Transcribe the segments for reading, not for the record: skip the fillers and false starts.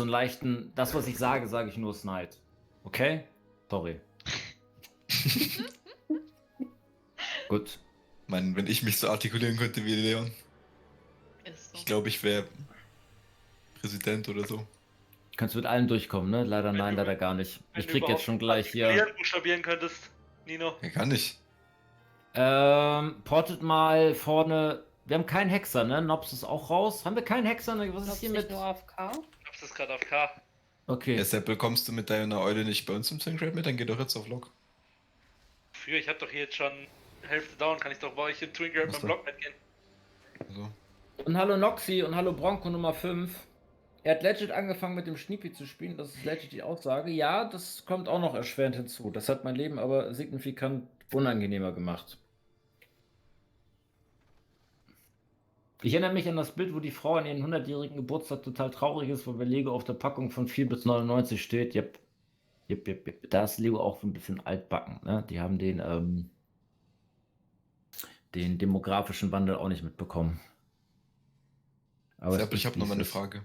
so einen leichten, das was ich sage ich nur Snide. Okay? Sorry. Gut. Mann, wenn ich mich so artikulieren könnte wie Leon. Ist so. Ich glaube, ich wäre Präsident oder so. Kannst mit allem durchkommen, ne? Leider Wenn nein, du- leider gar nicht. Wenn Ich du krieg jetzt überhaupt schon gleich hier. artikulieren, buchstabieren könntest, Nino. Ja, kann ich. Portet mal vorne. Wir haben keinen Hexer, ne? Nobs ist auch raus. Haben wir keinen Hexer? Ne? Was ist Nobs hier nicht mit. nur AFK? Ich hab's gerade auf K. Okay. Ja, Seppel, kommst du mit deiner Eule nicht bei uns im Syncrate mit? Dann geh doch jetzt auf Log. Für, ich hab doch hier jetzt schon Hälfte down, kann ich doch bei euch in Twin Grab mit dem Block mitgehen. Also. Und hallo Noxy und hallo Bronco Nummer 5. Er hat legit angefangen mit dem Schniepi zu spielen, das ist legit die Aussage. Ja, das kommt auch noch erschwerend hinzu. Das hat mein Leben aber signifikant unangenehmer gemacht. Ich erinnere mich an das Bild, wo die Frau an ihren 100-jährigen Geburtstag total traurig ist, wo bei Lego auf der Packung von 4 bis 99 steht. Yep. Da ist Lego auch ein bisschen altbacken. Ne? Die haben den demografischen Wandel auch nicht mitbekommen. Aber Seppel, ich habe noch mal eine Frage.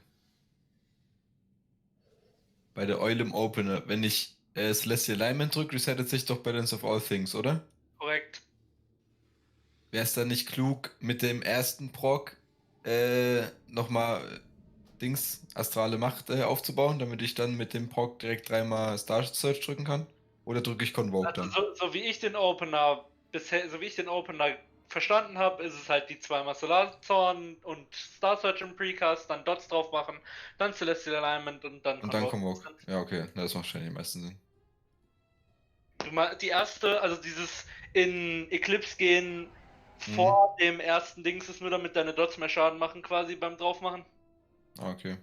Bei der Eule im Opener, wenn ich Celestial Alignment drücke, resettet sich doch Balance of All Things, oder? Korrekt. Wäre es dann nicht klug, mit dem ersten Proc nochmal astrale Macht aufzubauen, damit ich dann mit dem Proc direkt 3-mal Star Search drücken kann? Oder drücke ich Convoke Also dann? so wie ich den Opener verstanden habe, ist es halt die 2-mal Solarzorn und Star Search im Precast, dann Dots drauf machen, dann Celestial Alignment und dann Und dann Convoke. Ja, okay. Das macht schon den meisten Sinn. Die erste, also dieses in Eclipse gehen vor dem ersten Dings ist nur damit deine Dots mehr Schaden machen quasi beim draufmachen. Ah, okay.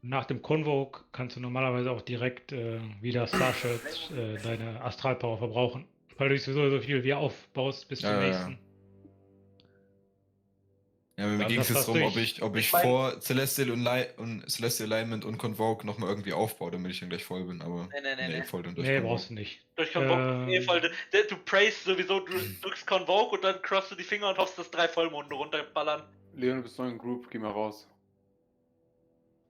Nach dem Convoke kannst du normalerweise auch direkt wieder Starshot deine Astralpower verbrauchen, weil du sowieso so viel wie aufbaust bis zum nächsten. Ja, mir Ja, ging es das jetzt hast darum, du ob ich vor Celestial Alignment und Convoke nochmal irgendwie aufbaue, damit ich dann gleich voll bin, aber Nee. voll dann durch Nee, Convoke. brauchst du nicht. Durch Convoke voll. Du praise sowieso, du drückst Convoke und dann crossst du die Finger und hoffst, dass 3 Vollmonde runterballern. Leon, du bist noch in Group, geh mal raus.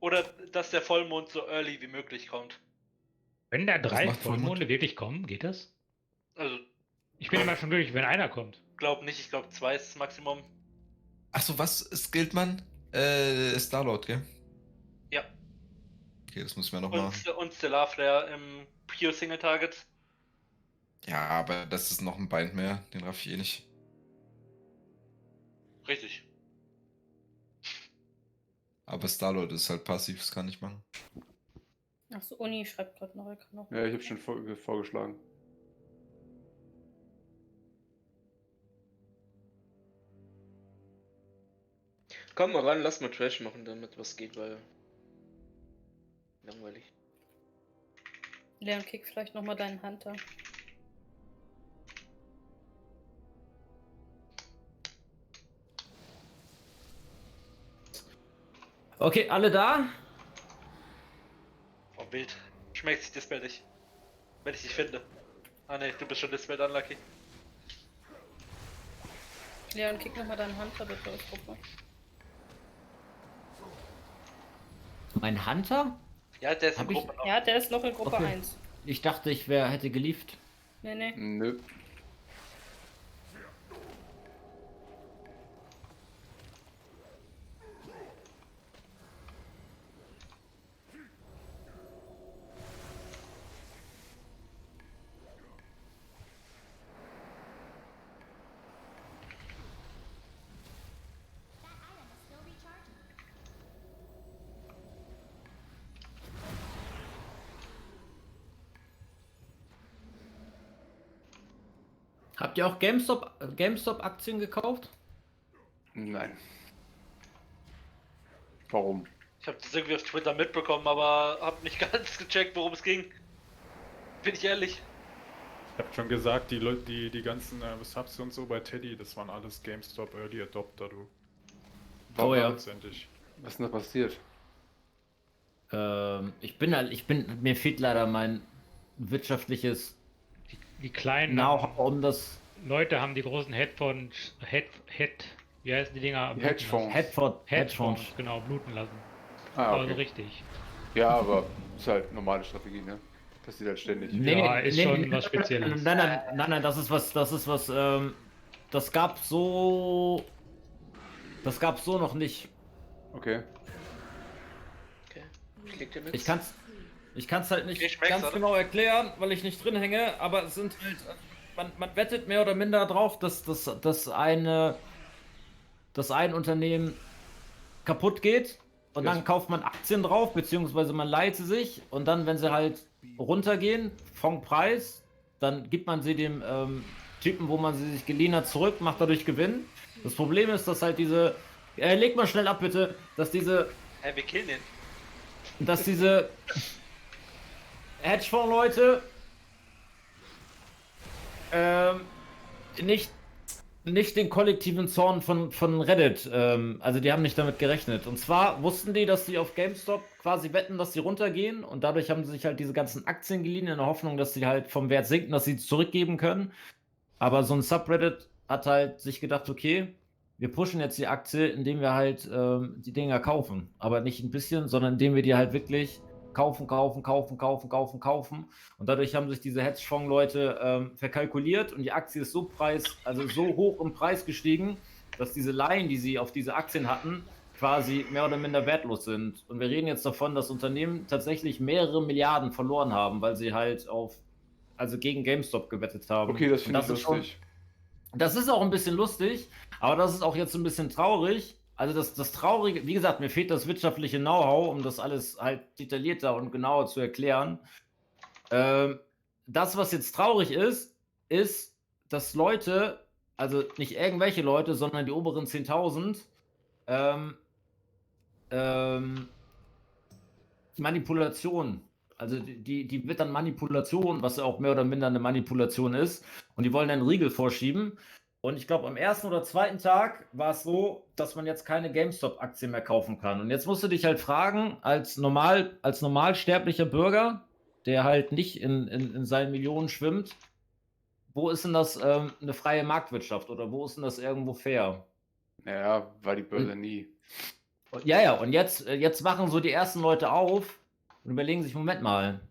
Oder dass der Vollmond so early wie möglich kommt. Wenn da 3 macht Vollmond? Vollmonde wirklich kommen, geht das? Also, Ich bin immer schon glücklich, wenn einer kommt. glaub nicht, ich glaube 2 ist das Maximum. Achso, was skillt man? Starlord, gell? Ja. Okay, das muss ich mir noch machen. Und Stellar Flare im Pure Single Target. Ja, aber das ist noch ein Bind mehr, den raff ich eh nicht. Richtig. Aber Starlord ist halt passiv, das kann ich machen. Achso, Uni schreibt gerade noch, er kann noch. Ja, ich habe schon vorgeschlagen. Komm mal ran, lass mal Trash machen, damit was geht, weil. Langweilig. Leon, kick vielleicht nochmal deinen Hunter. Okay, alle da? Oh, wild. Schmeckt sich Dispel nicht. Wenn ich dich finde. Ah ne, du bist schon Dispel unlucky. Leon, kick nochmal deinen Hunter bitte aus Gruppe. Mein Hunter? Ja, der ist in Hab ich- Gruppe noch. Ja, der ist noch in Gruppe Okay. 1. Ich dachte, hätte gelieft. Nee. Nö. Habt ihr auch GameStop-Aktien gekauft? Nein. Warum? Ich habe das irgendwie auf Twitter mitbekommen, aber habe nicht ganz gecheckt, worum es ging. Bin ich ehrlich. Ich hab schon gesagt, die ganzen Subs und so bei Teddy, das waren alles GameStop Early Adopter, du. Oh ja. Letztendlich. Was ist denn da passiert? Mir fehlt leider mein wirtschaftliches Die kleinen Know-how, um das Leute haben die großen wie heißen die Dinger? Die Hedgefonds. Hedgefonds. Genau, bluten lassen. Ah, Also okay. richtig. Ja, aber ist halt normale Strategie, ne? Passiert halt ständig. Ja, ist schon was Spezielles. Nein, das ist was, das gab's so noch nicht. Okay. Okay. Ich leg dir mit. Ich kann's halt nicht Okay, schmeckt's, ganz oder? genau erklären, weil ich nicht drin hänge, aber es sind halt, man wettet mehr oder minder drauf, dass ein Unternehmen kaputt geht und dann kauft man Aktien drauf, beziehungsweise man leiht sie sich und dann, wenn sie halt runtergehen vom Preis, dann gibt man sie dem Typen, wo man sie sich geliehen hat, zurück, macht dadurch Gewinn. Das Problem ist, dass halt leg mal schnell ab bitte, dass diese Wir killen den. Hedgefonds-Leute nicht den kollektiven Zorn von Reddit, also die haben nicht damit gerechnet. Und zwar wussten die, dass die auf GameStop quasi wetten, dass sie runtergehen und dadurch haben sie sich halt diese ganzen Aktien geliehen in der Hoffnung, dass sie halt vom Wert sinken, dass sie zurückgeben können. Aber so ein Subreddit hat halt sich gedacht, okay, wir pushen jetzt die Aktie, indem wir halt die Dinger kaufen. Aber nicht ein bisschen, sondern indem wir die halt wirklich kaufen. Und dadurch haben sich diese Hedgefonds-Leute verkalkuliert und die Aktie ist so hoch im Preis gestiegen, dass diese Leihen, die sie auf diese Aktien hatten, quasi mehr oder minder wertlos sind. Und wir reden jetzt davon, dass Unternehmen tatsächlich mehrere Milliarden verloren haben, weil sie halt gegen GameStop gewettet haben. Okay, das finde ich ist schon- lustig. Das ist auch ein bisschen lustig, aber das ist auch jetzt ein bisschen traurig. Also das Traurige, wie gesagt, mir fehlt das wirtschaftliche Know-how, um das alles halt detaillierter und genauer zu erklären. Das, was jetzt traurig ist, dass Leute, also nicht irgendwelche Leute, sondern die oberen 10.000, Manipulation. Also die wird dann Manipulation, was ja auch mehr oder minder eine Manipulation ist. Und die wollen dann einen Riegel vorschieben. Und ich glaube, am ersten oder zweiten Tag war es so, dass man jetzt keine GameStop-Aktie mehr kaufen kann. Und jetzt musst du dich halt fragen, als normalsterblicher Bürger, der halt nicht in seinen Millionen schwimmt, wo ist denn das eine freie Marktwirtschaft oder wo ist denn das irgendwo fair? Naja, war die Börse nie. Ja, und jetzt wachen so die ersten Leute auf und überlegen sich, Moment mal,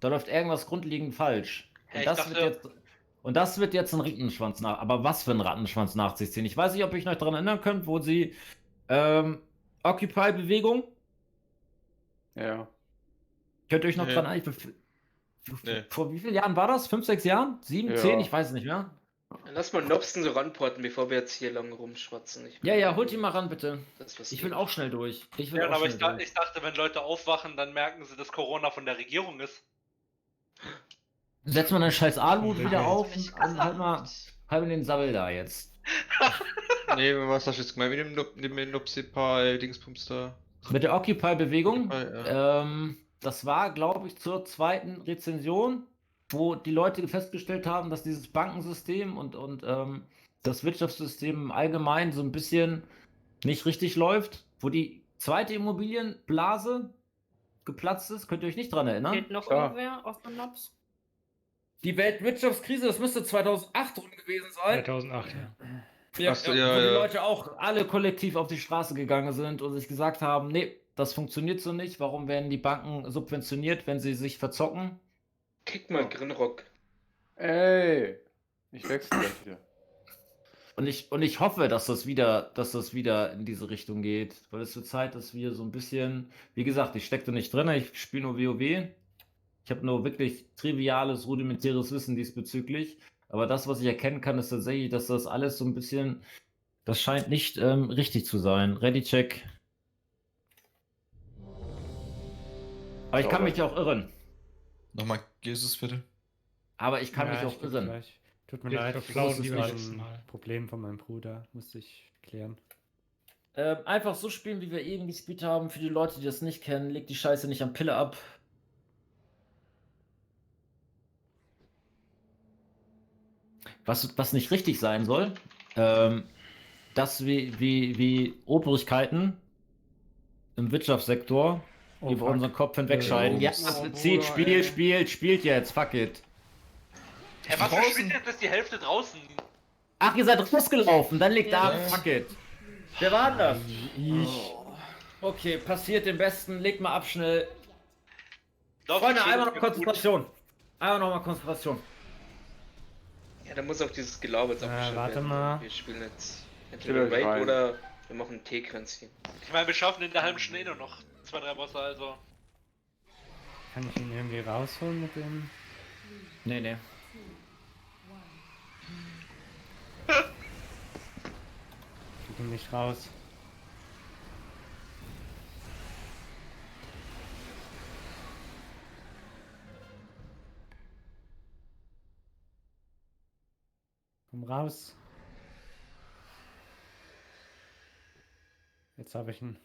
da läuft irgendwas grundlegend falsch. Ja, Und das wird jetzt ein Rattenschwanz aber was für ein Rattenschwanz nach sich ziehen? Ich weiß nicht, ob ihr euch noch daran erinnern könnt, wo sie Occupy-Bewegung, Ja. könnt ihr euch noch Nee. dran erinnern? Nee. Vor wie vielen Jahren war das? 5, 6 Jahren? 7, Ja. 10? Ich weiß es nicht mehr. Lass mal Nobsten so ranporten, bevor wir jetzt hier lang rumschwatzen. Ja, holt ihn mal ran, bitte. Das, was Ich will geht. auch schnell durch. Ich Ja, aber ich dachte, wenn Leute aufwachen, dann merken sie, dass Corona von der Regierung ist. Setz mal deinen scheiß Aluhut Ja. wieder auf Nicht und halt mal den Sabbel da jetzt. Nee, was hast du jetzt gemeint mit dem Nopsi-Paar-Dingspumps da? Mit der Occupy-Bewegung, Ja. das war, glaube ich, zur zweiten Rezension, wo die Leute festgestellt haben, dass dieses Bankensystem und das Wirtschaftssystem im Allgemeinen so ein bisschen nicht richtig läuft, wo die zweite Immobilienblase geplatzt ist. Könnt ihr euch nicht dran erinnern? Geht noch Klar. irgendwer auf den Nobs? Die Weltwirtschaftskrise, das müsste 2008 rum gewesen sein. 2008, ja. Ja, Ach so, wo ja, die ja. Leute auch alle kollektiv auf die Straße gegangen sind und sich gesagt haben, nee, das funktioniert so nicht. Warum werden die Banken subventioniert, wenn sie sich verzocken? Kick mal Grinrock. Ey! Ich wechsle gleich wieder. Und ich hoffe, dass das wieder in diese Richtung geht. Weil es wird Zeit, dass wir so ein bisschen, wie gesagt, ich stecke da nicht drin, ich spiele nur WoW. Ich habe nur wirklich triviales, rudimentäres Wissen diesbezüglich. Aber das, was ich erkennen kann, ist tatsächlich, dass das alles so ein bisschen, das scheint nicht richtig zu sein. Ready-Check. Aber ich kann mich auch irren. Nochmal Jesus, bitte. Aber ich kann mich Ja, auch ich geb irren. gleich. Tut mir Wir leid, verklauen das ist die gerade nächsten ein Mal. Problem von meinem Bruder, musste ich klären. Einfach so spielen, wie wir eben gespielt haben. Für die Leute, die das nicht kennen, legt die Scheiße nicht am Pille ab. Was nicht richtig sein soll, dass wie Obrigkeiten im Wirtschaftssektor über fuck. unseren Kopf hinwegscheiden. Ja, Oh, zieht, Bruder, spielt jetzt, fuck it. Was für Draußen. Spiel jetzt ist die Hälfte draußen? Ach, ihr seid rausgelaufen, dann legt Ja. da ab, fuck it. Wer war denn das? Ich. Okay, passiert den Besten. Legt mal ab schnell. Lauf Freunde, schön einmal noch gut. Konzentration. Einmal noch mal Konzentration. Ja, da muss auch dieses Gelaber jetzt abgestellt warte werden. mal. Wir spielen jetzt Stellt entweder euch Raid rein. oder wir machen T-Kränzchen. Ich meine, wir schaffen in der halben Stunde nur noch 2, 3 Bosse, also. Kann ich ihn irgendwie rausholen mit dem? Nee, nee. Krieg ihn nicht raus. Komm raus. Jetzt habe ich ihn.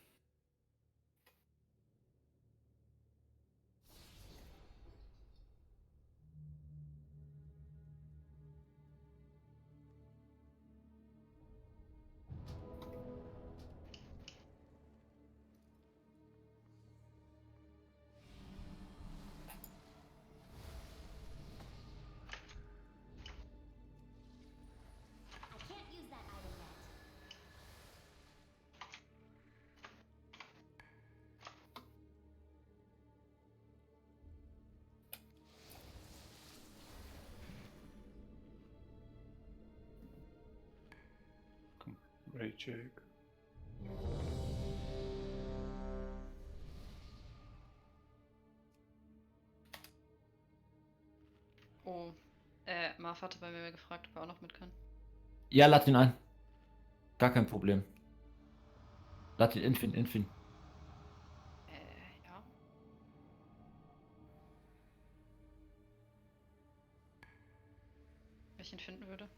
Raycheck. Oh, Marv hatte bei mir gefragt, ob er auch noch mit kann. Ja, lad ihn ein. Gar kein Problem. Lad ihn Infin. Ja. Wenn ich ihn finden würde.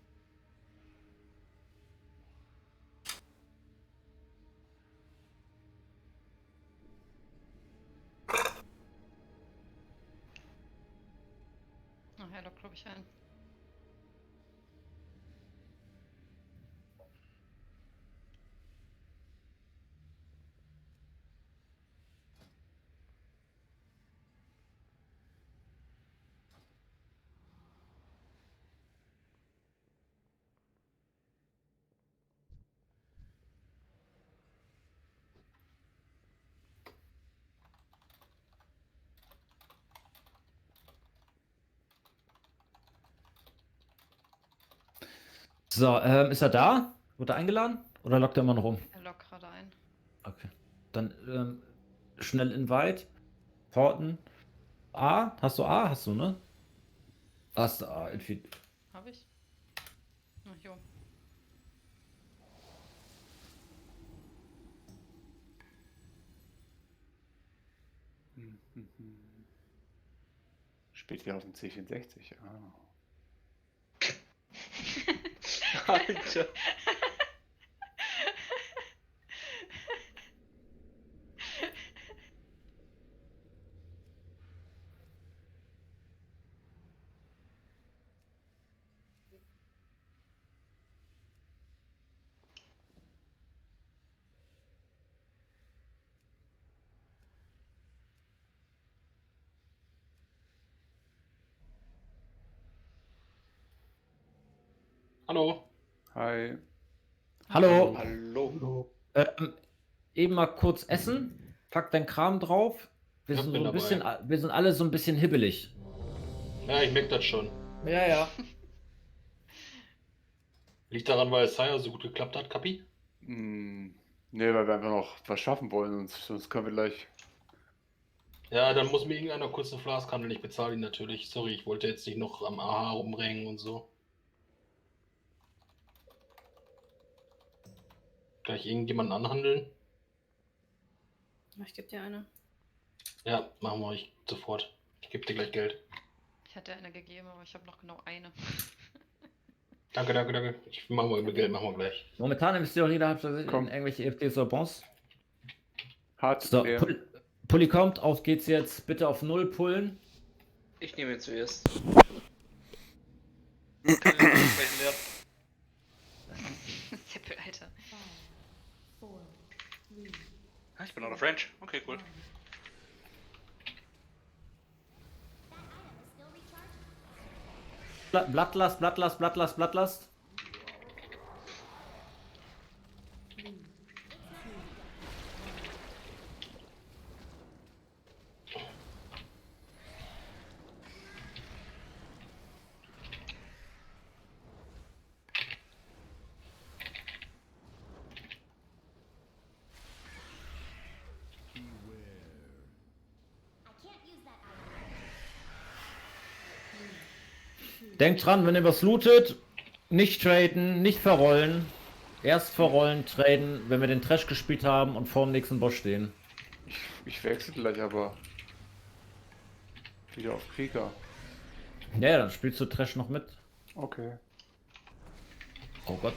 Ach, er lockt, glaube ich, ein. So, ist er da? Wurde er eingeladen? Oder lockt er immer noch rum? Er lockt gerade ein. Okay. Dann schnell Invite. Porten. A? Hast du A? Hast du, ne? Hast du A, Infin. Hab ich? Ach jo. Spielt hier auf dem C64. Ah. Alter. Hallo. Hi. Hallo. Hallo. Eben mal kurz essen. Pack dein Kram drauf. Wir Ja, sind bin so ein dabei. bisschen, wir sind alle so ein bisschen hibbelig. Ja, ich merke das schon. Ja, ja. Liegt daran, weil Sire so gut geklappt hat, Kapi? Nee, weil wir einfach noch was schaffen wollen, sonst können wir gleich. Ja, dann muss mir irgendeiner kurz eine Flask handeln. Ich bezahle ihn natürlich. Sorry, ich wollte jetzt nicht noch am AH rumrängen und so. Kann ich irgendjemanden anhandeln? Ich geb dir eine. Ja, machen wir ich sofort. Ich gebe dir gleich Geld. Ich hatte eine gegeben, aber ich habe noch genau eine. Danke. Ich mache mal über Geld, machen wir gleich. Momentan im Theorie, da habt ihr Komm. in irgendwelche EFTs oder Bons. Hart So, leer. Pulli kommt, auf geht's jetzt. Bitte auf 0 pullen. Ich nehme ihn zuerst. Zippel, Alter. Ah, ich bin out of range. Okay, cool. Blattlast. Denkt dran, wenn ihr was lootet, nicht traden, nicht verrollen. Erst verrollen, traden, wenn wir den Trash gespielt haben und vor dem nächsten Boss stehen. Ich wechsle gleich aber wieder auf Krieger. Ja, dann spielst du Trash noch mit. Okay. Oh Gott.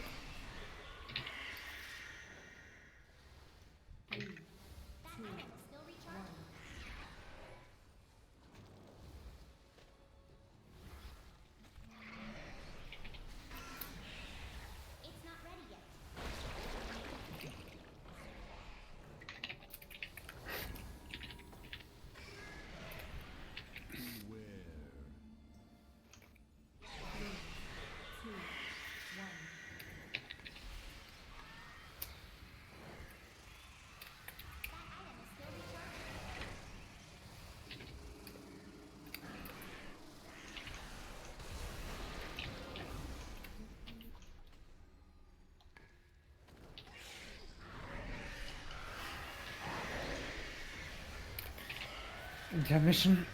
Intermission.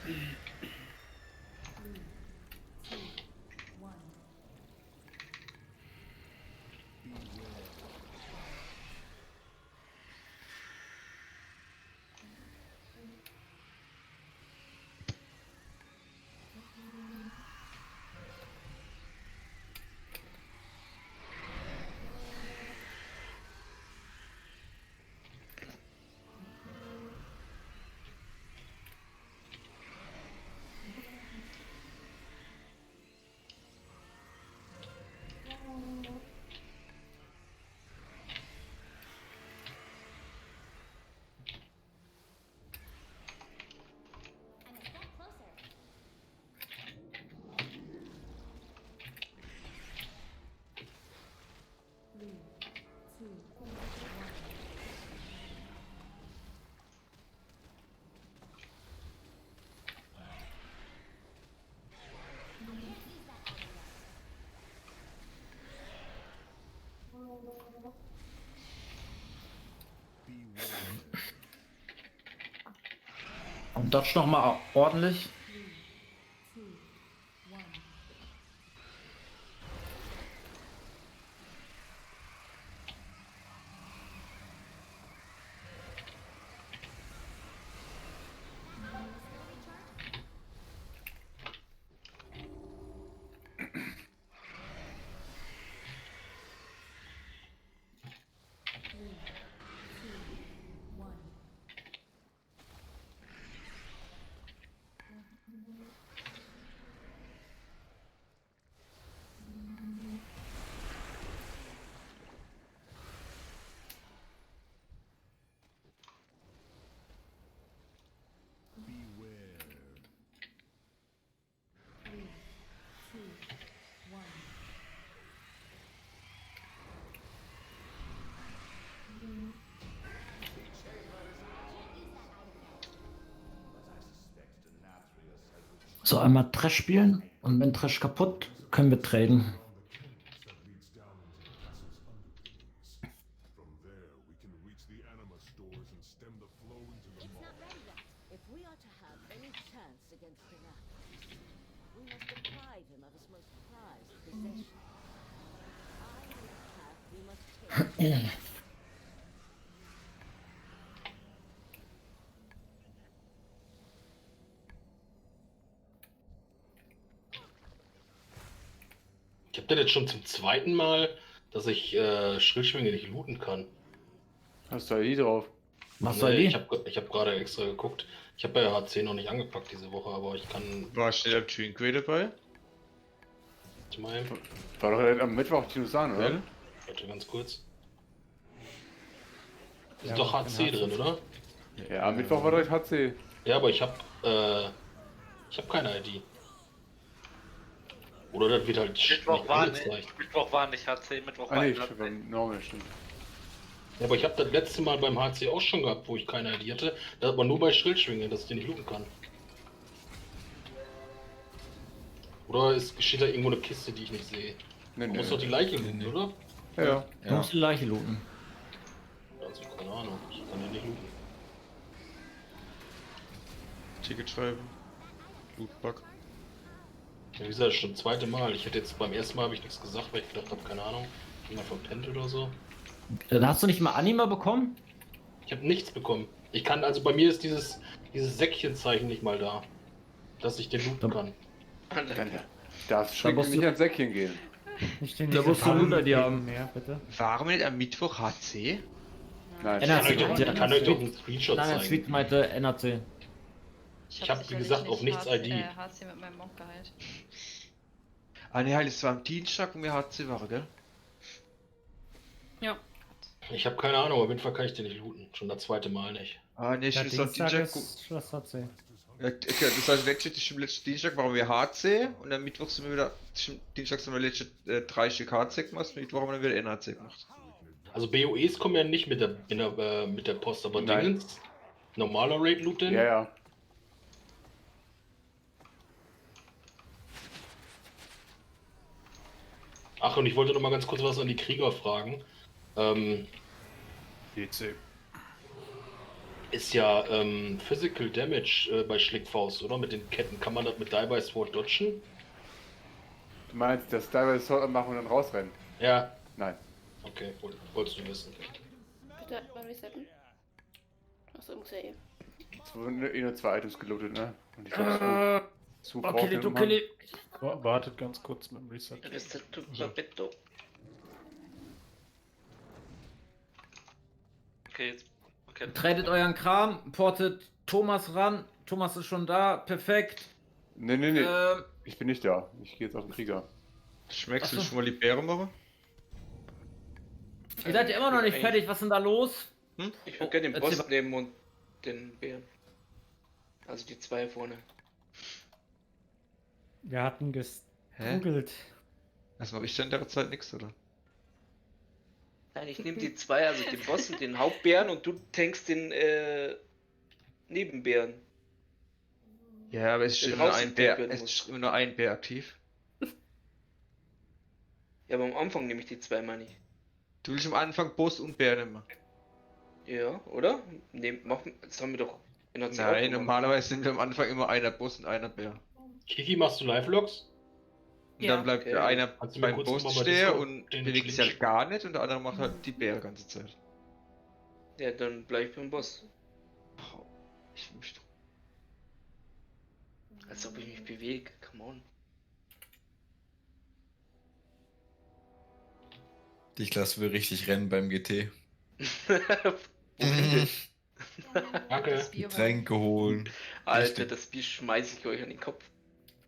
Und dodge noch mal ordentlich. So, einmal Trash spielen und wenn Trash kaputt, können wir traden. Ich habe das jetzt schon zum zweiten Mal, dass ich Schrillschwinge nicht looten kann. Hast du ID drauf? Machst du Nee, ID? ich hab gerade extra geguckt. Ich habe bei HC noch nicht angepackt diese Woche, aber ich kann. War schnell am Trinkway dabei? Warte mal, War doch am Mittwoch Tinosan, oder? Ja. warte ganz kurz. Ist Ja, doch aber HC dann drin, oder? Ja, am Mittwoch war doch HC. Ja, aber ich hab keine ID. Oder das wird halt Mittwoch nicht war angezeigt. nicht, Mittwoch war nicht HC, Mittwoch Ah war nee, HC. stimmt, beim Normal, stimmt. Ja, aber ich habe das letzte Mal beim HC auch schon gehabt, wo ich keine ID hatte. Das aber nur bei Schrillschwinge, dass ich den nicht looten kann. Oder es steht da irgendwo eine Kiste, die ich nicht sehe. Nee, Man muss doch die Leiche looten, oder? Ja. Du musst die Leiche looten. Also keine Ahnung, ich kann den nicht looten. Ticket schreiben. Lootbug. Wie gesagt, schon das zweite Mal. Ich hätte jetzt beim ersten Mal habe ich nichts gesagt, weil ich gedacht habe, keine Ahnung, jemand verpennt oder so. Dann hast du nicht mal Anima bekommen? Ich habe nichts bekommen. Ich kann, also bei mir ist dieses Säckchenzeichen nicht mal da, dass ich den looten kann. Dann darfst strikt musst nicht du- ans Säckchen gehen. Nicht den Da musst du Luder die haben. mehr, bitte. Warum nicht am Mittwoch HC? Nein, Ich kann euch doch einen Screenshot Nein, zeigen. Sweet meinte NAC. Ich habe, wie gesagt, auf nichts ID. HC mit meinem Monk geheilt. Ah ne, halt, es war am Dienstag, wo wir HC waren, gell? Ja. Ich habe keine Ahnung, auf jeden Fall kann ich den nicht looten. Schon das zweite Mal nicht. Ah ne, Der stimmt, es war Dienstag Dienstag. ist Schloss HC. Ja, okay, das heißt, letzten Dienstag waren wir HC und am Mittwoch sind wir wieder, Dienstag sind wir letzte 3 Stück HC gemacht, Mittwoch haben wir wieder NHC gemacht. Also BOEs kommen ja nicht mit der Post, aber Nein. Dingens. Normaler Raid Loot denn? Ja, ja. Ach, und ich wollte noch mal ganz kurz was an die Krieger fragen. DC. Ist ja Physical Damage bei Schlickfaust, oder? Mit den Ketten. Kann man das mit Die by Sword dodgen? Du meinst, das Diver Sword anmachen und dann rausrennen? Ja. Nein. Okay, wolltest du wissen. Bitte mal resetten. Achso, muss ja eh. Es wurden nur 2 Items gelootet, ne? Und ich glaube, so braucht Okay, der Mann. okay. Wartet ganz kurz mit dem Reset. Okay, jetzt. Okay. Tretet euren Kram, portet Thomas ran. Thomas ist schon da, perfekt. Nee, nee, nee. Ich bin nicht da. Ich gehe jetzt auf den Krieger. Schmeckst du Ach so. schon mal die Beere machen? Ihr seid ja immer noch nicht fertig, was ist denn da los? Ich würde gerne den Erzähl Boss mal. nehmen und den Bären. Also die zwei vorne. Wir hatten gestrugelt. Also mache ich denn in der Zeit nichts, oder? Nein, ich nehme die zwei, also den Boss und den Hauptbären und du tankst den Nebenbären. Ja, aber es ist Der immer nur draußen ein Bär, werden es muss. ist immer nur ein Bär aktiv. Ja, aber am Anfang nehme ich die zwei mal nicht. Du willst am Anfang Boss und Bär nehmen. Ja, oder? Das haben wir doch in der Zeit Nein, normalerweise sind wir am Anfang immer einer Boss und einer Bär. Kiki, machst du Live-Logs? Und Ja. dann bleibt Okay. einer Kannst du mir beim kurz Boss mal bei stehen Discord und den bewegt Link sich halt schicken? gar nicht und der andere macht halt die Bär die ganze Zeit. Ja, dann bleib ich beim Boss. Ich möchte. Als ob ich mich bewege. Come on. Dich lassen wir richtig rennen beim GT. Wohin denn? Danke. Das Bier holen. Getränke holen. Alter, das Bier schmeiß ich euch an den Kopf.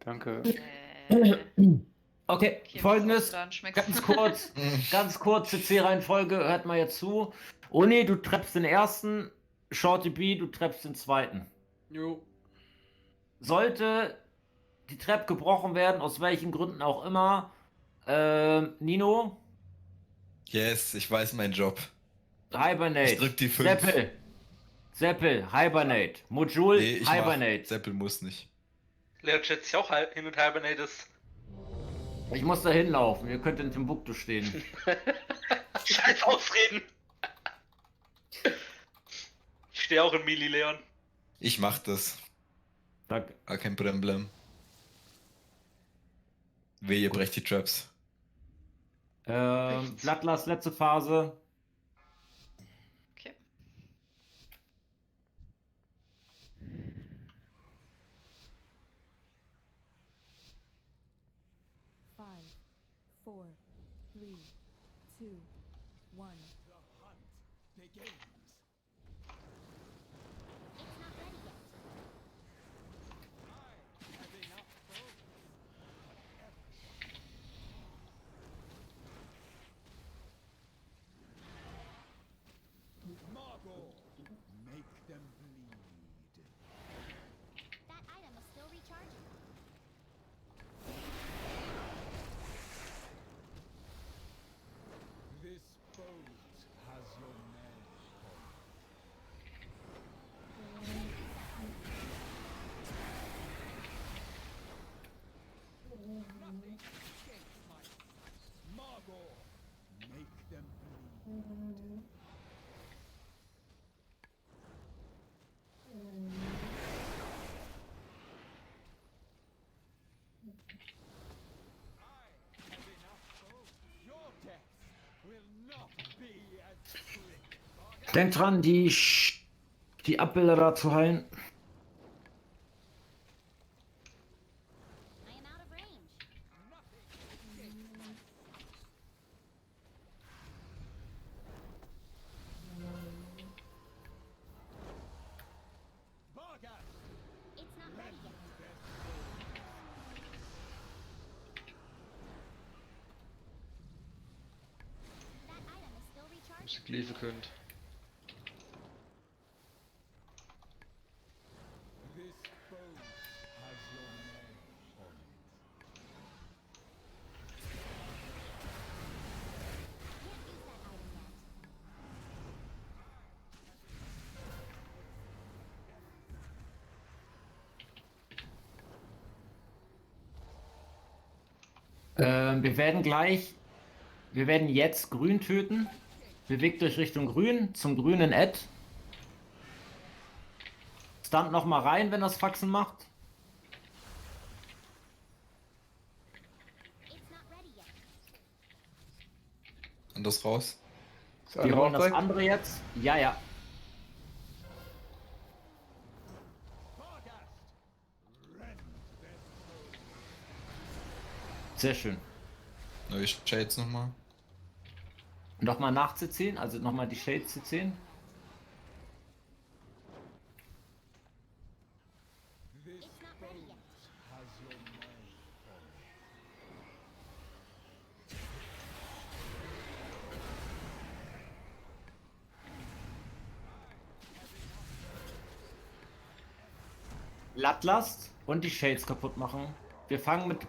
Danke. Okay, folgendes, Schmeckt's? ganz kurz, CC-Reihenfolge, hört mal jetzt zu. Uni, du treppst den ersten, Shorty B, du treppst den zweiten. Jo. Sollte die Treppe gebrochen werden, aus welchen Gründen auch immer, Nino, Yes, ich weiß meinen Job. Hibernate. Ich drück die 5. Seppel, Hibernate. Mojul, Nee, ich Hibernate. mach. Seppel muss nicht. Leerchat ist ja auch hin und Hibernate ist. Ich muss da hinlaufen, ihr könnt in Timbuktu stehen. Scheiß Ausreden! Ich stehe auch in Mili, Leon. Ich mach das. Danke. Gar kein Problem. Wehe, brecht die Traps. Bloodlust, letzte Phase. Okay. Denkt dran, die Abbilder da zu heilen. Muss ich liefern könnt. Wir werden jetzt grün töten. Bewegt euch Richtung grün, zum grünen Ad. Stunt noch mal rein, wenn das Faxen macht. Und das raus. Wir holen das andere jetzt. Ja, ja. Sehr schön. Neue Shades nochmal. Nochmal nach C10, also nochmal die Shades C10. Lattlast und die Shades kaputt machen. Wir fangen mit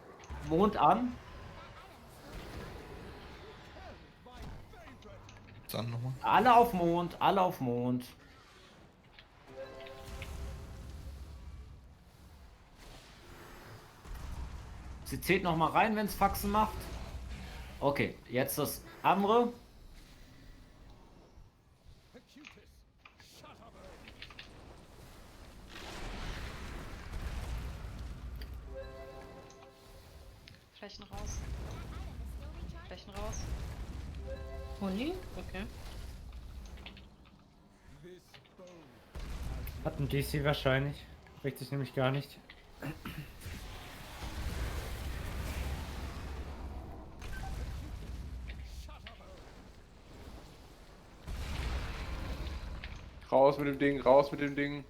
Mond an. Dann nochmal. Alle auf Mond, alle auf Mond. Sie zählt noch mal rein, wenn es Faxen macht. Okay, jetzt das andere. Flächen raus. Flächen raus. Huni? Okay. Hat ein DC wahrscheinlich. Regt sich nämlich gar nicht. Raus mit dem Ding, raus mit dem Ding.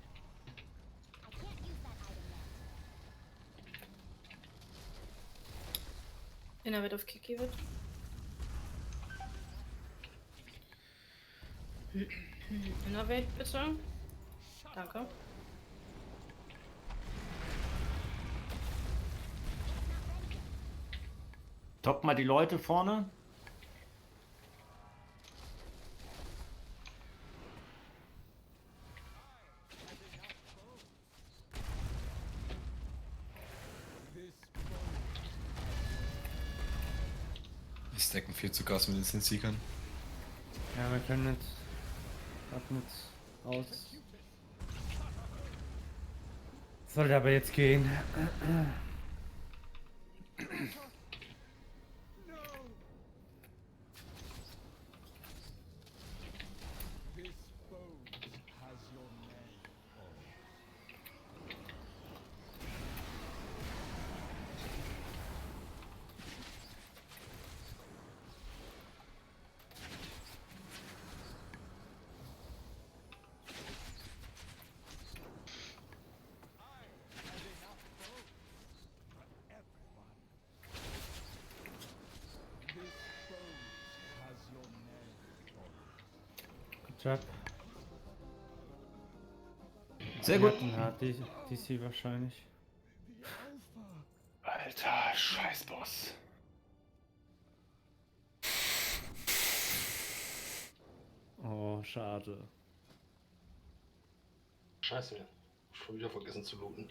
Inner wird auf Kiki wird. Innervate bitte. Danke. Top mal die Leute vorne. Wir stacken viel zu krass mit den Sin-Seekern. Ja, wir können jetzt. Warten jetzt aus. Sollte aber jetzt gehen. Job. Sehr gut. Hat DC wahrscheinlich. Alter, Scheißboss. Oh, schade. Scheiße, schon wieder vergessen zu looten.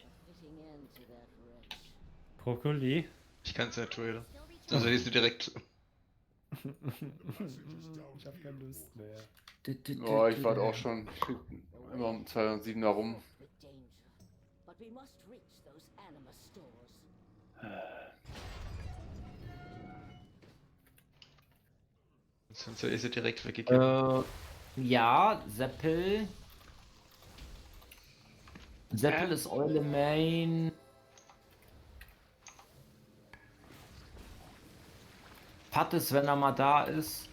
Brokkoli. Ich kann es nicht traden. Also hier ist direkt. Ich hab keine Lust mehr. Oh, ich warte auch schon. Ich bin immer um 207 da rum. Sonst ist er direkt weggekippt. Ja, Seppel. Seppel ist Eule Main. Pattes, wenn er mal da ist.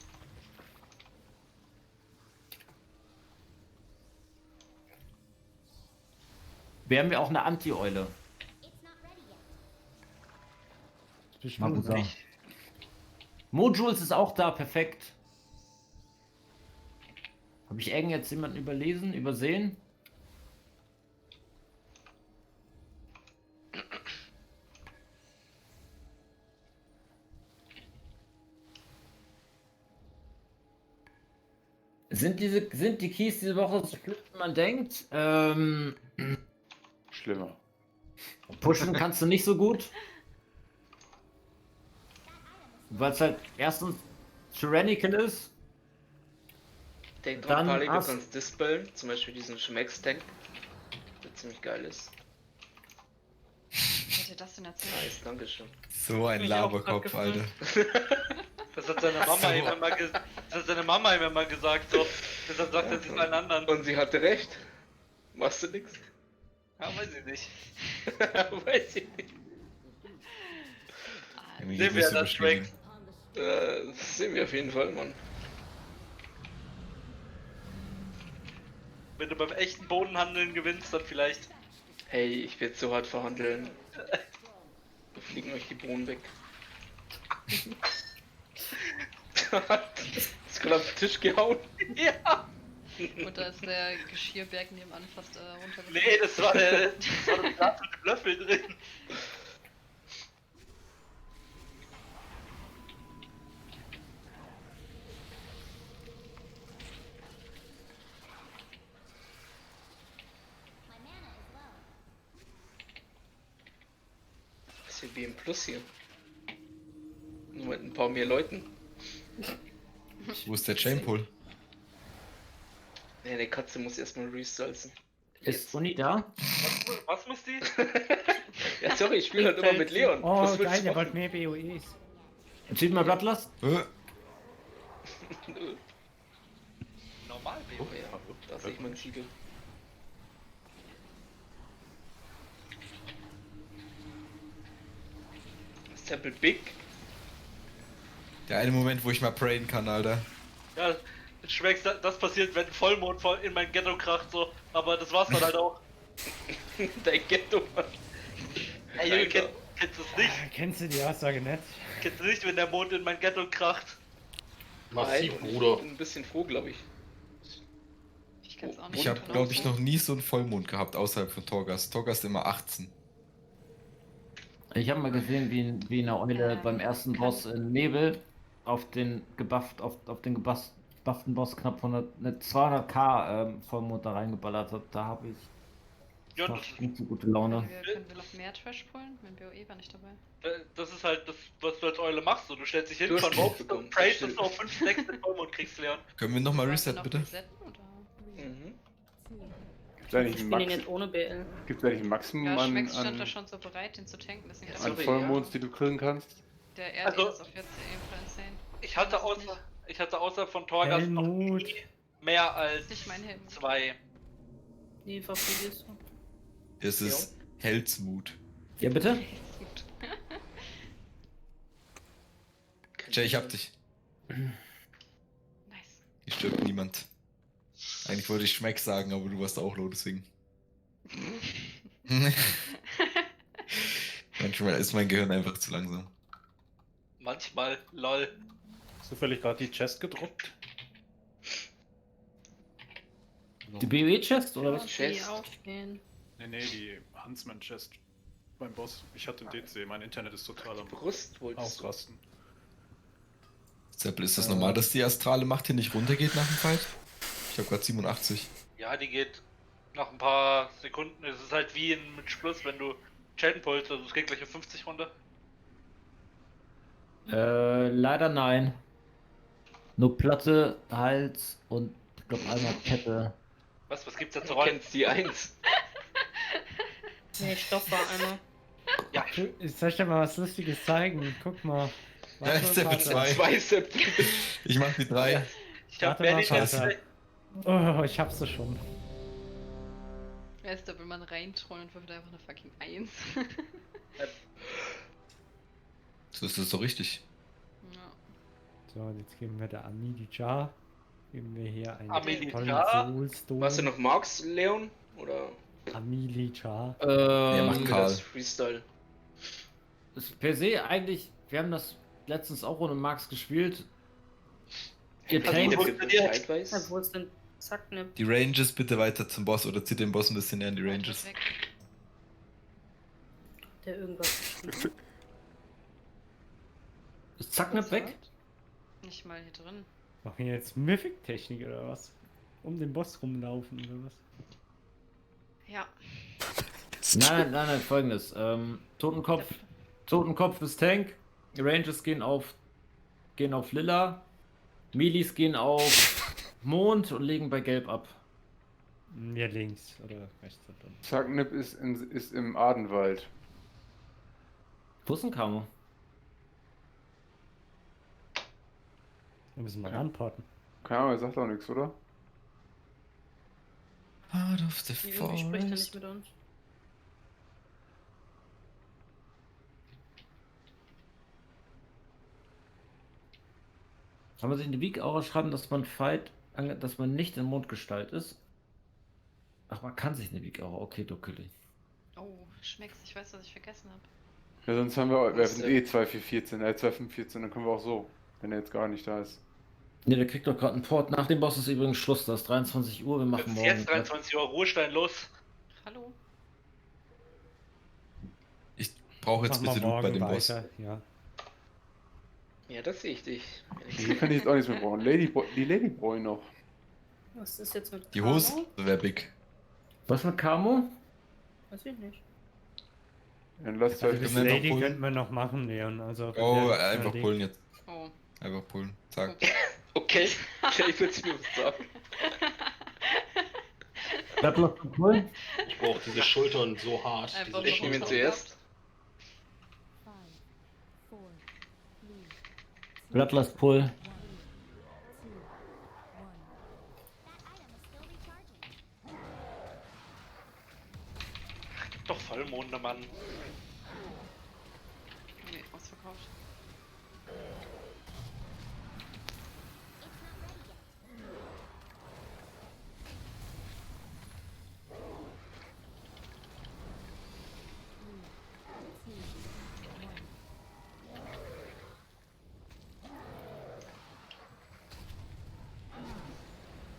Wir haben ja auch eine Anti-Eule. Mabusa. Mojules ist auch da, perfekt. Habe ich jetzt jemanden übersehen? Sind die Keys diese Woche so schlimm, wie man denkt? Schlimmer. Pushen kannst du nicht so gut. Weil es halt erstens tyrannical ist. Denk Dann dran, Pali, du hast- kannst dispeln, zum Beispiel diesen Schmecks-Tank, der ziemlich geil ist. Was hat dir das denn erzählt? Nice, dankeschön. So ein Mich auch Laberkopf, grad Alter. Das hat seine Mama ihm immer gesagt, so. Deshalb sagt er es allen anderen. Und sie hatte recht. Machst du nix? Ja, weiß ich nicht. Weiß ich nicht. Irgendwie Sehen wir nicht das, überschwingen. Das sehen wir auf jeden Fall, Mann. Wenn du beim echten Bodenhandeln gewinnst, dann vielleicht. Hey, ich werde so hart verhandeln. Da fliegen euch die Bohnen weg. Ist gerade auf den Tisch gehauen. Ja! Und da ist der Geschirrberg nebenan fast runtergefallen. Nee, das war der Glas mit dem Löffel drin. Das ist hier wie im Plus hier. Nur mit ein paar mehr Leuten. Wo ist der Chainpull? Nee, die Katze muss erstmal resalzen. Ist Uni da? Was muss die? Ja, sorry, ich spiele halt immer mit Leon. Oh, Was willst geil, du der wollte machen? mehr BOEs. Zieht mal Bloodlust? Normal, Oh ja, da sehe ich mein Siegel. Das Temple Big. Der eine Moment, wo ich mal prayen kann, Alter. Ja, schmeckst, das passiert, wenn Vollmond in mein Ghetto kracht, so. Aber das war's dann halt auch. Dein Ghetto, Mann. Ey, Junge, kennst du es nicht? Kennst du die Aussage nicht? Kennst du nicht, wenn der Mond in mein Ghetto kracht? Massiv, Nein, Bruder. Ich bin ein bisschen froh, glaube ich. Ich kenn's auch nicht. Ich habe, glaube ich, noch nie so einen Vollmond gehabt außerhalb von Torghast. Torghast immer 18. Ich habe mal gesehen, wie eine Eule beim ersten Boss in Nebel auf den gebufften Boss knapp 200k Vollmond da reingeballert hat. Da habe ich Ja, fast nicht so gute Laune. Können wir noch mehr Trash pullen? Mein BOE war nicht dabei. Das ist halt das, was du als Eule machst. So. Du stellst dich hin, Du hast convokest Geld bekommen, und praist, das dass du auf 5 Stacks mit Vollmond kriegst, Leon. Können wir nochmal Wollen wir reset, noch bitte? resetten, oder? Mhm. Gibt's eigentlich Ich ein spiele ihn Max jetzt ohne BL. Gibt's eigentlich ein Maximum Ja, an, Schmecks stand da an, schon so bereit, den zu tanken. Deswegen Ja, dachte an sorry, Vollmonds, die du kriegen kannst? der RD Also- ist auf jetzt eben insane. Ich hatte außer von Torghast noch Helmut. nie mehr als Nicht mein Helm. 2. Die verfliegst du. Es ist Heldsmut. Ja, bitte? Gut. Jay, ich hab dich. Nice. Hier stirbt niemand. Eigentlich wollte ich Schmeck sagen, aber du warst auch low, deswegen. Manchmal ist mein Gehirn einfach zu langsam. Manchmal, lol. Zufällig gerade die Chest gedroppt? Die BOE-Chest oder was? Die Chest. aufgehen. Nee, die Huntsman-Chest beim Boss. Ich hatte DC, mein Internet ist total am Brust wolltest du. Ausrasten. Zeppel, ist das normal, dass die astrale Macht hier nicht runtergeht nach dem Fight? Ich habe gerade 87. Ja, die geht nach ein paar Sekunden. Es ist halt wie mit Schluss, wenn du chatten pulst. Also es geht gleich auf 50 runter. Leider nein. Nur Platte, Hals und ich glaube einmal Kette. Was gibt's da zu Du rollen? kennst die 1. Nee, Stoff war einmal. Ja, Ich soll dir mal was Lustiges zeigen. Guck mal. Ja, ist der für Vater. zwei. 2 September. Ich mach die 3. ich hab Warte mal, Berlin Vater. Oh, ich hab's schon. Weißt du, wenn man reintrollt und wirft einfach eine fucking 1. So ist das doch richtig. Ja. So, und jetzt geben wir der Amelie Jar. Geben wir hier einen Amelie tollen Jar? Soulstone. Was du noch magst, Leon? Oder Amelie Jar. Er macht machen wir Karl. das Freestyle? ist per se eigentlich, wir haben das letztens auch ohne Max gespielt. Ihr Wenn jeder tankt, Bescheid weiß. Wo ist denn Zack, ne? Die Ranges bitte weiter zum Boss oder zieht den Boss ein bisschen näher an die Ranges. Weg. Der irgendwas geschrieben. ist Zack nicht weg? Nicht mal hier drin. Machen wir jetzt Mythic-Technik oder was? Um den Boss rumlaufen oder was? Ja. Nein, folgendes. Totenkopf ist Tank. Die Rangers gehen auf Lila. Milis gehen auf Mond und legen bei Gelb ab. Ja, links oder rechts. Zacknip ist im Adenwald. Wo ist denn Camo? Da müssen wir antworten. Keine Ahnung, er sagt auch nichts, oder? Heart of the Irgendwie spricht er nicht mit uns. Kann man sich in die Weak-Aura schreiben, dass dass man nicht in Mondgestalt ist? Ach, man kann sich eine Weak-Aura. Okay, duckelig. Oh, schmeckt's. Ich weiß, was ich vergessen habe. Ja, sonst haben wir Was sind 2414, 2514, dann können wir auch so, wenn er jetzt gar nicht da ist. Ne, der kriegt doch gerade einen Port. Nach dem Boss ist übrigens Schluss. Das ist 23 Uhr. Wir machen Jetzt, morgen. jetzt 23 Uhr Ruhestein, los. Hallo? Ich brauche jetzt Machen wir bitte Loot bei morgen dem Boss. weiter, ja. Ja, das sehe ich dich. Die kann ich jetzt auch nichts mehr brauchen. Die Lady brauche ich noch. Was ist jetzt mit Die Camo? Hose wäre big. Was mit Camo? Weiß ich nicht. Dann lasst Also euch das können wir Lady noch pullen? könnten wir noch machen, Leon. Also wenn Oh, der einfach liegt. pullen jetzt. Oh. Einfach pullen. Zack. Okay, ich würde es mir sagen. Bleib noch cool. Ich brauche diese Schultern so hart. Einfach Diese Ich nehme ihn Schultern. zuerst. Bloodlust Pull. Doch Vollmonde, Mann. Nee, ausverkauft.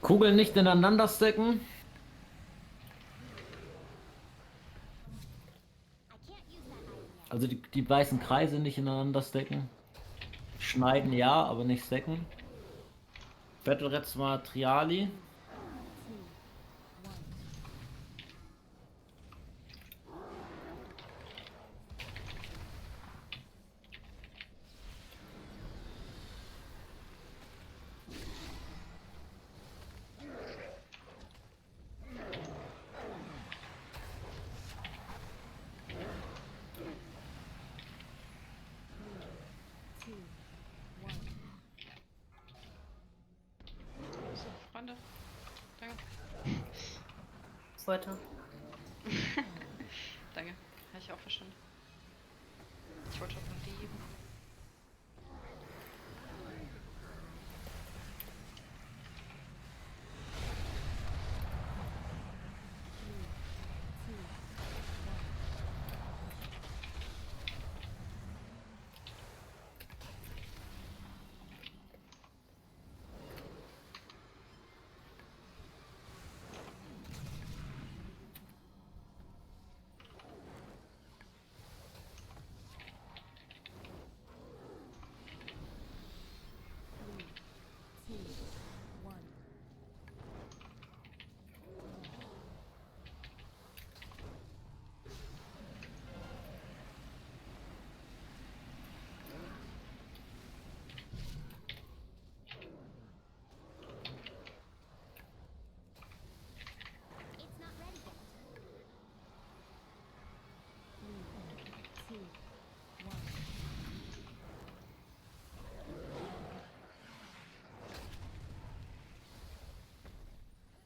Kugeln nicht ineinander stacken. Also die weißen Kreise nicht ineinander stacken. Schneiden ja, aber nicht stacken. Battle jetzt mal Triali. So, Freunde. Danke. Weiter. Danke. Habe ich auch verstanden. Ich wollte auch noch leben.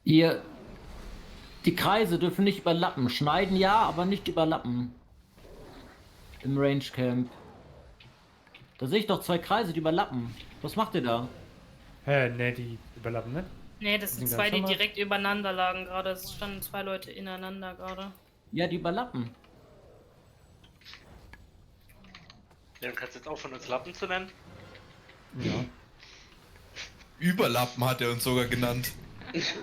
Ihr. Die Kreise dürfen nicht überlappen. Schneiden ja, aber nicht überlappen. Im Range Camp. Da sehe ich doch 2 Kreise, die überlappen. Was macht ihr da? Hä, ne, die überlappen nicht. Nee, das sind Sind 2, ganz die normal. direkt übereinander lagen gerade. Es standen 2 Leute ineinander gerade. Ja, die überlappen. Ja, du kannst jetzt aufhören, uns Lappen zu nennen. Ja. Überlappen hat er uns sogar genannt.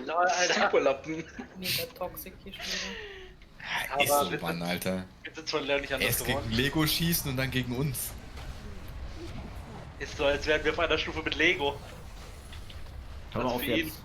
Lol, Alter. Superlappen. Mega toxic hier schon wieder. Aber Ist so, wir Mann, sind- Alter. Wir sind zwar leider nicht anders Erst gegen geworden. Lego schießen und dann gegen uns. Ist so, als wären wir auf einer Stufe mit Lego. Hör mal Also auf für ihn. jetzt.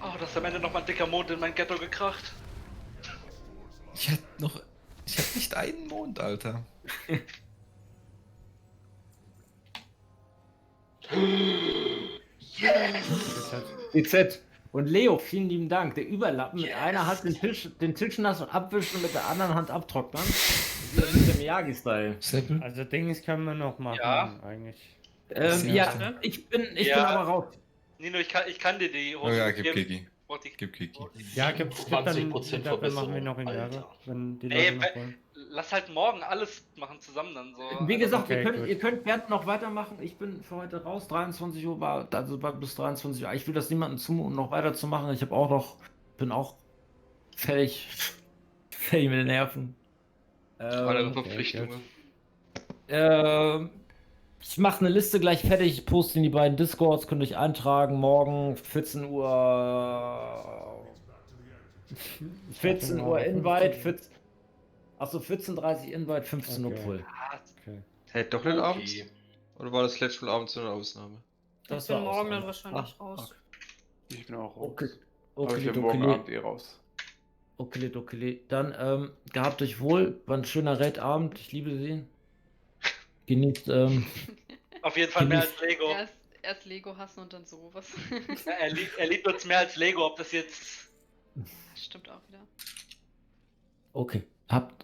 Oh, da ist am Ende nochmal ein dicker Mond in mein Ghetto gekracht. Ich hab nicht einen Mond, Alter. DZ. Und Leo, vielen lieben Dank. Der Überlappen mit einer Hand den Tisch nass und abwischen und mit der anderen Hand abtrocknen. Das ist der Miyagi-Style. Seppel? Also Dings können wir noch machen, Ja. eigentlich. Ja, ich bin aber raus. Nino, ich kann dir die Oh ja, gib geben. Kiki. Braucht die- Gib Kiki. Ja, gibt dann 20% dafür machen wir Verbesserung, noch in Jahre, Alter. wenn die Ey, Leute noch wollen. lass halt morgen alles machen zusammen dann so. Wie gesagt, Okay, gut. ihr könnt während noch weitermachen. Ich bin für heute raus. 23 Uhr bis 23 Uhr. Ich will das niemandem zumuten, noch weiterzumachen. Bin auch fertig. Fertig mit den Nerven. Alle Verpflichtungen. Ich mache eine Liste gleich fertig, poste in die beiden Discords, könnt ihr euch eintragen. Morgen 14 Uhr. 14 Uhr Invite. Achso, 14:30 Invite, 15 Uhr Okay. Pull. Okay. Hey, doch nicht Okay. abends? Oder war das letzte Mal abends so eine Ausnahme? Das Ich bin war morgen dann Ausnahme. wahrscheinlich raus. Ich bin auch raus. Okay. Aber ich Okay, bin morgen okay. Abend eh raus. Okay. Dann gehabt euch wohl. War ein schöner Raid-Abend. Ich liebe sie. Genießt. Auf jeden Fall mehr als Genießt- Lego. Erst Lego hassen und dann sowas. Ja, er liebt uns mehr als Lego, ob das jetzt. Stimmt auch wieder. Okay.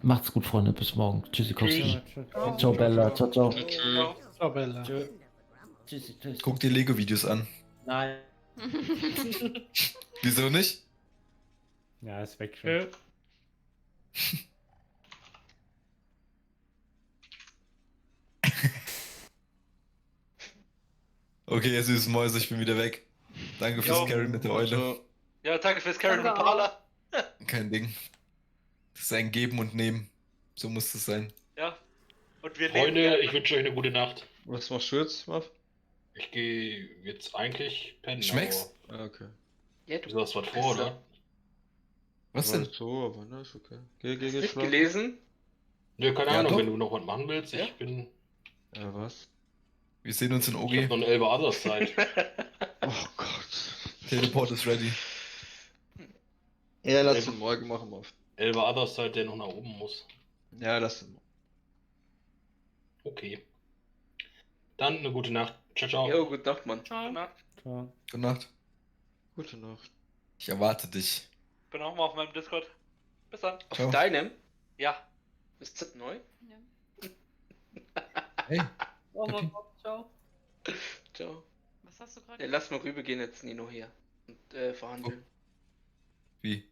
Macht's gut, Freunde. Bis morgen. Tschüssikowski. Ja, Ciao, Bella. Ciao, ciao. Ciao. Ciao, Bella. Tschüssi. Guck dir Lego-Videos an. Nein. Wieso nicht? Ja, ist weg schon. Okay, ihr süßen Mäuse, ich bin wieder weg. Danke fürs Jo. Carry mit der Eule. Ja, danke fürs Karen und Danke auch. Paula. Kein Ding. Das ist ein Geben und Nehmen. So muss es sein. Ja. Und wir Freunde, leben. ich wünsche euch eine gute Nacht. Was machst du jetzt, Muff? Ich gehe jetzt eigentlich pennen. Schmeckt's? aber Ah, okay. Ja, Du hast was vor, oder? Was War denn? so, aber ne, ist okay. Geh Hast du schlafen. gelesen? Nö, keine Ja, Ahnung, doch. wenn du noch was machen willst. Ja? Ich bin. Ja, was? Wir sehen uns in Ich hab OG. noch eine 11 Others Zeit. Oh Gott. Teleport ist ready. Ja, lass ihn morgen machen, Muff. 11 Others Zeit, der noch nach oben muss. Ja, lass ihn. Okay. Dann eine gute Nacht. Ciao, ciao. Jo, gute Nacht, Mann. Ciao. Ciao. Gute Nacht. Gute Nacht. Ich erwarte dich. Bin auch mal auf meinem Discord. Bis dann. Auf Ciao. deinem? Ja. Ist das neu? Ja. Hey. Oh mein Okay. Gott, ciao. Ciao. Was hast du gerade? Ja, lass mal rübergehen jetzt, Nino, hier. Und verhandeln. Wie?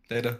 Later.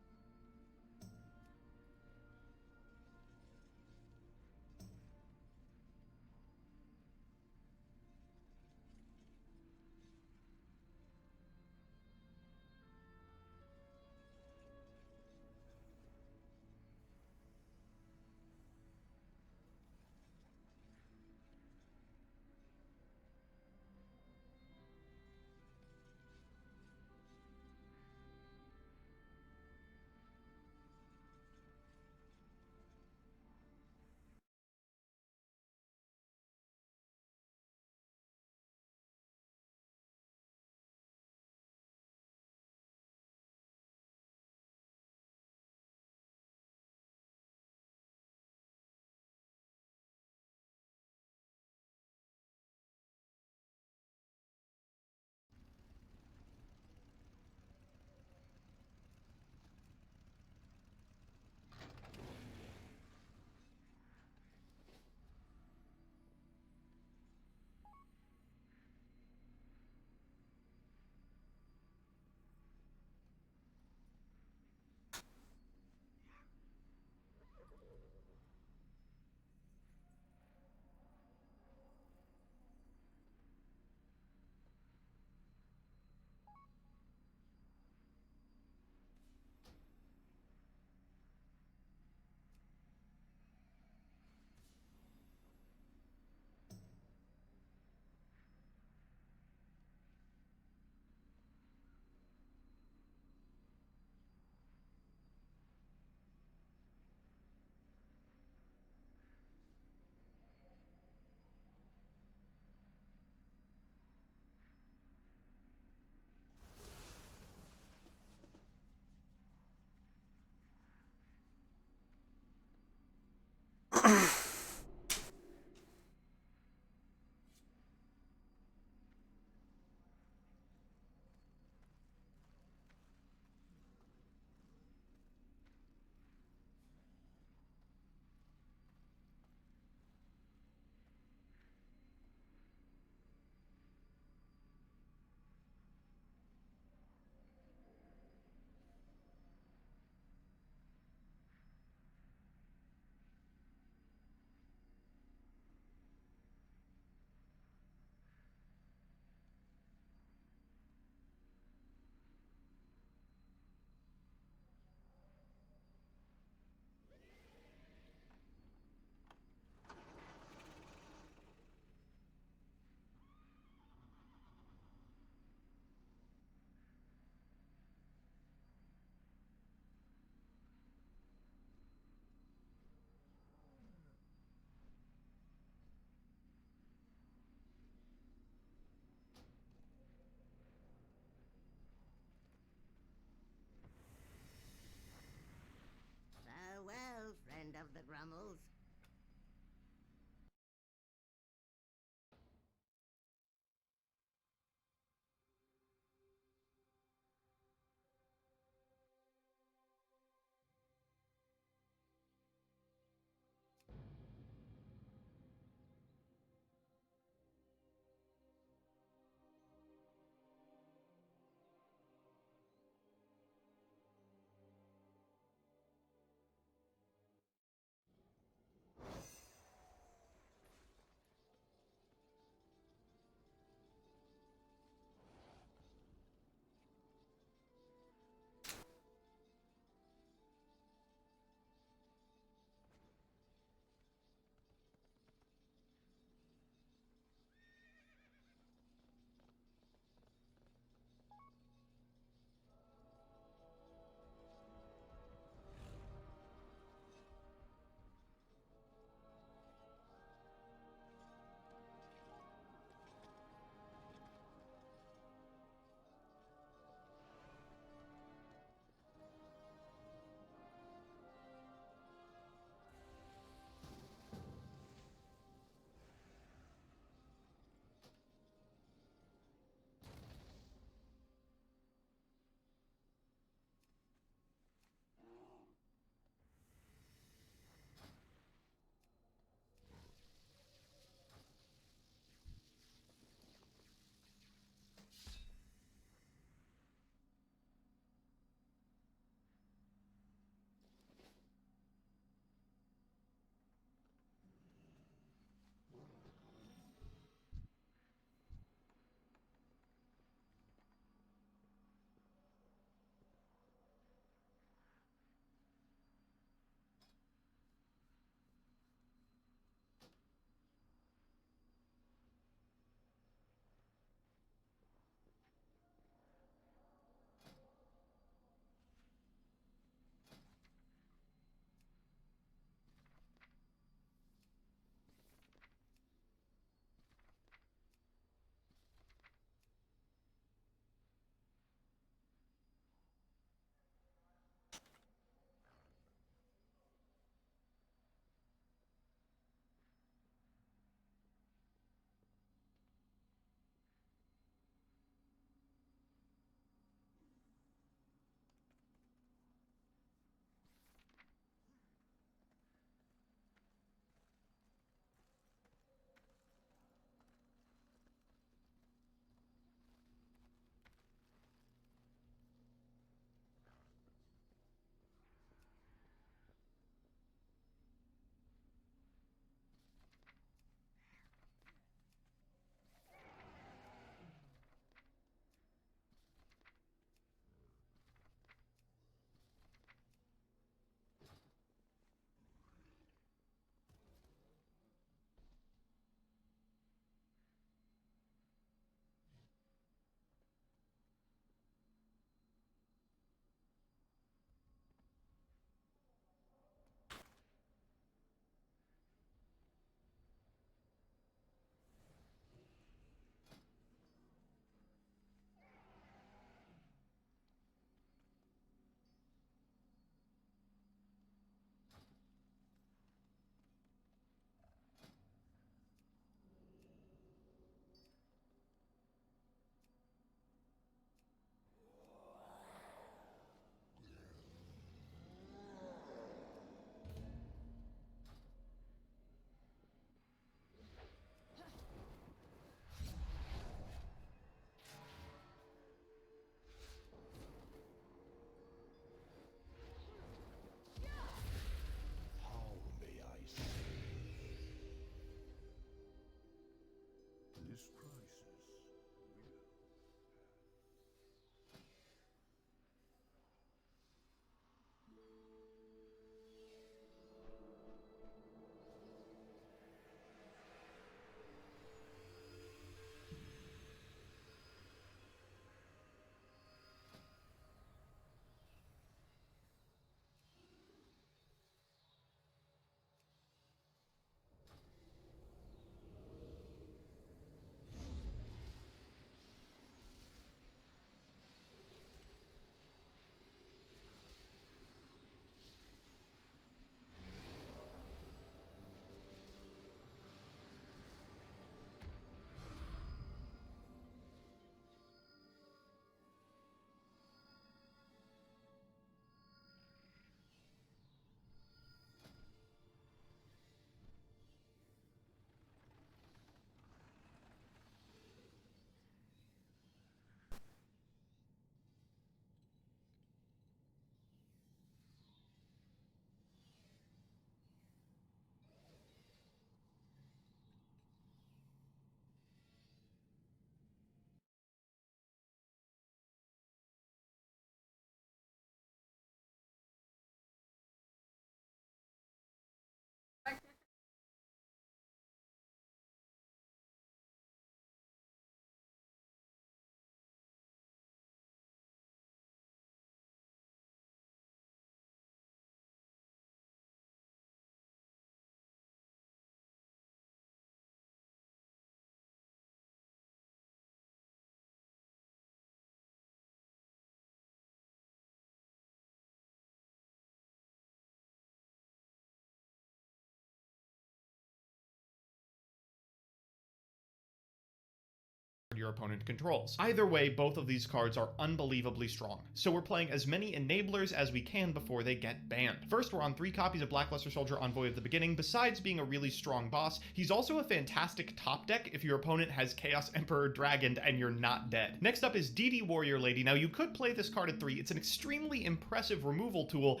your opponent controls. Either way, both of these cards are unbelievably strong, so we're playing as many enablers as we can before they get banned. First, we're on 3 copies of Blackluster Soldier Envoy of the Beginning. Besides being a really strong boss, he's also a fantastic top deck if your opponent has Chaos Emperor Dragon and you're not dead. Next up is DD Warrior Lady. Now, you could play this card at 3. It's an extremely impressive removal tool,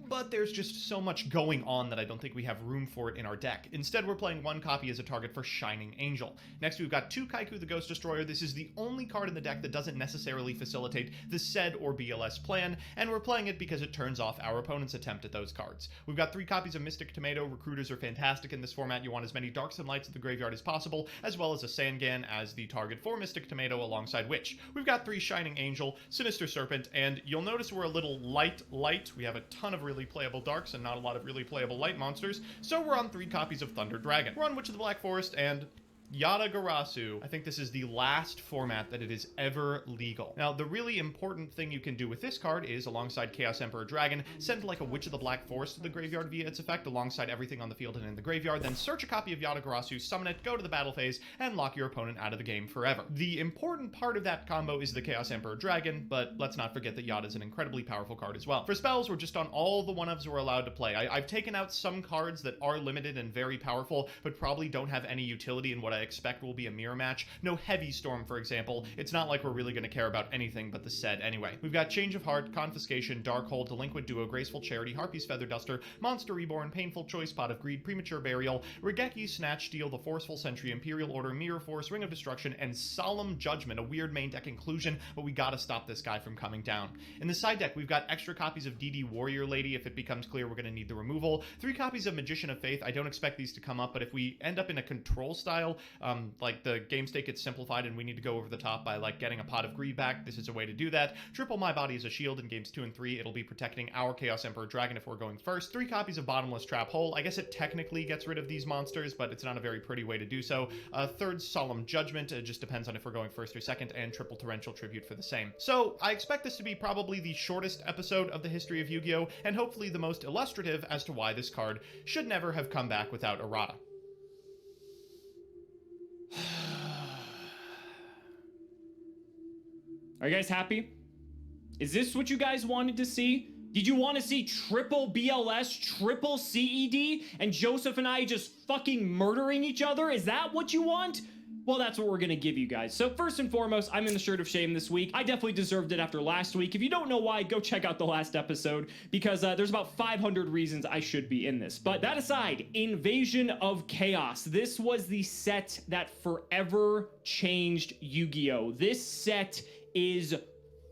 but there's just so much going on that I don't think we have room for it in our deck. Instead, we're playing 1 copy as a target for Shining Angel. Next, we've got 2 Kaiku the Ghost Destroyer. This is the only card in the deck that doesn't necessarily facilitate the SED or BLS plan, and we're playing it because it turns off our opponent's attempt at those cards. We've got 3 copies of Mystic Tomato. Recruiters are fantastic in this format. You want as many Darks and Lights at the graveyard as possible, as well as a Sangan as the target for Mystic Tomato alongside Witch. We've got 3 Shining Angel, Sinister Serpent, and you'll notice we're a little light. We have a ton of really playable Darks and not a lot of really playable light monsters, so we're on 3 copies of Thunder Dragon. We're on Witch of the Black Forest and Yata-Garasu. I think this is the last format that it is ever legal. Now, the really important thing you can do with this card is, alongside Chaos Emperor Dragon, send like a Witch of the Black Forest to the graveyard via its effect, alongside everything on the field and in the graveyard, then search a copy of Yata-Garasu, summon it, go to the battle phase, and lock your opponent out of the game forever. The important part of that combo is the Chaos Emperor Dragon, but let's not forget that Yata is an incredibly powerful card as well. For spells, we're just on all the 1-ofs we're allowed to play. I've taken out some cards that are limited and very powerful, but probably don't have any utility in what I expect will be a mirror match. No Heavy Storm, for example. It's not like we're really going to care about anything but the SED anyway. We've got Change of Heart, Confiscation, Darkhold, Delinquent Duo, Graceful Charity, Harpy's Feather Duster, Monster Reborn, Painful Choice, Pot of Greed, Premature Burial, Regeki, Snatch Steal, The Forceful Sentry, Imperial Order, Mirror Force, Ring of Destruction, and Solemn Judgment, a weird main deck inclusion, but we gotta stop this guy from coming down. In the side deck, we've got extra copies of DD Warrior Lady if it becomes clear we're going to need the removal, 3 copies of Magician of Faith. I don't expect these to come up, but if we end up in a control style, like the game state gets simplified and we need to go over the top by like getting a Pot of Greed back, this is a way to do that. Triple My Body is a shield in games 2 and 3. It'll be protecting our Chaos Emperor Dragon if we're going first. 3 copies of Bottomless Trap Hole. I guess it technically gets rid of these monsters, but it's not a very pretty way to do so. 3rd Solemn Judgment. It just depends on if we're going first or second, and Triple Torrential Tribute for the same. So I expect this to be probably the shortest episode of the history of Yu-Gi-Oh! And hopefully the most illustrative as to why this card should never have come back without errata. Are you guys happy? Is this what you guys wanted to see? Did you want to see triple BLS, triple CED, and Joseph and I just fucking murdering each other? Is that what you want? Well, that's what we're gonna give you guys. So first and foremost, I'm in the shirt of shame this week. I definitely deserved it after last week. If you don't know why, go check out the last episode, because there's about 500 reasons I should be in this. But that aside, Invasion of Chaos. This was the set that forever changed Yu-Gi-Oh! This set is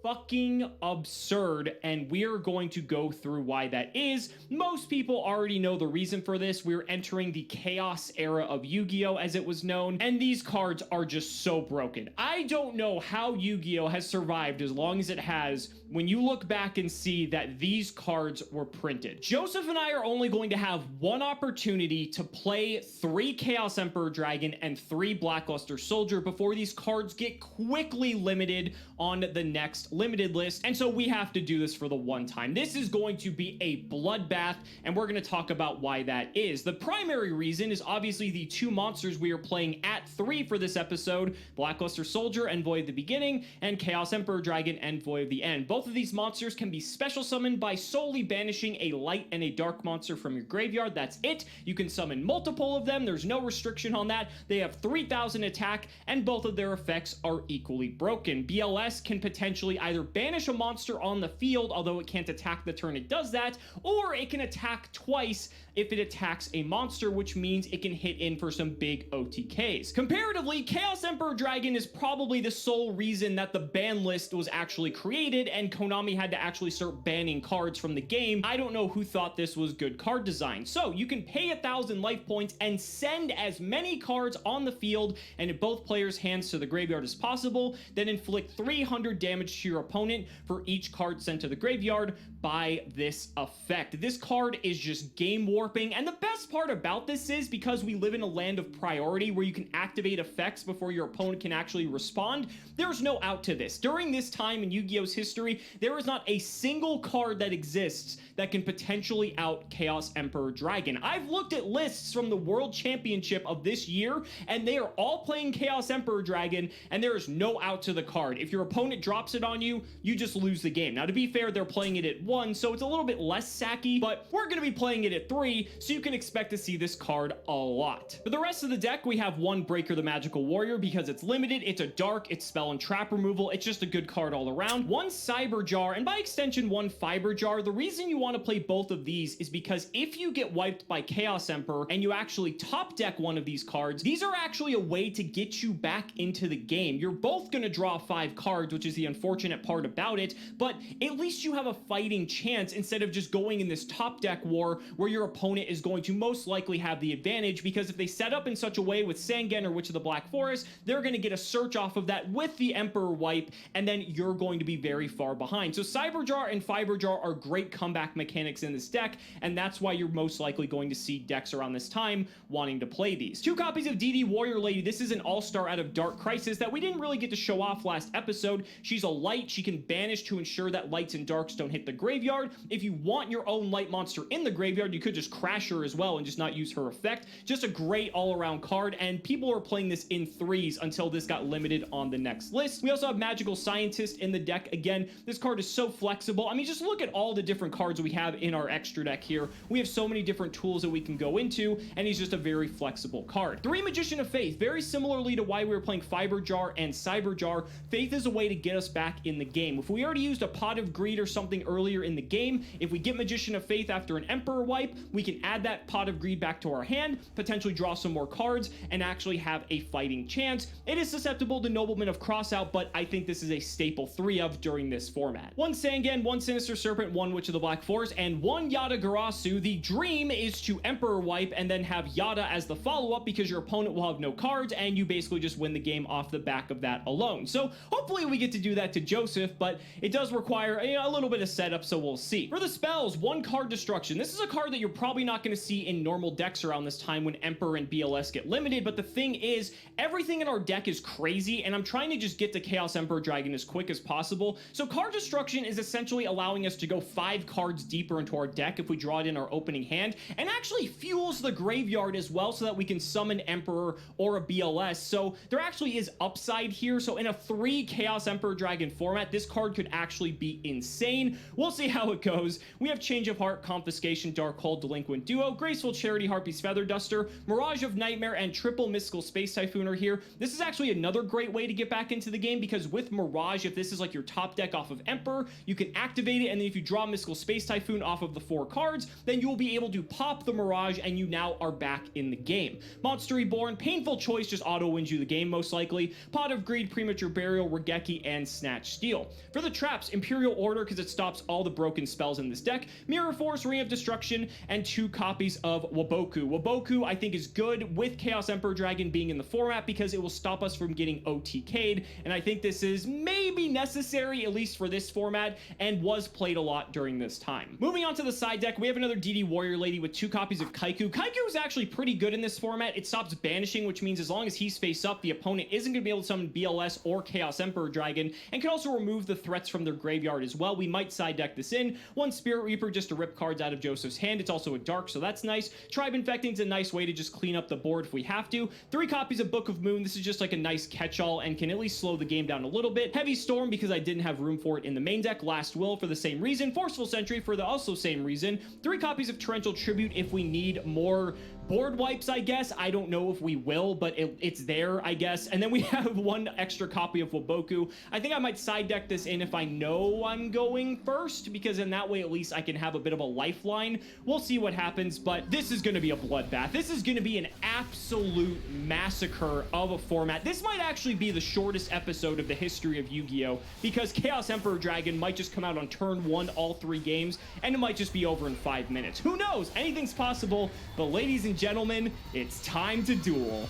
fucking absurd, and we're going to go through why that is. Most people already know the reason for this. We're entering the Chaos era of Yu-Gi-Oh! As it was known, and these cards are just so broken. I don't know how Yu-Gi-Oh! Has survived as long as it has when you look back and see that these cards were printed. Joseph and I are only going to have one opportunity to play 3 Chaos Emperor Dragon and 3 Blackluster Soldier before these cards get quickly limited on the next limited list, and so we have to do this for the one time. This is going to be a bloodbath, and we're going to talk about why that is. The primary reason is obviously the 2 monsters we are playing at 3 for this episode, Blackluster Soldier, Envoy of the Beginning, and Chaos Emperor Dragon, Envoy of the End. Both of these monsters can be special summoned by solely banishing a light and a dark monster from your graveyard. That's it. You can summon multiple of them. There's no restriction on that. They have 3,000 attack, and both of their effects are equally broken. BLS can potentially either banish a monster on the field, although it can't attack the turn it does that, or it can attack twice if it attacks a monster, which means it can hit in for some big OTKs. Comparatively, Chaos Emperor Dragon is probably the sole reason that the ban list was actually created and Konami had to actually start banning cards from the game. I don't know who thought this was good card design. So you can pay 1,000 life points and send as many cards on the field and in both players' hands to the graveyard as possible, then inflict 300 damage to to your opponent for each card sent to the graveyard by this effect. This card is just game warping, and the best part about this is because we live in a land of priority where you can activate effects before your opponent can actually respond, there's no out to this. During this time in Yu-Gi-Oh's history, there is not a single card that exists that can potentially out Chaos Emperor Dragon. I've looked at lists from the World Championship of this year, and they are all playing Chaos Emperor Dragon, and there is no out to the card. If your opponent drops it on you, you just lose the game. Now, to be fair, they're playing it at 1, so it's a little bit less sacky, but we're going to be playing it at 3, so you can expect to see this card a lot. For the rest of the deck, we have 1 Breaker the Magical Warrior because it's limited, it's a dark, it's spell and trap removal, it's just a good card all around. 1 Cyber Jar, and by extension 1 Fiber Jar. The reason you want to play both of these is because if you get wiped by Chaos Emperor and you actually top deck one of these cards, these are actually a way to get you back into the game. You're both going to draw 5 cards, which is the unfortunate part about it, but at least you have a fighting chance instead of just going in this top deck war where your opponent is going to most likely have the advantage, because if they set up in such a way with Sangen or Witch of the Black Forest, they're going to get a search off of that with the Emperor wipe, and then you're going to be very far behind. So Cyber Jar and Fiber Jar are great comeback mechanics in this deck, and that's why you're most likely going to see decks around this time wanting to play these. 2 copies of DD Warrior Lady. This is an all-star out of Dark Crisis that we didn't really get to show off last episode. She's a light. She can banish to ensure that lights and darks don't hit the graveyard. If you want your own light monster in the graveyard, you could just crash her as well and just not use her effect. Just a great all-around card, and people are playing this in 3s until this got limited on the next list. We also have Magical Scientist in the deck. Again, this card is so flexible. I mean, just look at all the different cards we have in our extra deck here. We have so many different tools that we can go into, and he's just a very flexible card. 3 Magician of Faith. Very similarly to why we were playing Fiber Jar and Cyber Jar, Faith is a way to get us back in the game. If we already used a Pot of Greed or something earlier in the game, if we get Magician of Faith after an Emperor wipe, we can add that Pot of Greed back to our hand, potentially draw some more cards, and actually have a fighting chance. It is susceptible to Nobleman of Crossout, but I think this is a staple 3 of during this format. 1 Sangen, 1 Sinister Serpent, 1 Witch of the Black Forest, and 1 Yada Garasu. The dream is to Emperor wipe and then have Yada as the follow-up, because your opponent will have no cards and you basically just win the game off the back of that alone. So hopefully we get to do that to Joseph, but it does require a little bit of setup, so we'll see. For the spells, 1 Card Destruction. This is a card that you're probably not going to see in normal decks around this time when Emperor and BLS get limited, but the thing is, everything in our deck is crazy, and I'm trying to just get to Chaos Emperor Dragon as quick as possible. So Card Destruction is essentially allowing us to go 5 cards deeper into our deck if we draw it in our opening hand, and actually fuels the graveyard as well so that we can summon Emperor or a BLS. So there actually is upside here. So in a 3 Chaos Emperor Dragon format, this card could actually be insane. We'll see how it goes. We have Change of Heart, Confiscation, Darkhold, Delinquent Duo, Graceful Charity, Harpy's Feather Duster, Mirage of Nightmare, and triple Mystical Space Typhoon are here. This is actually another great way to get back into the game, because with Mirage, if this is like your top deck off of Emperor, you can activate it, and then if you draw Mystical Space Typhoon off of the 4 cards, then you will be able to pop the Mirage, and you now are back in the game. Monster Reborn, Painful Choice just auto wins you the game most likely. Pot of Greed, Premature Burial, Regeki, and Snatch Steel. For the traps, Imperial Order, because it stops all the broken spells in this deck, Mirror Force, Ring of Destruction, and 2 copies of Waboku. Waboku, I think, is good with Chaos Emperor Dragon being in the format because it will stop us from getting OTK'd, and I think this is maybe necessary, at least for this format, and was played a lot during this time. Moving on to the side deck, we have another DD Warrior Lady with 2 copies of Kaiku. Kaiku is actually pretty good in this format. It stops banishing, which means as long as he's face up, the opponent isn't going to be able to summon BLS or Chaos Emperor Dragon, and can also remove the threats from their graveyard as well. We might side deck this in. 1 Spirit Reaper just to rip cards out of Joseph's hand. It's also a dark, so that's nice. Tribe Infecting is a nice way to just clean up the board if we have to. 3 copies of Book of Moon. This is just like a nice catch-all and can at least slow the game down a little bit. Heavy Storm because I didn't have room for it in the main deck. Last Will for the same reason. Forceful Sentry for the also same reason. 3 copies of Torrential Tribute if we need more board wipes, I guess. I don't know if we will, but it's there, I guess. And then we have 1 extra copy of Waboku. I think I might side deck this in if I know I'm going first, because in that way at least I can have a bit of a lifeline. We'll see what happens, but this is going to be a bloodbath. This is going to be an absolute massacre of a format. This might actually be the shortest episode of the history of Yu-Gi-Oh! Because Chaos Emperor Dragon might just come out on turn 1 all 3 games, and it might just be over in 5 minutes. Who knows? Anything's possible, but ladies and gentlemen, it's time to duel.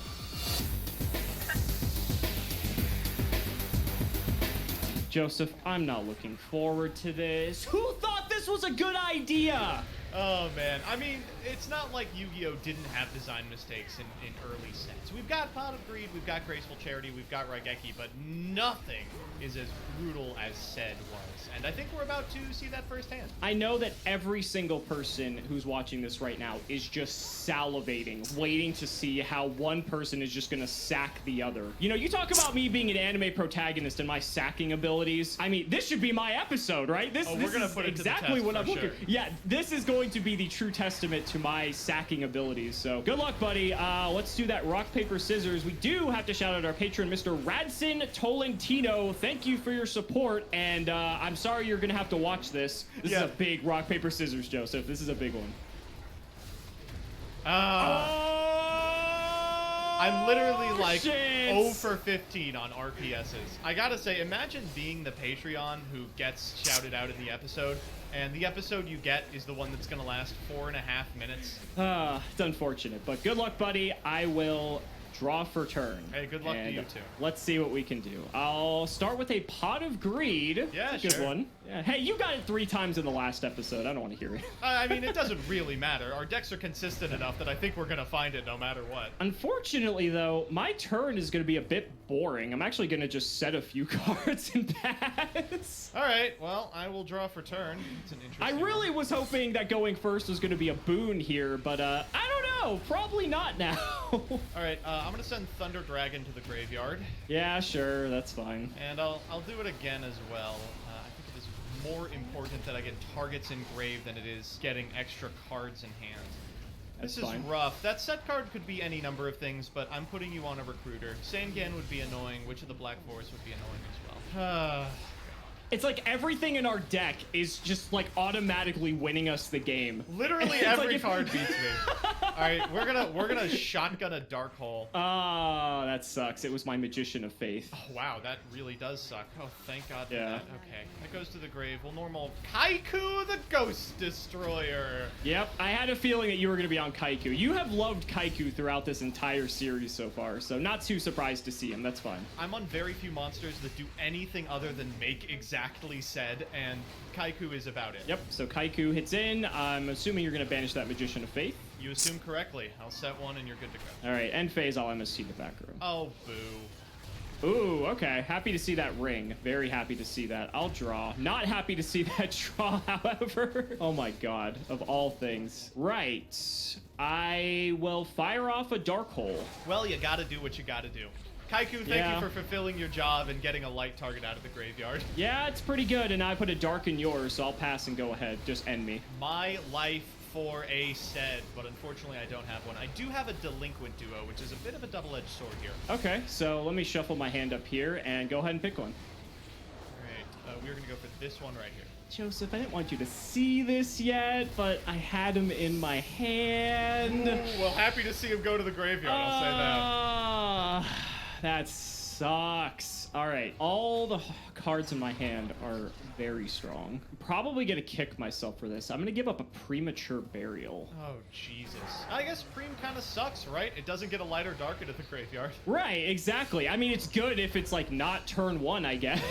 Joseph, I'm not looking forward to this. Who thought this was a good idea? Oh, man. I mean, it's not like Yu-Gi-Oh! Didn't have design mistakes in early sets. We've got Pot of Greed, we've got Graceful Charity, we've got Raigeki, but nothing is as brutal as Sed was. And I think we're about to see that firsthand. I know that every single person who's watching this right now is just salivating, waiting to see how one person is just gonna sack the other. You know, you talk about me being an anime protagonist and my sacking abilities. I mean, this should be my episode, right? This we're gonna is put it to the exactly test what for I'm looking. sure. Yeah, this is going to be the true testament to my sacking abilities. So good luck, buddy. Let's do that rock, paper, scissors. We do have to shout out our patron, Mr. Radson Tolentino. Thank you for your support, and I'm sorry you're gonna have to watch this. This is a big rock, paper, scissors, Joseph. This is a big one. I'm literally like 0 for 15 on RPSs. I gotta say, imagine being the Patreon who gets shouted out in the episode, and the episode you get is the one that's gonna last 4.5 minutes. It's unfortunate, but good luck, buddy. I will draw for turn. Hey, good luck to you too. Let's see what we can do. I'll start with a Pot of Greed. Yeah, That's a good sure. one. Yeah. Hey, you got it 3 times in the last episode. I don't want to hear it. I mean, it doesn't really matter. Our decks are consistent enough that I think we're gonna find it no matter what. Unfortunately, though, my turn is going to be a bit boring. I'm actually going to just set a few cards and pass. All right, well, I will draw for turn. It's an I interesting really was hoping that going first was going to be a boon here, but I don't know. Probably not now. All right, I'm gonna send Thunder Dragon to the graveyard. Yeah, sure, that's fine. And I'll do it again as well. I think it is more important that I get targets engraved than it is getting extra cards in hand. That's This is fine. rough. That set card could be any number of things, but I'm putting you on a recruiter. Sangan would be annoying. Witch of the Black Forest would be annoying as well. It's like everything in our deck is just like automatically winning us the game. Literally It's every like if- card beats me. All right, we're gonna shotgun a Dark Hole. Ah, that sucks. It was my Magician of Faith. Oh, wow, that really does suck. Oh, thank God for Yeah. that. Okay, that goes to the grave. Well, normal Kaiku the Ghost Destroyer. Yep, I had a feeling that you were going to be on Kaiku. You have loved Kaiku throughout this entire series so far, so not too surprised to see him. That's fine. I'm on very few monsters that do anything other than make exactly said, and Kaiku is about it. Yep, so Kaiku hits in. I'm assuming you're going to banish that Magician of Faith. You assume correctly. I'll set one and you're good to go. All right, end phase, I'll MST the back row. Oh, boo. Ooh, okay. Happy to see that ring. Very happy to see that. I'll draw. Not happy to see that draw, however. Oh my god, of all things. Right. I will fire off a Dark Hole. Well, you gotta do what you gotta do. Kaiku, thank you for fulfilling your job and getting a light target out of the graveyard. Yeah, it's pretty good, and I put a dark in yours, so I'll pass and go ahead. Just end me. My life for a Sed, but unfortunately I don't have one. I do have a Delinquent Duo, which is a bit of a double-edged sword here. Okay, so let me shuffle my hand up here and go ahead and pick one. Alright, we're gonna go for this one right here. Joseph, I didn't want you to see this yet, but I had him in my hand. Ooh, well, happy to see him go to the graveyard, I'll say that. That sucks. All right, all the cards in my hand are very strong. I'm probably gonna kick myself for this. I'm gonna give up a premature burial. Oh, Jesus. I guess Preem kind of sucks, right? It doesn't get a light or dark into the graveyard. Right, exactly. I mean, it's good if it's like not turn 1, I guess.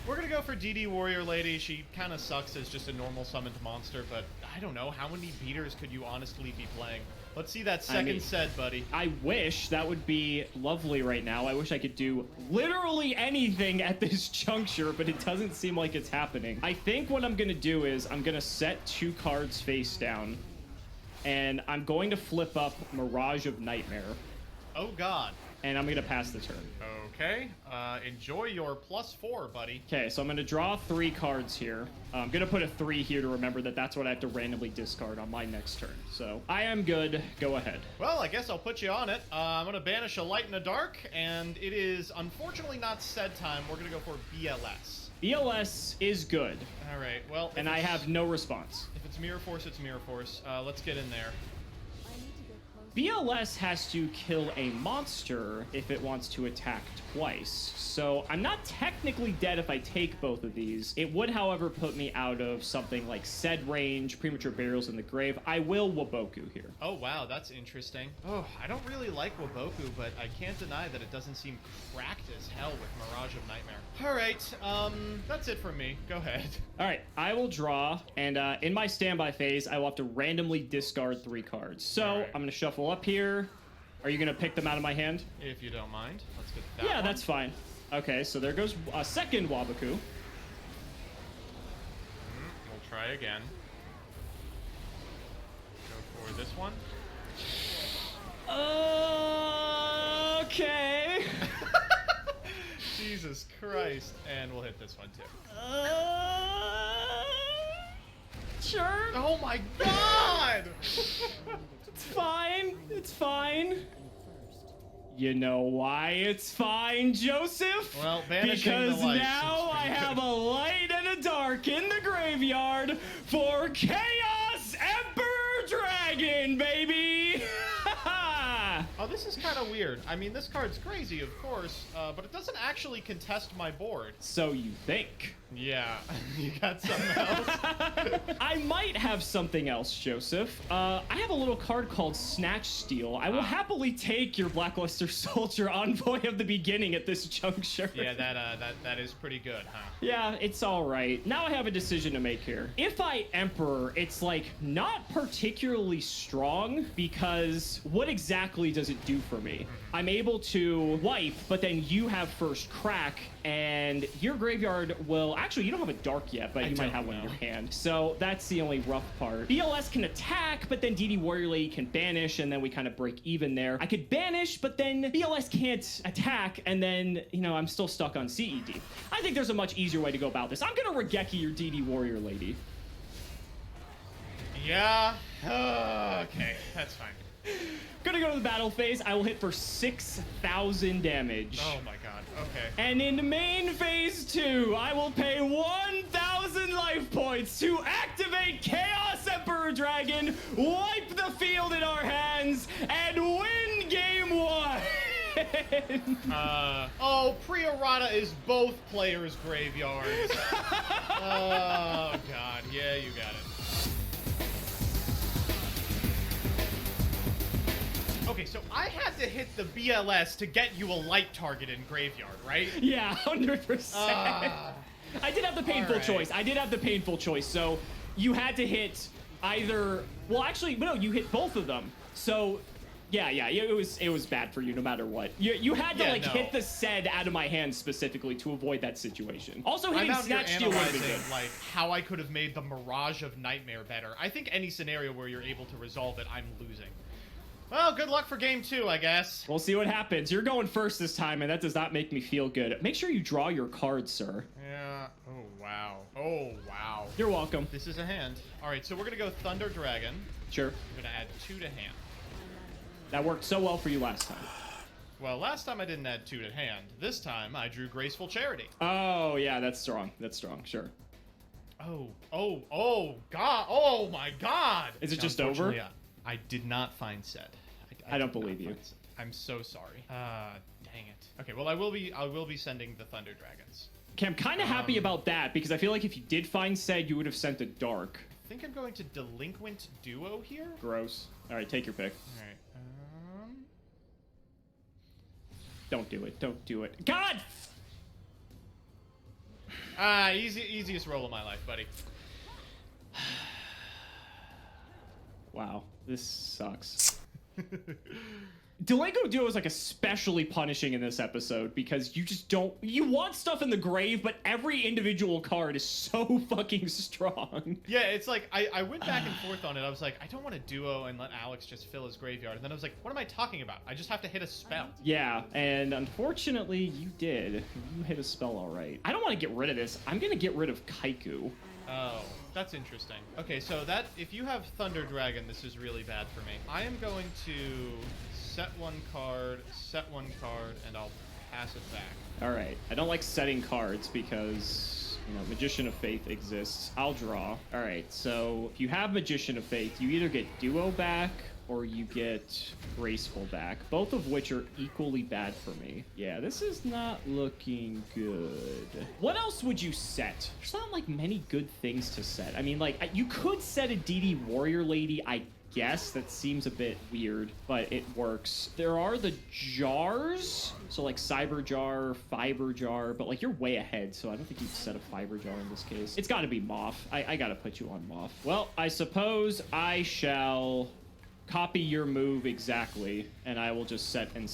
We're gonna go for DD Warrior Lady. She kind of sucks as just a normal summoned monster, but I don't know. How many beaters could you honestly be playing? Let's see that second set, buddy. I wish that would be lovely right now. I wish I could do literally anything at this juncture, but it doesn't seem like it's happening. I think what I'm gonna do is I'm gonna set 2 cards face down, and I'm going to flip up Mirage of Nightmare. Oh, God. And I'm gonna pass the turn. Okay, enjoy your +4, buddy. Okay, so I'm gonna draw 3 cards here. I'm gonna put a 3 here to remember that that's what I have to randomly discard on my next turn. So I am good. Go ahead. Well, I guess I'll put you on it. I'm gonna banish a light and a dark, and it is unfortunately not Sed time. We're gonna go for BLS. BLS is good. All right, well, and I have no response. If it's Mirror Force, it's Mirror Force. Let's get in there. BLS has to kill a monster if it wants to attack twice. So I'm not technically dead if I take both of these. It would, however, put me out of something like Sed range, premature burials in the grave. I will Waboku here. Oh, wow, that's interesting. Oh, I don't really like Waboku, but I can't deny that it doesn't seem cracked as hell with Mirage of Nightmare. All right, that's it from me. Go ahead. All right, I will draw, and in my standby phase, I will have to randomly discard 3 cards. So right. I'm going to shuffle up here. Are you going to pick them out of my hand? If you don't mind. Let's get that Yeah, one. that's fine. Okay, so there goes a second Waboku. We'll try again. Go for this one. Okay. Jesus Christ. And we'll hit this one too. Sure. Oh my god! It's fine. It's fine. You know why it's fine, Joseph? Well, banishing because the lights now I have a light and a dark in the graveyard for Chaos Emperor Dragon, baby! Oh, this is kind of weird. I mean, this card's crazy, of course, but it doesn't actually contest my board. So you think? Yeah, you got something else? I might have something else, Joseph. I have a little card called Snatch Steal. I will happily take your Blackluster Soldier Envoy of the Beginning at this juncture. Yeah, that is pretty good, huh? Yeah, it's all right. Now I have a decision to make here. If I Emperor, it's like not particularly strong because what exactly does it do for me? I'm able to wipe, but then you have first crack, and your graveyard will... Actually, you don't have a dark yet, but you might have one in your hand. So that's the only rough part. BLS can attack, but then DD Warrior Lady can banish, and then we kind of break even there. I could banish, but then BLS can't attack, and then, you know, I'm still stuck on CED. I think there's a much easier way to go about this. I'm gonna Regeki your DD Warrior Lady. Yeah. Okay, that's fine. Gonna go to the battle phase. I will hit for 6,000 damage. Oh my god, okay. And in main phase 2, I will pay 1,000 life points to activate Chaos Emperor Dragon, wipe the field in our hands, and win game 1. Oh, Priorata is both players' graveyards. Oh god, yeah, you got it. Okay, so I had to hit the BLS to get you a light target in graveyard, right? Yeah, 100%. I did have the painful choice. I did have the painful choice. So you had to hit either... Well, actually, no, you hit both of them. So... Yeah, it was bad for you no matter what. You had to hit the Sed out of my hand specifically to avoid that situation. Also hitting Snatch Steal would have been good. Like how I could have made the Mirage of Nightmare better. I think any scenario where you're able to resolve it, I'm losing. Well, good luck for game 2, I guess. We'll see what happens. You're going first this time, and that does not make me feel good. Make sure you draw your cards, sir. Yeah. Oh, wow. Oh, wow. You're welcome. This is a hand. All right, so we're going to go Thunder Dragon. Sure. I'm going to add 2 to hand. That worked so well for you last time. Well, last time I didn't add 2 to hand. This time I drew Graceful Charity. Oh, yeah, that's strong. That's strong, sure. Oh, God. Oh, my God. Is it just over? Yeah. I did not find Sed. I don't believe you. I'm so sorry. Dang it. Okay, well, I will be sending the Thunder Dragons. Okay, I'm kind of happy about that because I feel like if you did find Sed, you would have sent a dark. I think I'm going to Delinquent Duo here. Gross. All right, take your pick. All right. Don't do it. Don't do it. God! Easiest roll of my life, buddy. Wow, this sucks. Delinquent Duo is like especially punishing in this episode because you just don't... You want stuff in the grave, but every individual card is so fucking strong. Yeah, it's like, I went back and forth on it. I was like, I don't want to duo and let Alex just fill his graveyard. And then I was like, what am I talking about? I just have to hit a spell. Yeah, and unfortunately, you did. You hit a spell all right. I don't want to get rid of this. I'm going to get rid of Kaiku. Oh, that's interesting. Okay, so that if you have Thunder Dragon, this is really bad for me. I am going to set 1 card, and I'll pass it back. All right. I don't like setting cards because, you know, Magician of Faith exists. I'll draw. All right, so if you have Magician of Faith, you either get Duo back or you get Graceful back, both of which are equally bad for me. Yeah, this is not looking good. What else would you set? There's not like many good things to set. I mean, like, you could set a DD Warrior Lady, I guess. That seems a bit weird, but it works. There are the jars, so like Cyber Jar, Fiber Jar, but like you're way ahead, so I don't think you'd set a Fiber Jar in this case. It's got to be Moth. I gotta put you on Moth. Well, I suppose I shall copy your move exactly, and I will just set and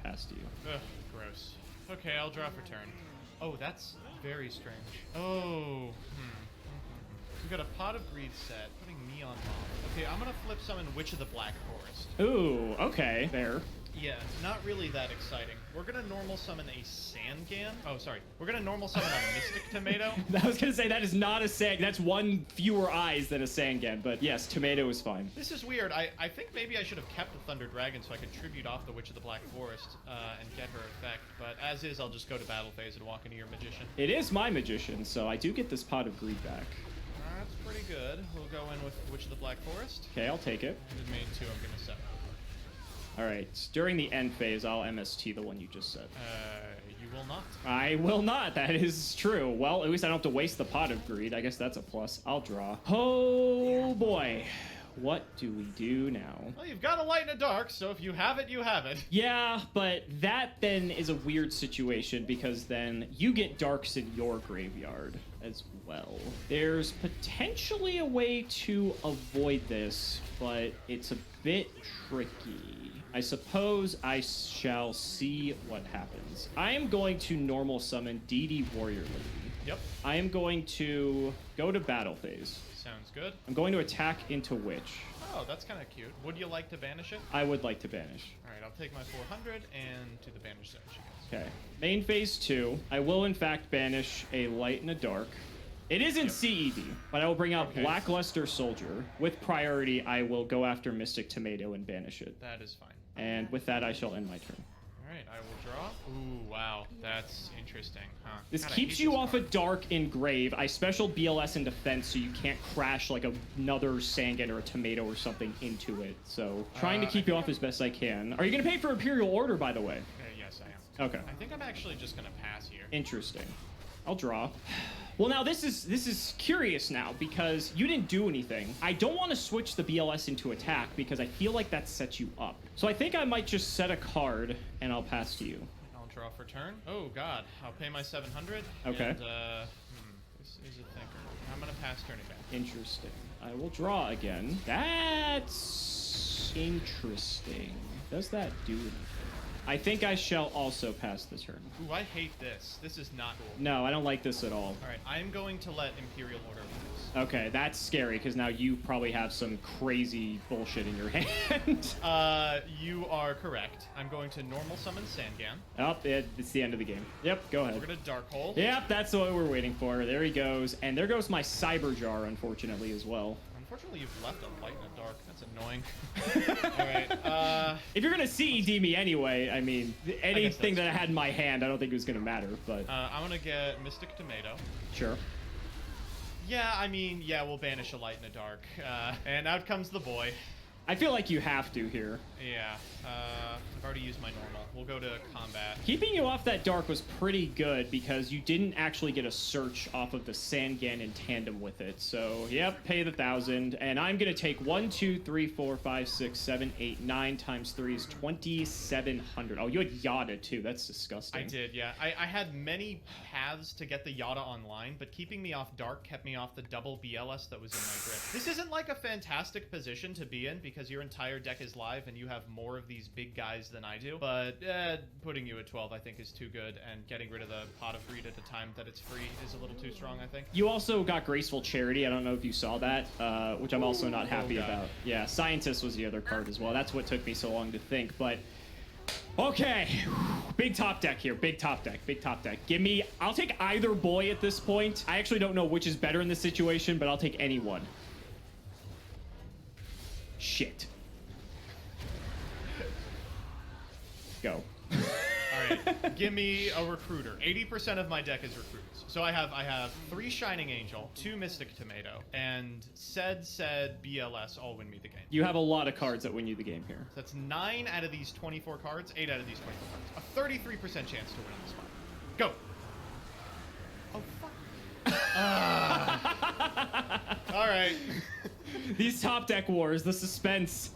pass to you. Ugh, gross. Okay, I'll draw for turn. Oh, that's very strange. Oh, We've got a Pot of Greed set, putting me on Moth. Okay, I'm gonna flip summon Witch of the Black Forest. Ooh, okay, fair. Yeah, not really that exciting. We're gonna normal summon a Sangan. Oh, sorry. We're gonna normal summon a Mystic Tomato. I was gonna say that is not a Sang. That's one fewer eyes than a Sangan, but yes, Tomato is fine. This is weird. I think maybe I should have kept the Thunder Dragon so I could tribute off the Witch of the Black Forest and get her effect. But as is, I'll just go to battle phase and walk into your Magician. It is my Magician, so I do get this Pot of Greed back. That's pretty good. We'll go in with Witch of the Black Forest. Okay, I'll take it. And in main 2, I'm gonna set. All right, during the end phase, I'll MST the one you just said. You will not. I will not. That is true. Well, at least I don't have to waste the Pot of Greed. I guess that's a plus. I'll draw. Oh, boy. What do we do now? Well, you've got a Light and a Dark, so if you have it, you have it. Yeah, but that then is a weird situation because then you get Darks in your graveyard as well. There's potentially a way to avoid this, but it's a bit tricky. I suppose I shall see what happens. I am going to normal summon DD Warrior Lady. Yep. I am going to go to battle phase. Sounds good. I'm going to attack into Witch. Oh, that's kind of cute. Would you like to banish it? I would like to banish. All right, I'll take my 400 and to the banish zone she goes. Okay. Main phase 2. I will in fact banish a Light and a Dark. It isn't CED, but I will bring out Blackluster Soldier. With priority, I will go after Mystic Tomato and banish it. That is fine. And with that, I shall end my turn. All right, I will draw. Ooh, wow. That's interesting, huh? This God, keeps you off a Dark Engrave. I special BLS in defense so you can't crash like another Sangan or a Tomato or something into it. So trying to keep you off as best I can. Are you going to pay for Imperial Order, by the way? Yes, I am. Okay. I think I'm actually just going to pass here. Interesting. I'll draw. Well, now this is curious now because you didn't do anything. I don't want to switch the BLS into attack because I feel like that sets you up. So I think I might just set a card and I'll pass to you. I'll draw for turn. Oh God, I'll pay my 700. Okay. And, this is a thinker. I'm gonna pass turn again. Interesting. I will draw again. That's interesting. Does that do anything? I think I shall also pass the turn. Ooh, I hate this. This is not cool. No, I don't like this at all. All right, I'm going to let Imperial Order lose. Okay, that's scary because now you probably have some crazy bullshit in your hand. You are correct. I'm going to normal summon Sangan. Oh, it's the end of the game. Yep, go ahead. We're gonna Dark Hole. Yep, that's what we're waiting for. There he goes. And there goes my Cyber Jar, unfortunately, as well. Unfortunately, you've left a Light and a Dark. That's annoying. All right. If you're gonna CED me anyway, I mean, anything that I had in my hand, I don't think it was gonna matter. But I'm gonna get Mystic Tomato. Sure. Yeah, I mean, yeah, we'll banish a Light and a Dark. And out comes the boy. I feel like you have to here. Yeah. I've already used my normal. We'll go to combat. Keeping you off that Dark was pretty good because you didn't actually get a search off of the Sangan in tandem with it. So, yep, pay the 1,000. And I'm going to take 1, 2, 3, 4, 5, 6, 7, 8, 9 times 3 is 2,700. Oh, you had Yada too. That's disgusting. I did, yeah. I had many paths to get the Yada online, but keeping me off Dark kept me off the double BLS that was in my grip. This isn't like a fantastic position to be in because your entire deck is live and you have more of these big guys than I do. But putting you at 12 I think is too good, and getting rid of the Pot of Greed at a time that it's free is a little too strong, I think. You also got Graceful Charity. I don't know if you saw that, which I'm also not happy about. Yeah, Scientist was the other card as well. That's what took me so long to think, but... Okay, big top deck here, big top deck. Give me, I'll take either boy at this point. I actually don't know which is better in this situation, but I'll take any one. Shit. Go. All right, right, give me a recruiter. 80% of my deck is recruits. So I have 3 Shining Angel, 2 Mystic Tomato, and said BLS all win me the game. You have a lot of cards that win you the game here. So that's 9 out of these 24 cards, 8 out of these 24 cards. A 33% chance to win this fight. Go. Oh, fuck. All right. These top deck wars, the suspense.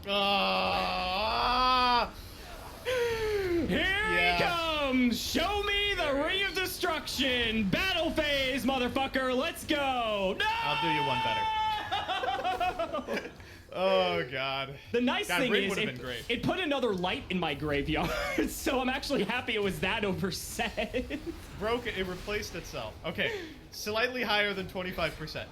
Here he comes! Show me the Ring of Destruction! Battle phase, motherfucker! Let's go! No! I'll do you one better. Oh, God. The nice thing Ring is, would've been great. it put another light in my graveyard, so I'm actually happy it was that overset. Broke it, it replaced itself. Okay, slightly higher than 25%.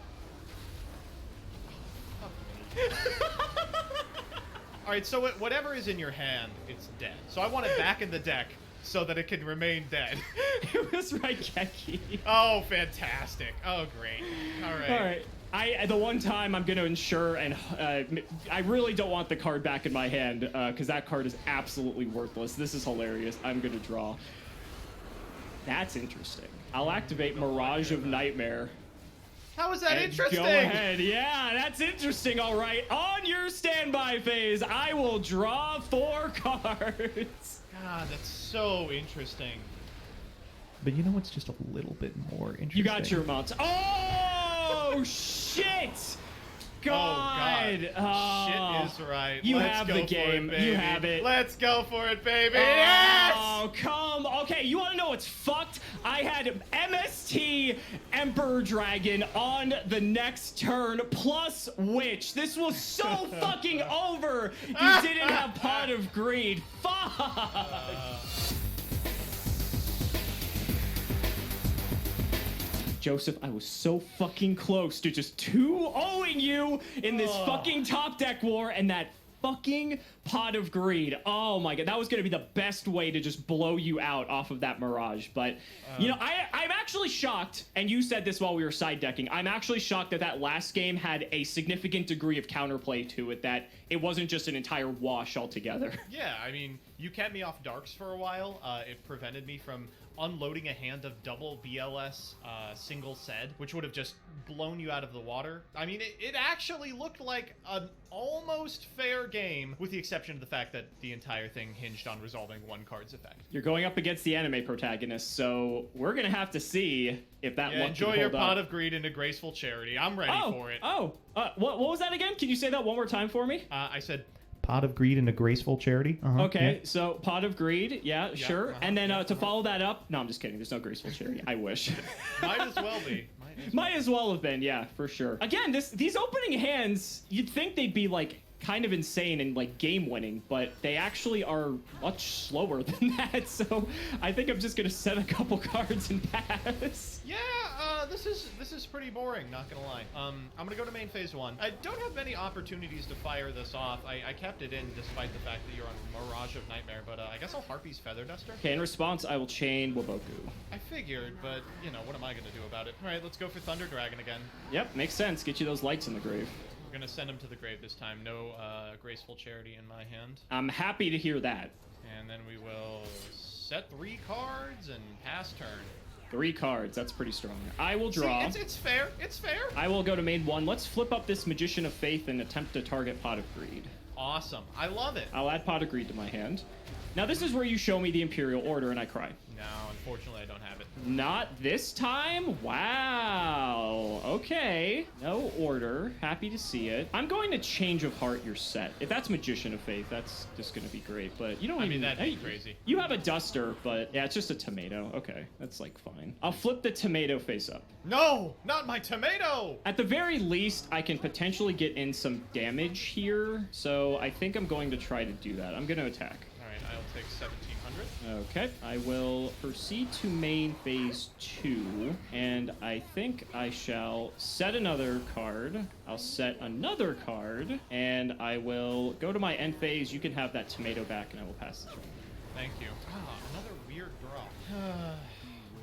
Alright, so whatever is in your hand, it's dead. So I want it back in the deck so that it can remain dead. It was Raigeki. Oh, fantastic. Oh, great. Alright. The one time I'm going to ensure, and I really don't want the card back in my hand, because that card is absolutely worthless. This is hilarious. I'm going to draw. That's interesting. I'll activate Mirage of Nightmare. How is that interesting? Go ahead. Yeah, that's interesting. All right. On your standby phase, I will draw 4 cards. God, that's so interesting. But you know what's just a little bit more interesting? You got your amounts. Oh, shit! God. Oh, God. Shit is right. You Let's have go the for game. it, baby. You have it. Let's go for it, baby. Oh, Yes! come. Okay, you want to know what's fucked? I had MST Emperor Dragon on the next turn, plus Witch. This was so fucking over. You didn't have Pot of Greed. Fuck. Joseph, I was so fucking close to just 2-0ing you in this fucking top deck war, and that fucking Pot of Greed. Oh my god, that was gonna be the best way to just blow you out off of that Mirage. But, you know, I'm actually shocked, and you said this while we were side decking, I'm actually shocked that that last game had a significant degree of counterplay to it, that it wasn't just an entire wash altogether. Yeah, I mean, you kept me off Darks for a while. It prevented me from unloading a hand of double BLS single Sed, which would have just blown you out of the water. I mean, it actually looked like an almost fair game, with the exception of the fact that the entire thing hinged on resolving one card's effect. You're going up against the anime protagonist, so we're gonna have to see if that luck enjoy can your hold Pot up. of Greed into Graceful Charity. I'm ready for it. What was that again? Can you say that one more time for me? I said Pot of Greed into Graceful Charity. Okay, so Pot of Greed, yeah, sure. And then to follow that up, no, I'm just kidding. There's no Graceful Charity. I wish. Might as well be. Might as well have been, yeah, for sure. Again, these opening hands, you'd think they'd be like kind of insane and like game winning, but they actually are much slower than that. So I think I'm just gonna set a couple cards and pass. Yeah, this is pretty boring, not gonna lie. I'm gonna go to main phase 1. I don't have many opportunities to fire this off. I kept it in despite the fact that you're on Mirage of Nightmare, but I guess I'll Harpy's Feather Duster. Okay, in response, I will chain Waboku. I figured, but you know, what am I gonna do about it? All right, let's go for Thunder Dragon again. Yep, makes sense. Get you those lights in the grave. We're gonna send him to the grave this time. No Graceful Charity in my hand. I'm happy to hear that. And then we will set 3 cards and pass turn. 3 cards, that's pretty strong. I will draw. See, it's fair. It's fair. I will go to main 1. Let's flip up this Magician of Faith and attempt to target Pot of Greed. Awesome. I love it. I'll add Pot of Greed to my hand. Now this is where you show me the Imperial Order and I cry. No, unfortunately I don't have it. Not this time? Wow. Okay. No order. Happy to see it. I'm going to Change of Heart your set. If that's Magician of Faith, that's just going to be great. But you don't I mean, that'd be crazy. You have a Duster, but yeah, it's just a tomato. Okay. That's like fine. I'll flip the tomato face up. No! Not my tomato! At the very least, I can potentially get in some damage here. So I think I'm going to try to do that. I'm going to attack. Alright, I'll take 1700. Okay, I will proceed to main phase 2, and I think I shall set another card. I'll set another card, and I will go to my end phase. You can have that tomato back, and I will pass the turn. Thank you. Ah, another weird draw.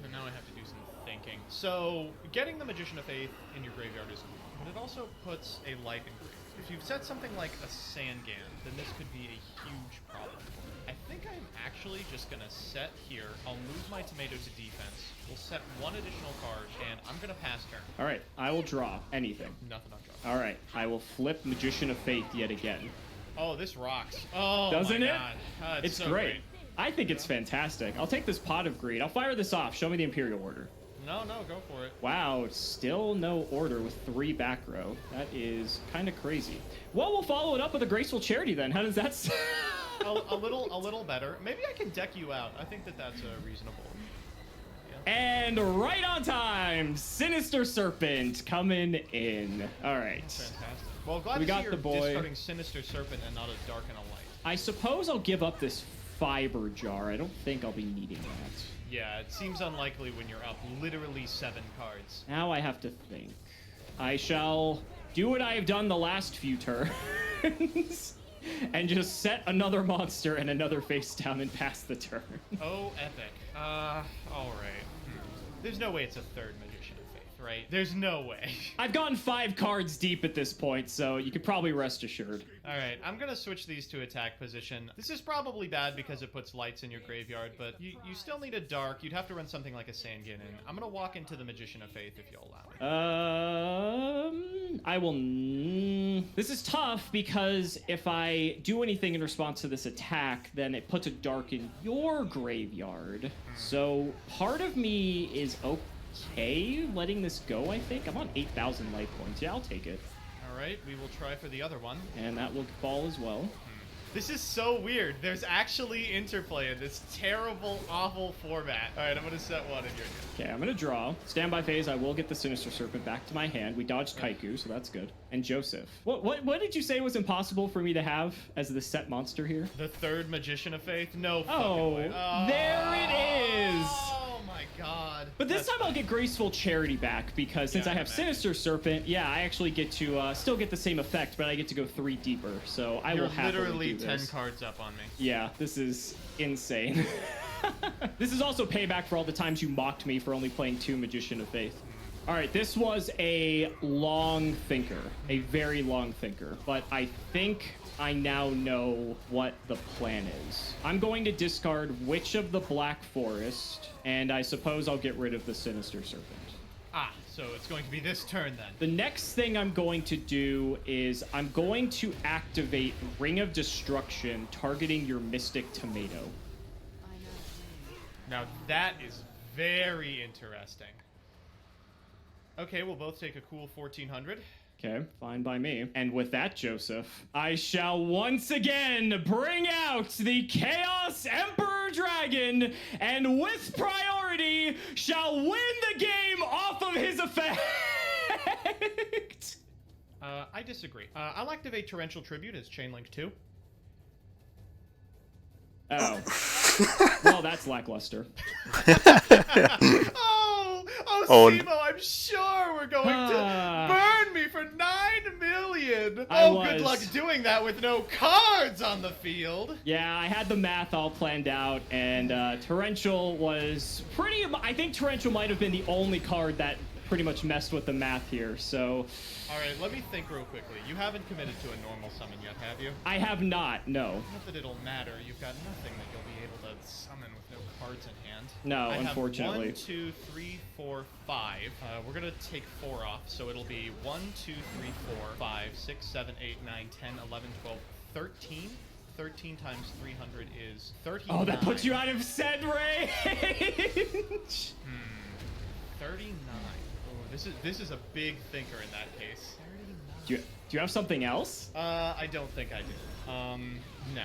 And now I have to do some thinking. thinking. So, getting the Magician of Faith in your graveyard is cool, but it also puts a light in grave. If you've set something like a Sangan, then this could be a huge problem for you. I think I'm actually just gonna set here. I'll move my tomato to defense. We'll set one additional card, and I'm gonna pass turn. All right, I will draw anything. Nothing on draw. All right, I will flip Magician of Faith yet again. Oh, this rocks. Oh, Doesn't my it? God. It's so great. I think it's fantastic. I'll take this Pot of Greed. I'll fire this off. Show me the Imperial Order. No, go for it. Wow, still no order with 3 back row. That is kind of crazy. Well, we'll follow it up with a Graceful Charity then. How does that sound? a little better. Maybe I can deck you out. I think that's reasonable. Yeah. And right on time, Sinister Serpent coming in. All right. Fantastic. Well, glad we to got see you're the boy. discarding Sinister Serpent and not a Dark and a Light. I suppose I'll give up this Fiber Jar. I don't think I'll be needing that. Yeah, it seems unlikely when you're up literally 7 cards. Now I have to think. I shall do what I have done the last few turns and just set another monster and another face down and pass the turn. Oh, epic. All right. There's no way it's a 3rd Magician of Faith, right? There's no way. I've gotten 5 cards deep at this point, so you could probably rest assured. All right, I'm gonna switch these to attack position. This is probably bad because it puts lights in your graveyard, but you still need a dark. You'd have to run something like a Sangan in. I'm gonna walk into the Magician of Faith if you'll allow me. I will. This is tough because if I do anything in response to this attack, then it puts a dark in your graveyard. So part of me is okay letting this go, I think. I'm on 8,000 life points. Yeah, I'll take it. All right, we will try for the other one. And that will fall as well. This is so weird. There's actually interplay in this terrible, awful format. All right, I'm going to set one in your hand. Okay, I'm going to draw. Standby phase, I will get the Sinister Serpent back to my hand. We dodged Kaiku, so that's good. And Joseph. What did you say was impossible for me to have as the set monster here? The 3rd Magician of Faith? No fucking way. Oh, there it is! Oh my god. But this time I'll get Graceful Charity back because since I have Sinister Serpent, yeah, I actually get to still get the same effect, but I get to go 3 deeper. So I will happily literally do 10 this. cards up on me. Yeah, this is insane. This is also payback for all the times you mocked me for only playing 2 Magician of Faith. All right, this was a long thinker, a very long thinker, but I think I now know what the plan is. I'm going to discard Witch of the Black Forest, and I suppose I'll get rid of the Sinister Serpent. Ah, so it's going to be this turn then. The next thing I'm going to do is I'm going to activate Ring of Destruction, targeting your Mystic Tomato. Now that is very interesting. Okay, we'll both take a cool 1400. Okay, fine by me. And with that, Joseph, I shall once again bring out the Chaos Emperor Dragon, and with priority, shall win the game off of his effect. I disagree. I'll activate Torrential Tribute as Chainlink 2. Oh. Well, that's lackluster. Simo, I'm sure we're going to burn me for 9 million. Good luck doing that with no cards on the field. Yeah, I had the math all planned out, and Torrential was pretty... I think Torrential might have been the only card that pretty much messed with the math here, so... Alright, let me think real quickly. You haven't committed to a normal summon yet, have you? I have not, no. Not that it'll matter. You've got nothing that you'll be able to summon with no cards in hand. No, unfortunately. I have 1, 2, 3, 4, 5. We're gonna take 4 off, so it'll be 1, 2, 3, 4, 5, 6, 7, 8, 9, 10, 11, 12, 13. 13 times 300 is 39. Oh, that puts you out of said range! 39. This is a big thinker in that case. Do you have something else? I don't think I do. No.